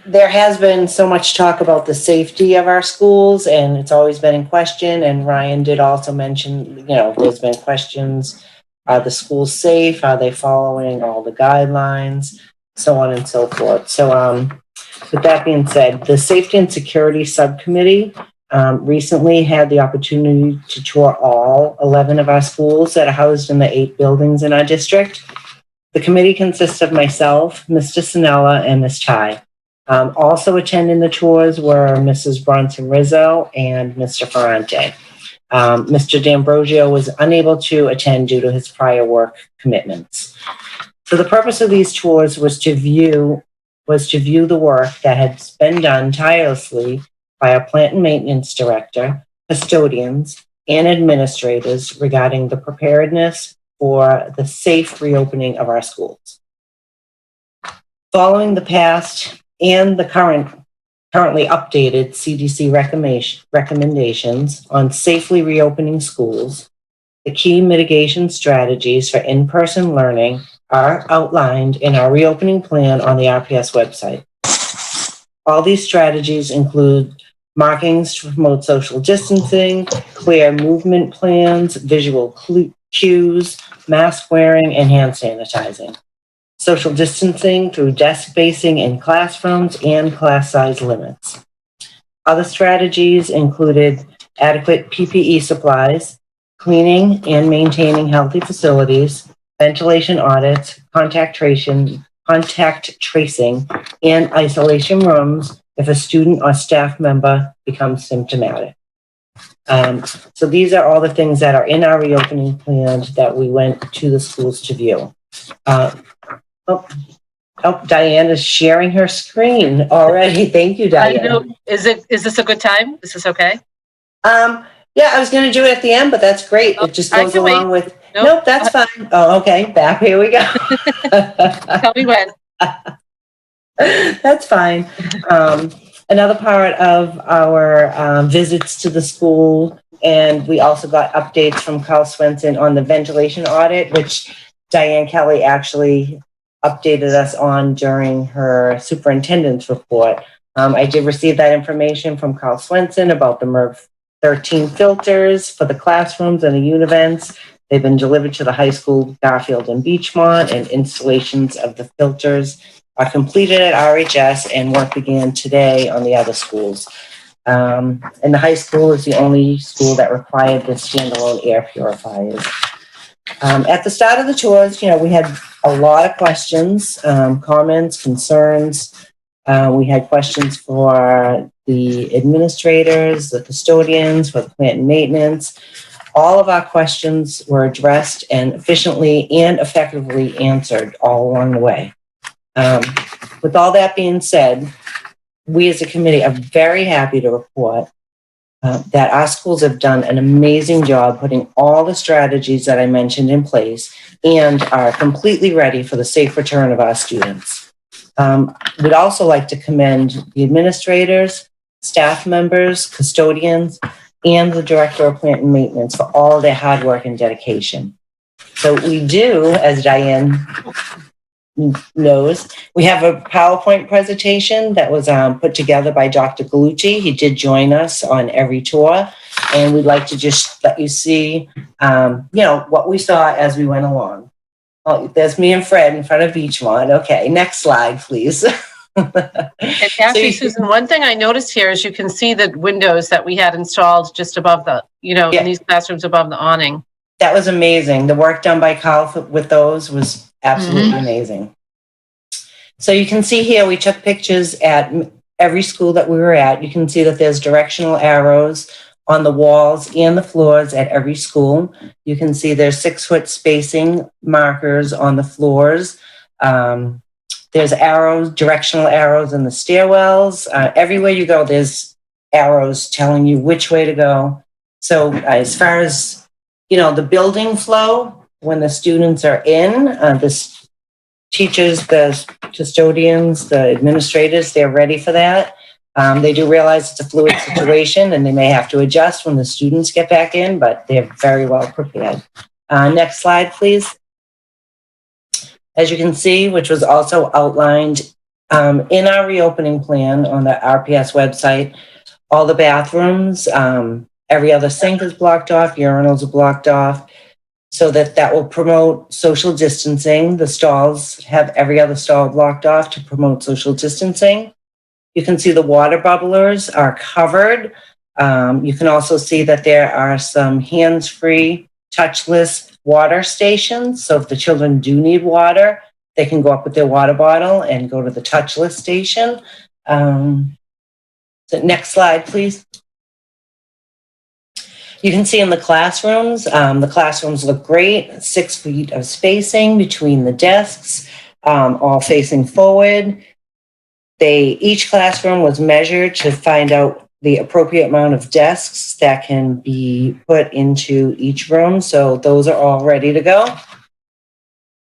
There has been so much talk about the safety of our schools, and it's always been in question. And Ryan did also mention, there's been questions. Are the schools safe? Are they following all the guidelines? So on and so forth. So with that being said, the Safety and Security Subcommittee recently had the opportunity to tour all 11 of our schools that are housed in the 8 buildings in our district. The committee consists of myself, Mr. Sinella, and Ms. Tai. Also attending the tours were Mrs. Bronson Rizzo and Mr. Ferrante. Mr. D'Ambrosio was unable to attend due to his prior work commitments. So the purpose of these tours was to view the work that had been done tirelessly by our plant and maintenance director, custodians, and administrators regarding the preparedness for the safe reopening of our schools. Following the past and the currently updated CDC recommendations on safely reopening schools, the key mitigation strategies for in-person learning are outlined in our reopening plan on the RPS website. All these strategies include markings to promote social distancing, clear movement plans, visual cues, mask wearing, and hand sanitizing. Social distancing through desk spacing in classrooms and class size limits. Other strategies included adequate PPE supplies, cleaning and maintaining healthy facilities, ventilation audits, contact tracing, contact tracing, and isolation rooms if a student or staff member becomes symptomatic. So these are all the things that are in our reopening plan that we went to the schools to view. Diane is sharing her screen already. Thank you, Diane. I know. Is this a good time? Is this okay? Yeah, I was going to do it at the end, but that's great. It just goes along with. Nope, that's fine. Oh, okay. Back. Here we go. Tell me when. That's fine. Another part of our visits to the school, and we also got updates from Carl Swenson on the ventilation audit, which Diane Kelly actually updated us on during her superintendent's report. I did receive that information from Carl Swenson about the MERV 13 filters for the classrooms and the univents. They've been delivered to the high school, Garfield and Beachmont, and installations of the filters are completed at RHS, and work began today on the other schools. And the high school is the only school that required the standalone air purifiers. At the start of the tours, we had a lot of questions, comments, concerns. We had questions for the administrators, the custodians, for the plant and maintenance. All of our questions were addressed and efficiently and effectively answered all along the way. With all that being said, we as a committee are very happy to report that our schools have done an amazing job putting all the strategies that I mentioned in place and are completely ready for the safe return of our students. We'd also like to commend the administrators, staff members, custodians, and the director of plant and maintenance for all their hard work and dedication. So we do, as Diane knows, we have a PowerPoint presentation that was put together by Dr. Galucci. He did join us on every tour, and we'd like to just let you see, what we saw as we went along. Oh, there's me and Fred in front of Beachmont. Okay, next slide, please. And actually, Susan, one thing I noticed here is you can see the windows that we had installed just above the, in these classrooms above the awning. That was amazing. The work done by Carl with those was absolutely amazing. So you can see here, we took pictures at every school that we were at. You can see that there's directional arrows on the walls and the floors at every school. You can see there's 6-foot spacing markers on the floors. There's arrows, directional arrows in the stairwells. Everywhere you go, there's arrows telling you which way to go. So as far as, the building flow, when the students are in, the teachers, the custodians, the administrators, they're ready for that. They do realize it's a fluid situation and they may have to adjust when the students get back in, but they're very well prepared. Next slide, please. As you can see, which was also outlined in our reopening plan on the RPS website, all the bathrooms, every other sink is blocked off, urinals are blocked off, so that will promote social distancing. The stalls have every other stall blocked off to promote social distancing. You can see the water bubblers are covered. You can also see that there are some hands-free, touchless water stations. So if the children do need water, they can go up with their water bottle and go to the touchless station. So next slide, please. You can see in the classrooms look great. 6 feet of spacing between the desks, all facing forward. Each classroom was measured to find out the appropriate amount of desks that can be put into each room. So those are all ready to go.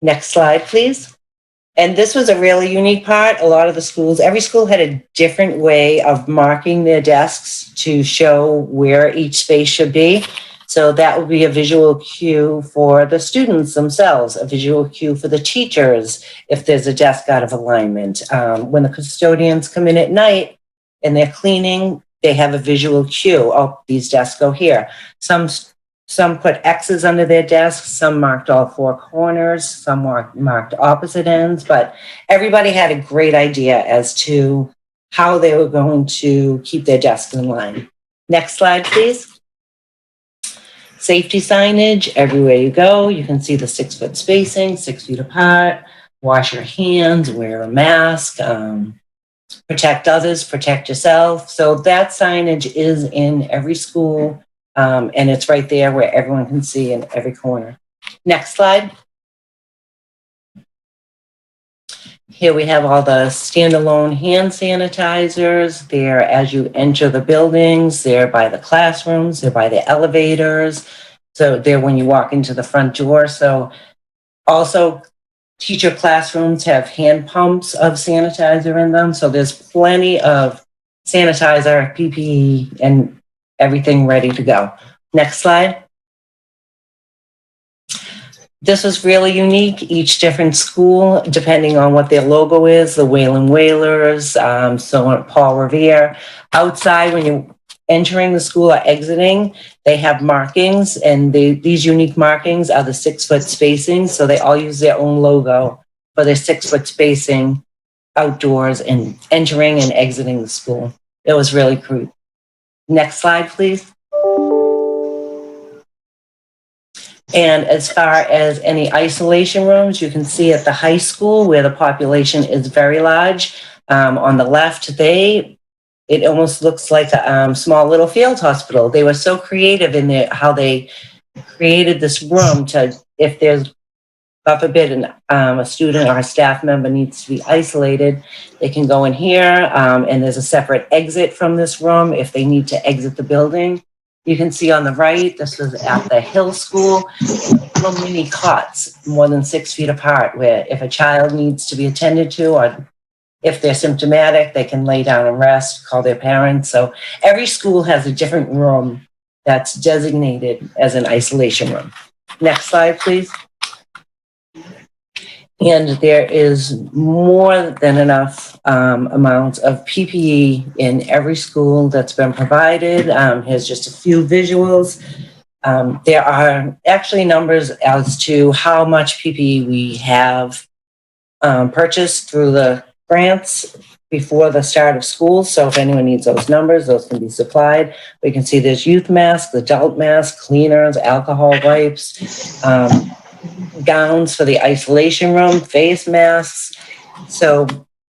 Next slide, please. And this was a really unique part. A lot of the schools, every school had a different way of marking their desks to show where each space should be. So that would be a visual cue for the students themselves, a visual cue for the teachers if there's a desk out of alignment. When the custodians come in at night and they're cleaning, they have a visual cue. Oh, these desks go here. Some put X's under their desks, some marked all 4 corners, some marked opposite ends, but everybody had a great idea as to how they were going to keep their desks in line. Next slide, please. Safety signage, everywhere you go, you can see the 6-foot spacing, 6 feet apart. wash your hands, wear a mask, protect others, protect yourself. So that signage is in every school, and it's right there where everyone can see in every corner. Next slide. Here we have all the standalone hand sanitizers. They're as you enter the buildings, they're by the classrooms, they're by the elevators. So they're when you walk into the front door. So also teacher classrooms have hand pumps of sanitizer in them. So there's plenty of sanitizer, PPE, and everything ready to go. Next slide. This was really unique. Each different school, depending on what their logo is, the Whalen Whalers, so on Paul Revere. Outside, when you're entering the school or exiting, they have markings, and these unique markings are the 6-foot spacing. So they all use their own logo for their 6-foot spacing outdoors and entering and exiting the school. It was really cool. Next slide, please. And as far as any isolation rooms, you can see at the high school where the population is very large. On the left, it almost looks like a small little field hospital. They were so creative in how they created this room to, if there's, God forbid, a student or a staff member needs to be isolated, they can go in here, and there's a separate exit from this room if they need to exit the building. You can see on the right, this was at the Hill School, little mini cots, more than 6 feet apart, where if a child needs to be attended to, or if they're symptomatic, they can lay down and rest, call their parents. So every school has a different room that's designated as an isolation room. Next slide, please. And there is more than enough amounts of PPE in every school that's been provided. Here's just a few visuals. There are actually numbers as to how much PPE we have purchased through the grants before the start of school. So if anyone needs those numbers, those can be supplied. We can see there's youth masks, adult masks, cleaners, alcohol wipes, gowns for the isolation room, face masks. So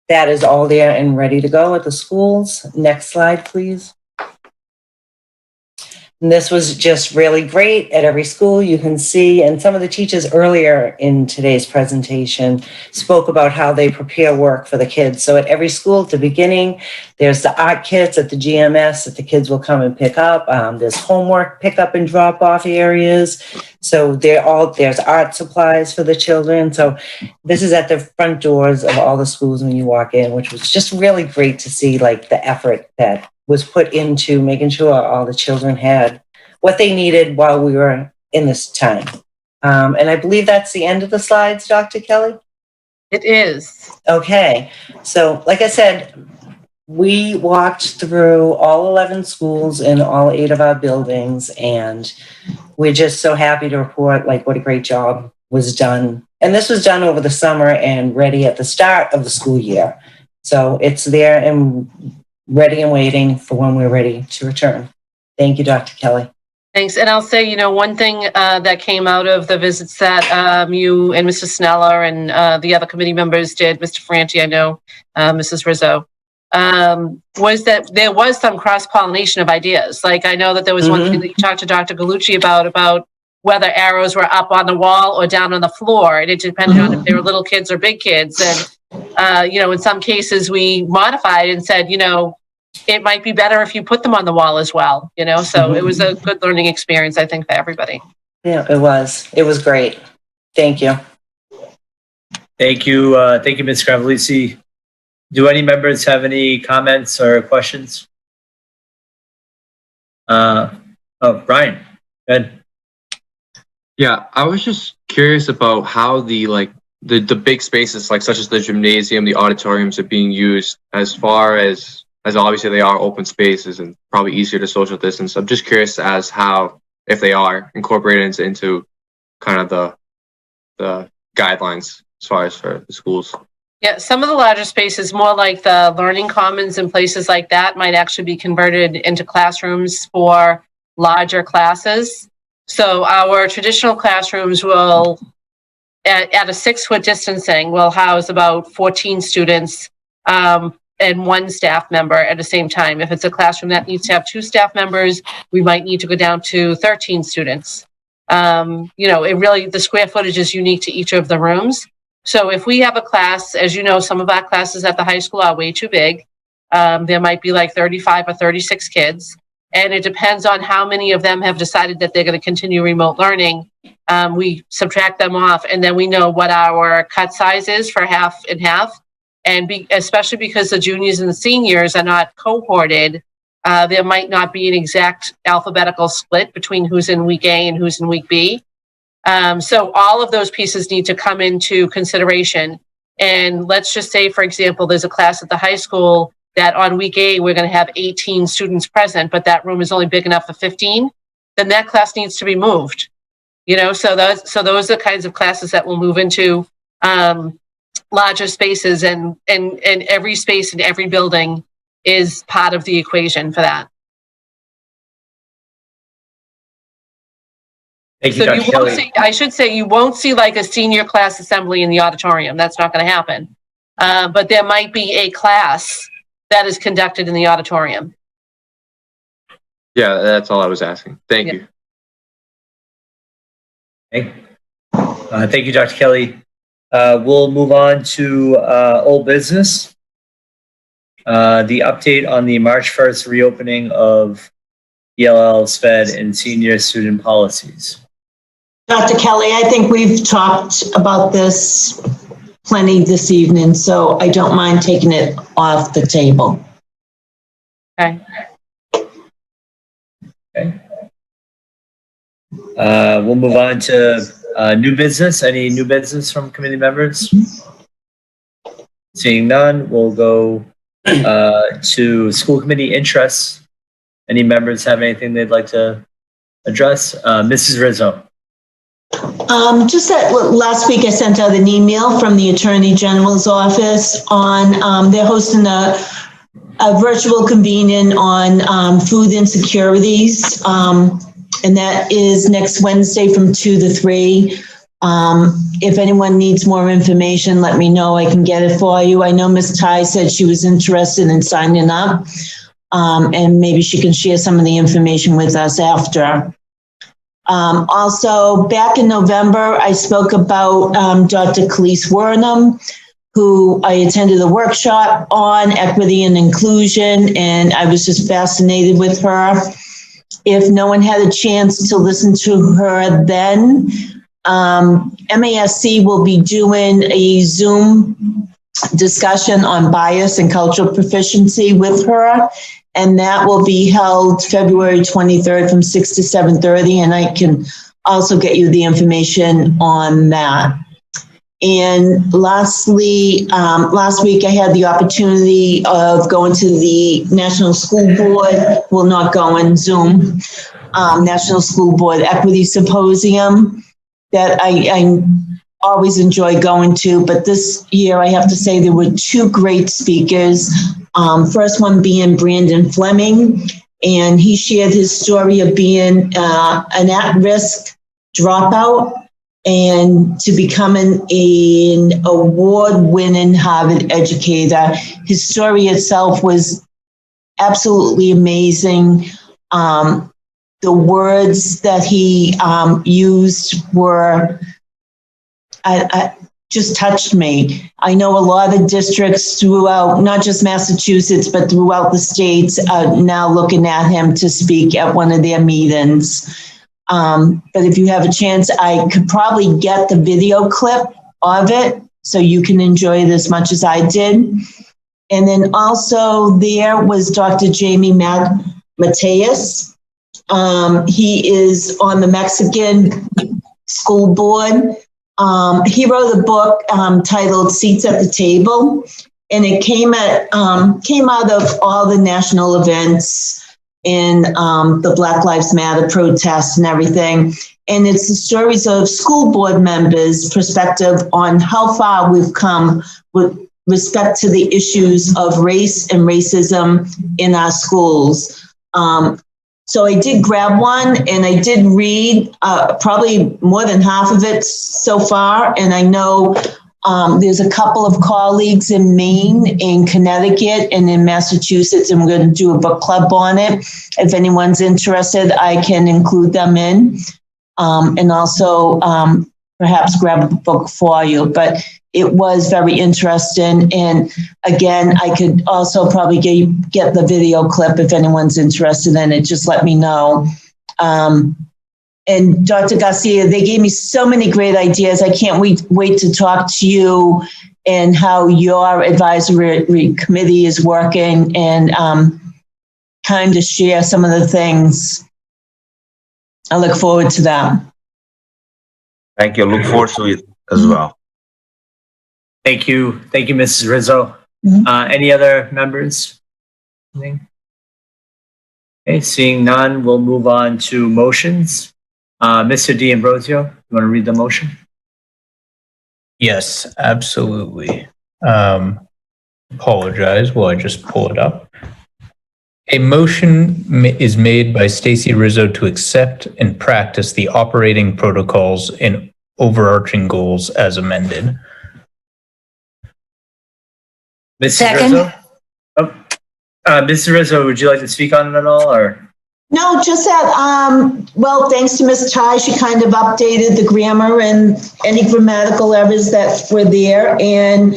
that is all there and ready to go at the schools. Next slide, please. And this was just really great at every school. You can see, and some of the teachers earlier in today's presentation spoke about how they prepare work for the kids. So at every school at the beginning, there's the art kits at the GMS that the kids will come and pick up. There's homework pickup and drop off areas. So there's art supplies for the children. So this is at the front doors of all the schools when you walk in, which was just really great to see, like the effort that was put into making sure all the children had what they needed while we were in this time. And I believe that's the end of the slides, Dr. Kelly? It is. Okay. So like I said, we walked through all 11 schools in all 8 of our buildings, and we're just so happy to report like what a great job was done. And this was done over the summer and ready at the start of the school year. So it's there and ready and waiting for when we're ready to return. Thank you, Dr. Kelly. Thanks. And I'll say, one thing that came out of the visits that you and Mr. Sneller and the other committee members did, Mr. Franti, I know, Mrs. Rizzo, was that there was some cross-pollination of ideas. Like I know that there was one thing that you talked to Dr. Gallucci about whether arrows were up on the wall or down on the floor. And it depended on if they were little kids or big kids. And, in some cases we modified and said, it might be better if you put them on the wall as well, so it was a good learning experience, I think, for everybody. Yeah, it was. It was great. Thank you. Thank you. Thank you, Ms. Gravellisi. Do any members have any comments or questions? Brian, go ahead. Yeah, I was just curious about how the big spaces, like such as the gymnasium, the auditoriums, are being used as far as obviously they are open spaces and probably easier to social distance. I'm just curious as how, if they are incorporated into kind of the guidelines as far as for the schools. Yeah, some of the larger spaces, more like the learning commons and places like that, might actually be converted into classrooms for larger classes. So our traditional classrooms will at a 6-foot distancing, we'll house about 14 students and 1 staff member at the same time. If it's a classroom that needs to have 2 staff members, we might need to go down to 13 students. It really, the square footage is unique to each of the rooms. So if we have a class, as you know, some of our classes at the high school are way too big. There might be like 35 or 36 kids. And it depends on how many of them have decided that they're going to continue remote learning. We subtract them off, and then we know what our cut size is for half and half. And especially because the juniors and the seniors are not cohorted, there might not be an exact alphabetical split between who's in week A and who's in week B. So all of those pieces need to come into consideration. And let's just say, for example, there's a class at the high school that on week A, we're going to have 18 students present, but that room is only big enough for 15, then that class needs to be moved. So those are the kinds of classes that will move into larger spaces, and every space in every building is part of the equation for that. Thank you, So Dr. Kelly. I should say you won't see like a senior class assembly in the auditorium. That's not going to happen. But there might be a class that is conducted in the auditorium. Yeah, that's all I was asking. Thank you. Okay. Thank you, Dr. Kelly. We'll move on to old business. The update on the March 1st reopening of ELL, SPED, and senior student policies. Dr. Kelly, I think we've talked about this plenty this evening, so I don't mind taking it off the table. Okay. Okay. We'll move on to new business. Any new business from committee members? Seeing none, we'll go to school committee interests. Any members have anything they'd like to address? Mrs. Rizzo. Just that last week I sent out an email from the Attorney General's office on, they're hosting a virtual convening on food insecurities. And that is next Wednesday from 2 to 3. If anyone needs more information, let me know. I can get it for you. I know Ms. Ty said she was interested in signing up. And maybe she can share some of the information with us after. Also, back in November, I spoke about Dr. Khalees Wernham, who I attended a workshop on equity and inclusion, and I was just fascinated with her. If no one had a chance to listen to her then, MASC will be doing a Zoom discussion on bias and cultural proficiency with her. And that will be held February 23rd from 6 to 7:30. And I can also get you the information on that. And lastly, last week I had the opportunity of going to the National School Board, well, not going, Zoom, National School Board Equity Symposium that I always enjoy going to. But this year I have to say there were 2 great speakers. First one being Brandon Fleming, and he shared his story of being an at-risk dropout and to becoming an award-winning Harvard educator. His story itself was absolutely amazing. The words that he used were just touched me. I know a lot of districts throughout, not just Massachusetts, but throughout the states are now looking at him to speak at one of their meetings. But if you have a chance, I could probably get the video clip of it so you can enjoy it as much as I did. And then also there was Dr. Jamie Mateus. He is on the Mexican School Board. He wrote a book titled Seats at the Table, and it came out of all the national events in the Black Lives Matter protests and everything. And it's the stories of school board members' perspective on how far we've come with respect to the issues of race and racism in our schools. So I did grab one and I did read probably more than half of it so far. And I know there's a couple of colleagues in Maine, in Connecticut, and in Massachusetts, and we're going to do a book club on it. If anyone's interested, I can include them in, and also perhaps grab a book for you. But it was very interesting. And again, I could also probably get the video clip if anyone's interested in it. Just let me know. And Dr. Garcia, they gave me so many great ideas. I can't wait to talk to you and how your advisory committee is working and kind of share some of the things. I look forward to that. Thank you. Look forward to it as well. Thank you. Thank you, Mrs. Rizzo. Any other members? Okay, seeing none, we'll move on to motions. Mr. D'Ambrosio, you want to read the motion? Yes, absolutely. Apologize while I just pull it up. A motion is made by Stacy Rizzo to accept and practice the operating protocols and overarching goals as amended. Mrs. Second. Rizzo? Mrs. Rizzo, would you like to speak on it at all, or? No, just that, well, thanks to Ms. Ty, she kind of updated the grammar and any grammatical errors that were there. And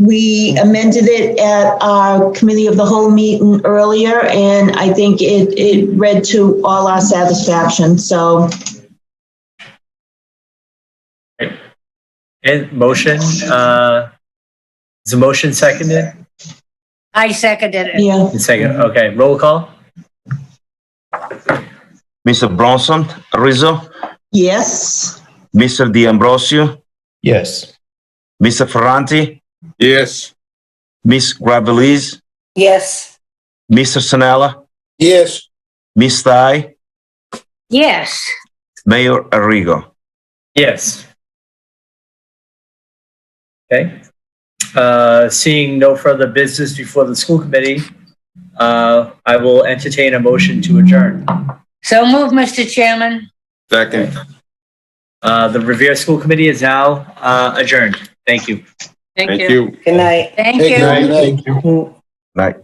we amended it at our committee of the whole meeting earlier, and I think it read to all our satisfaction, so. And motion, is the motion seconded? I seconded it. Yeah. Second, okay, roll call? Mr. Bronson Rizzo, Yes. Mr. D'Ambrosio, Yes. Mr. Ferranti, Yes. Ms. Gravelise, Yes. Mr. Sanella, Yes. Ms. Ty, Yes. Mayor Arrigo. Yes. Okay. Seeing no further business before the school committee, I will entertain a motion to adjourn. So move, Mr. Chairman. Second. The Revere School Committee is now adjourned. Thank you. Thank you. Good night. Thank Hey, you. good night. Night.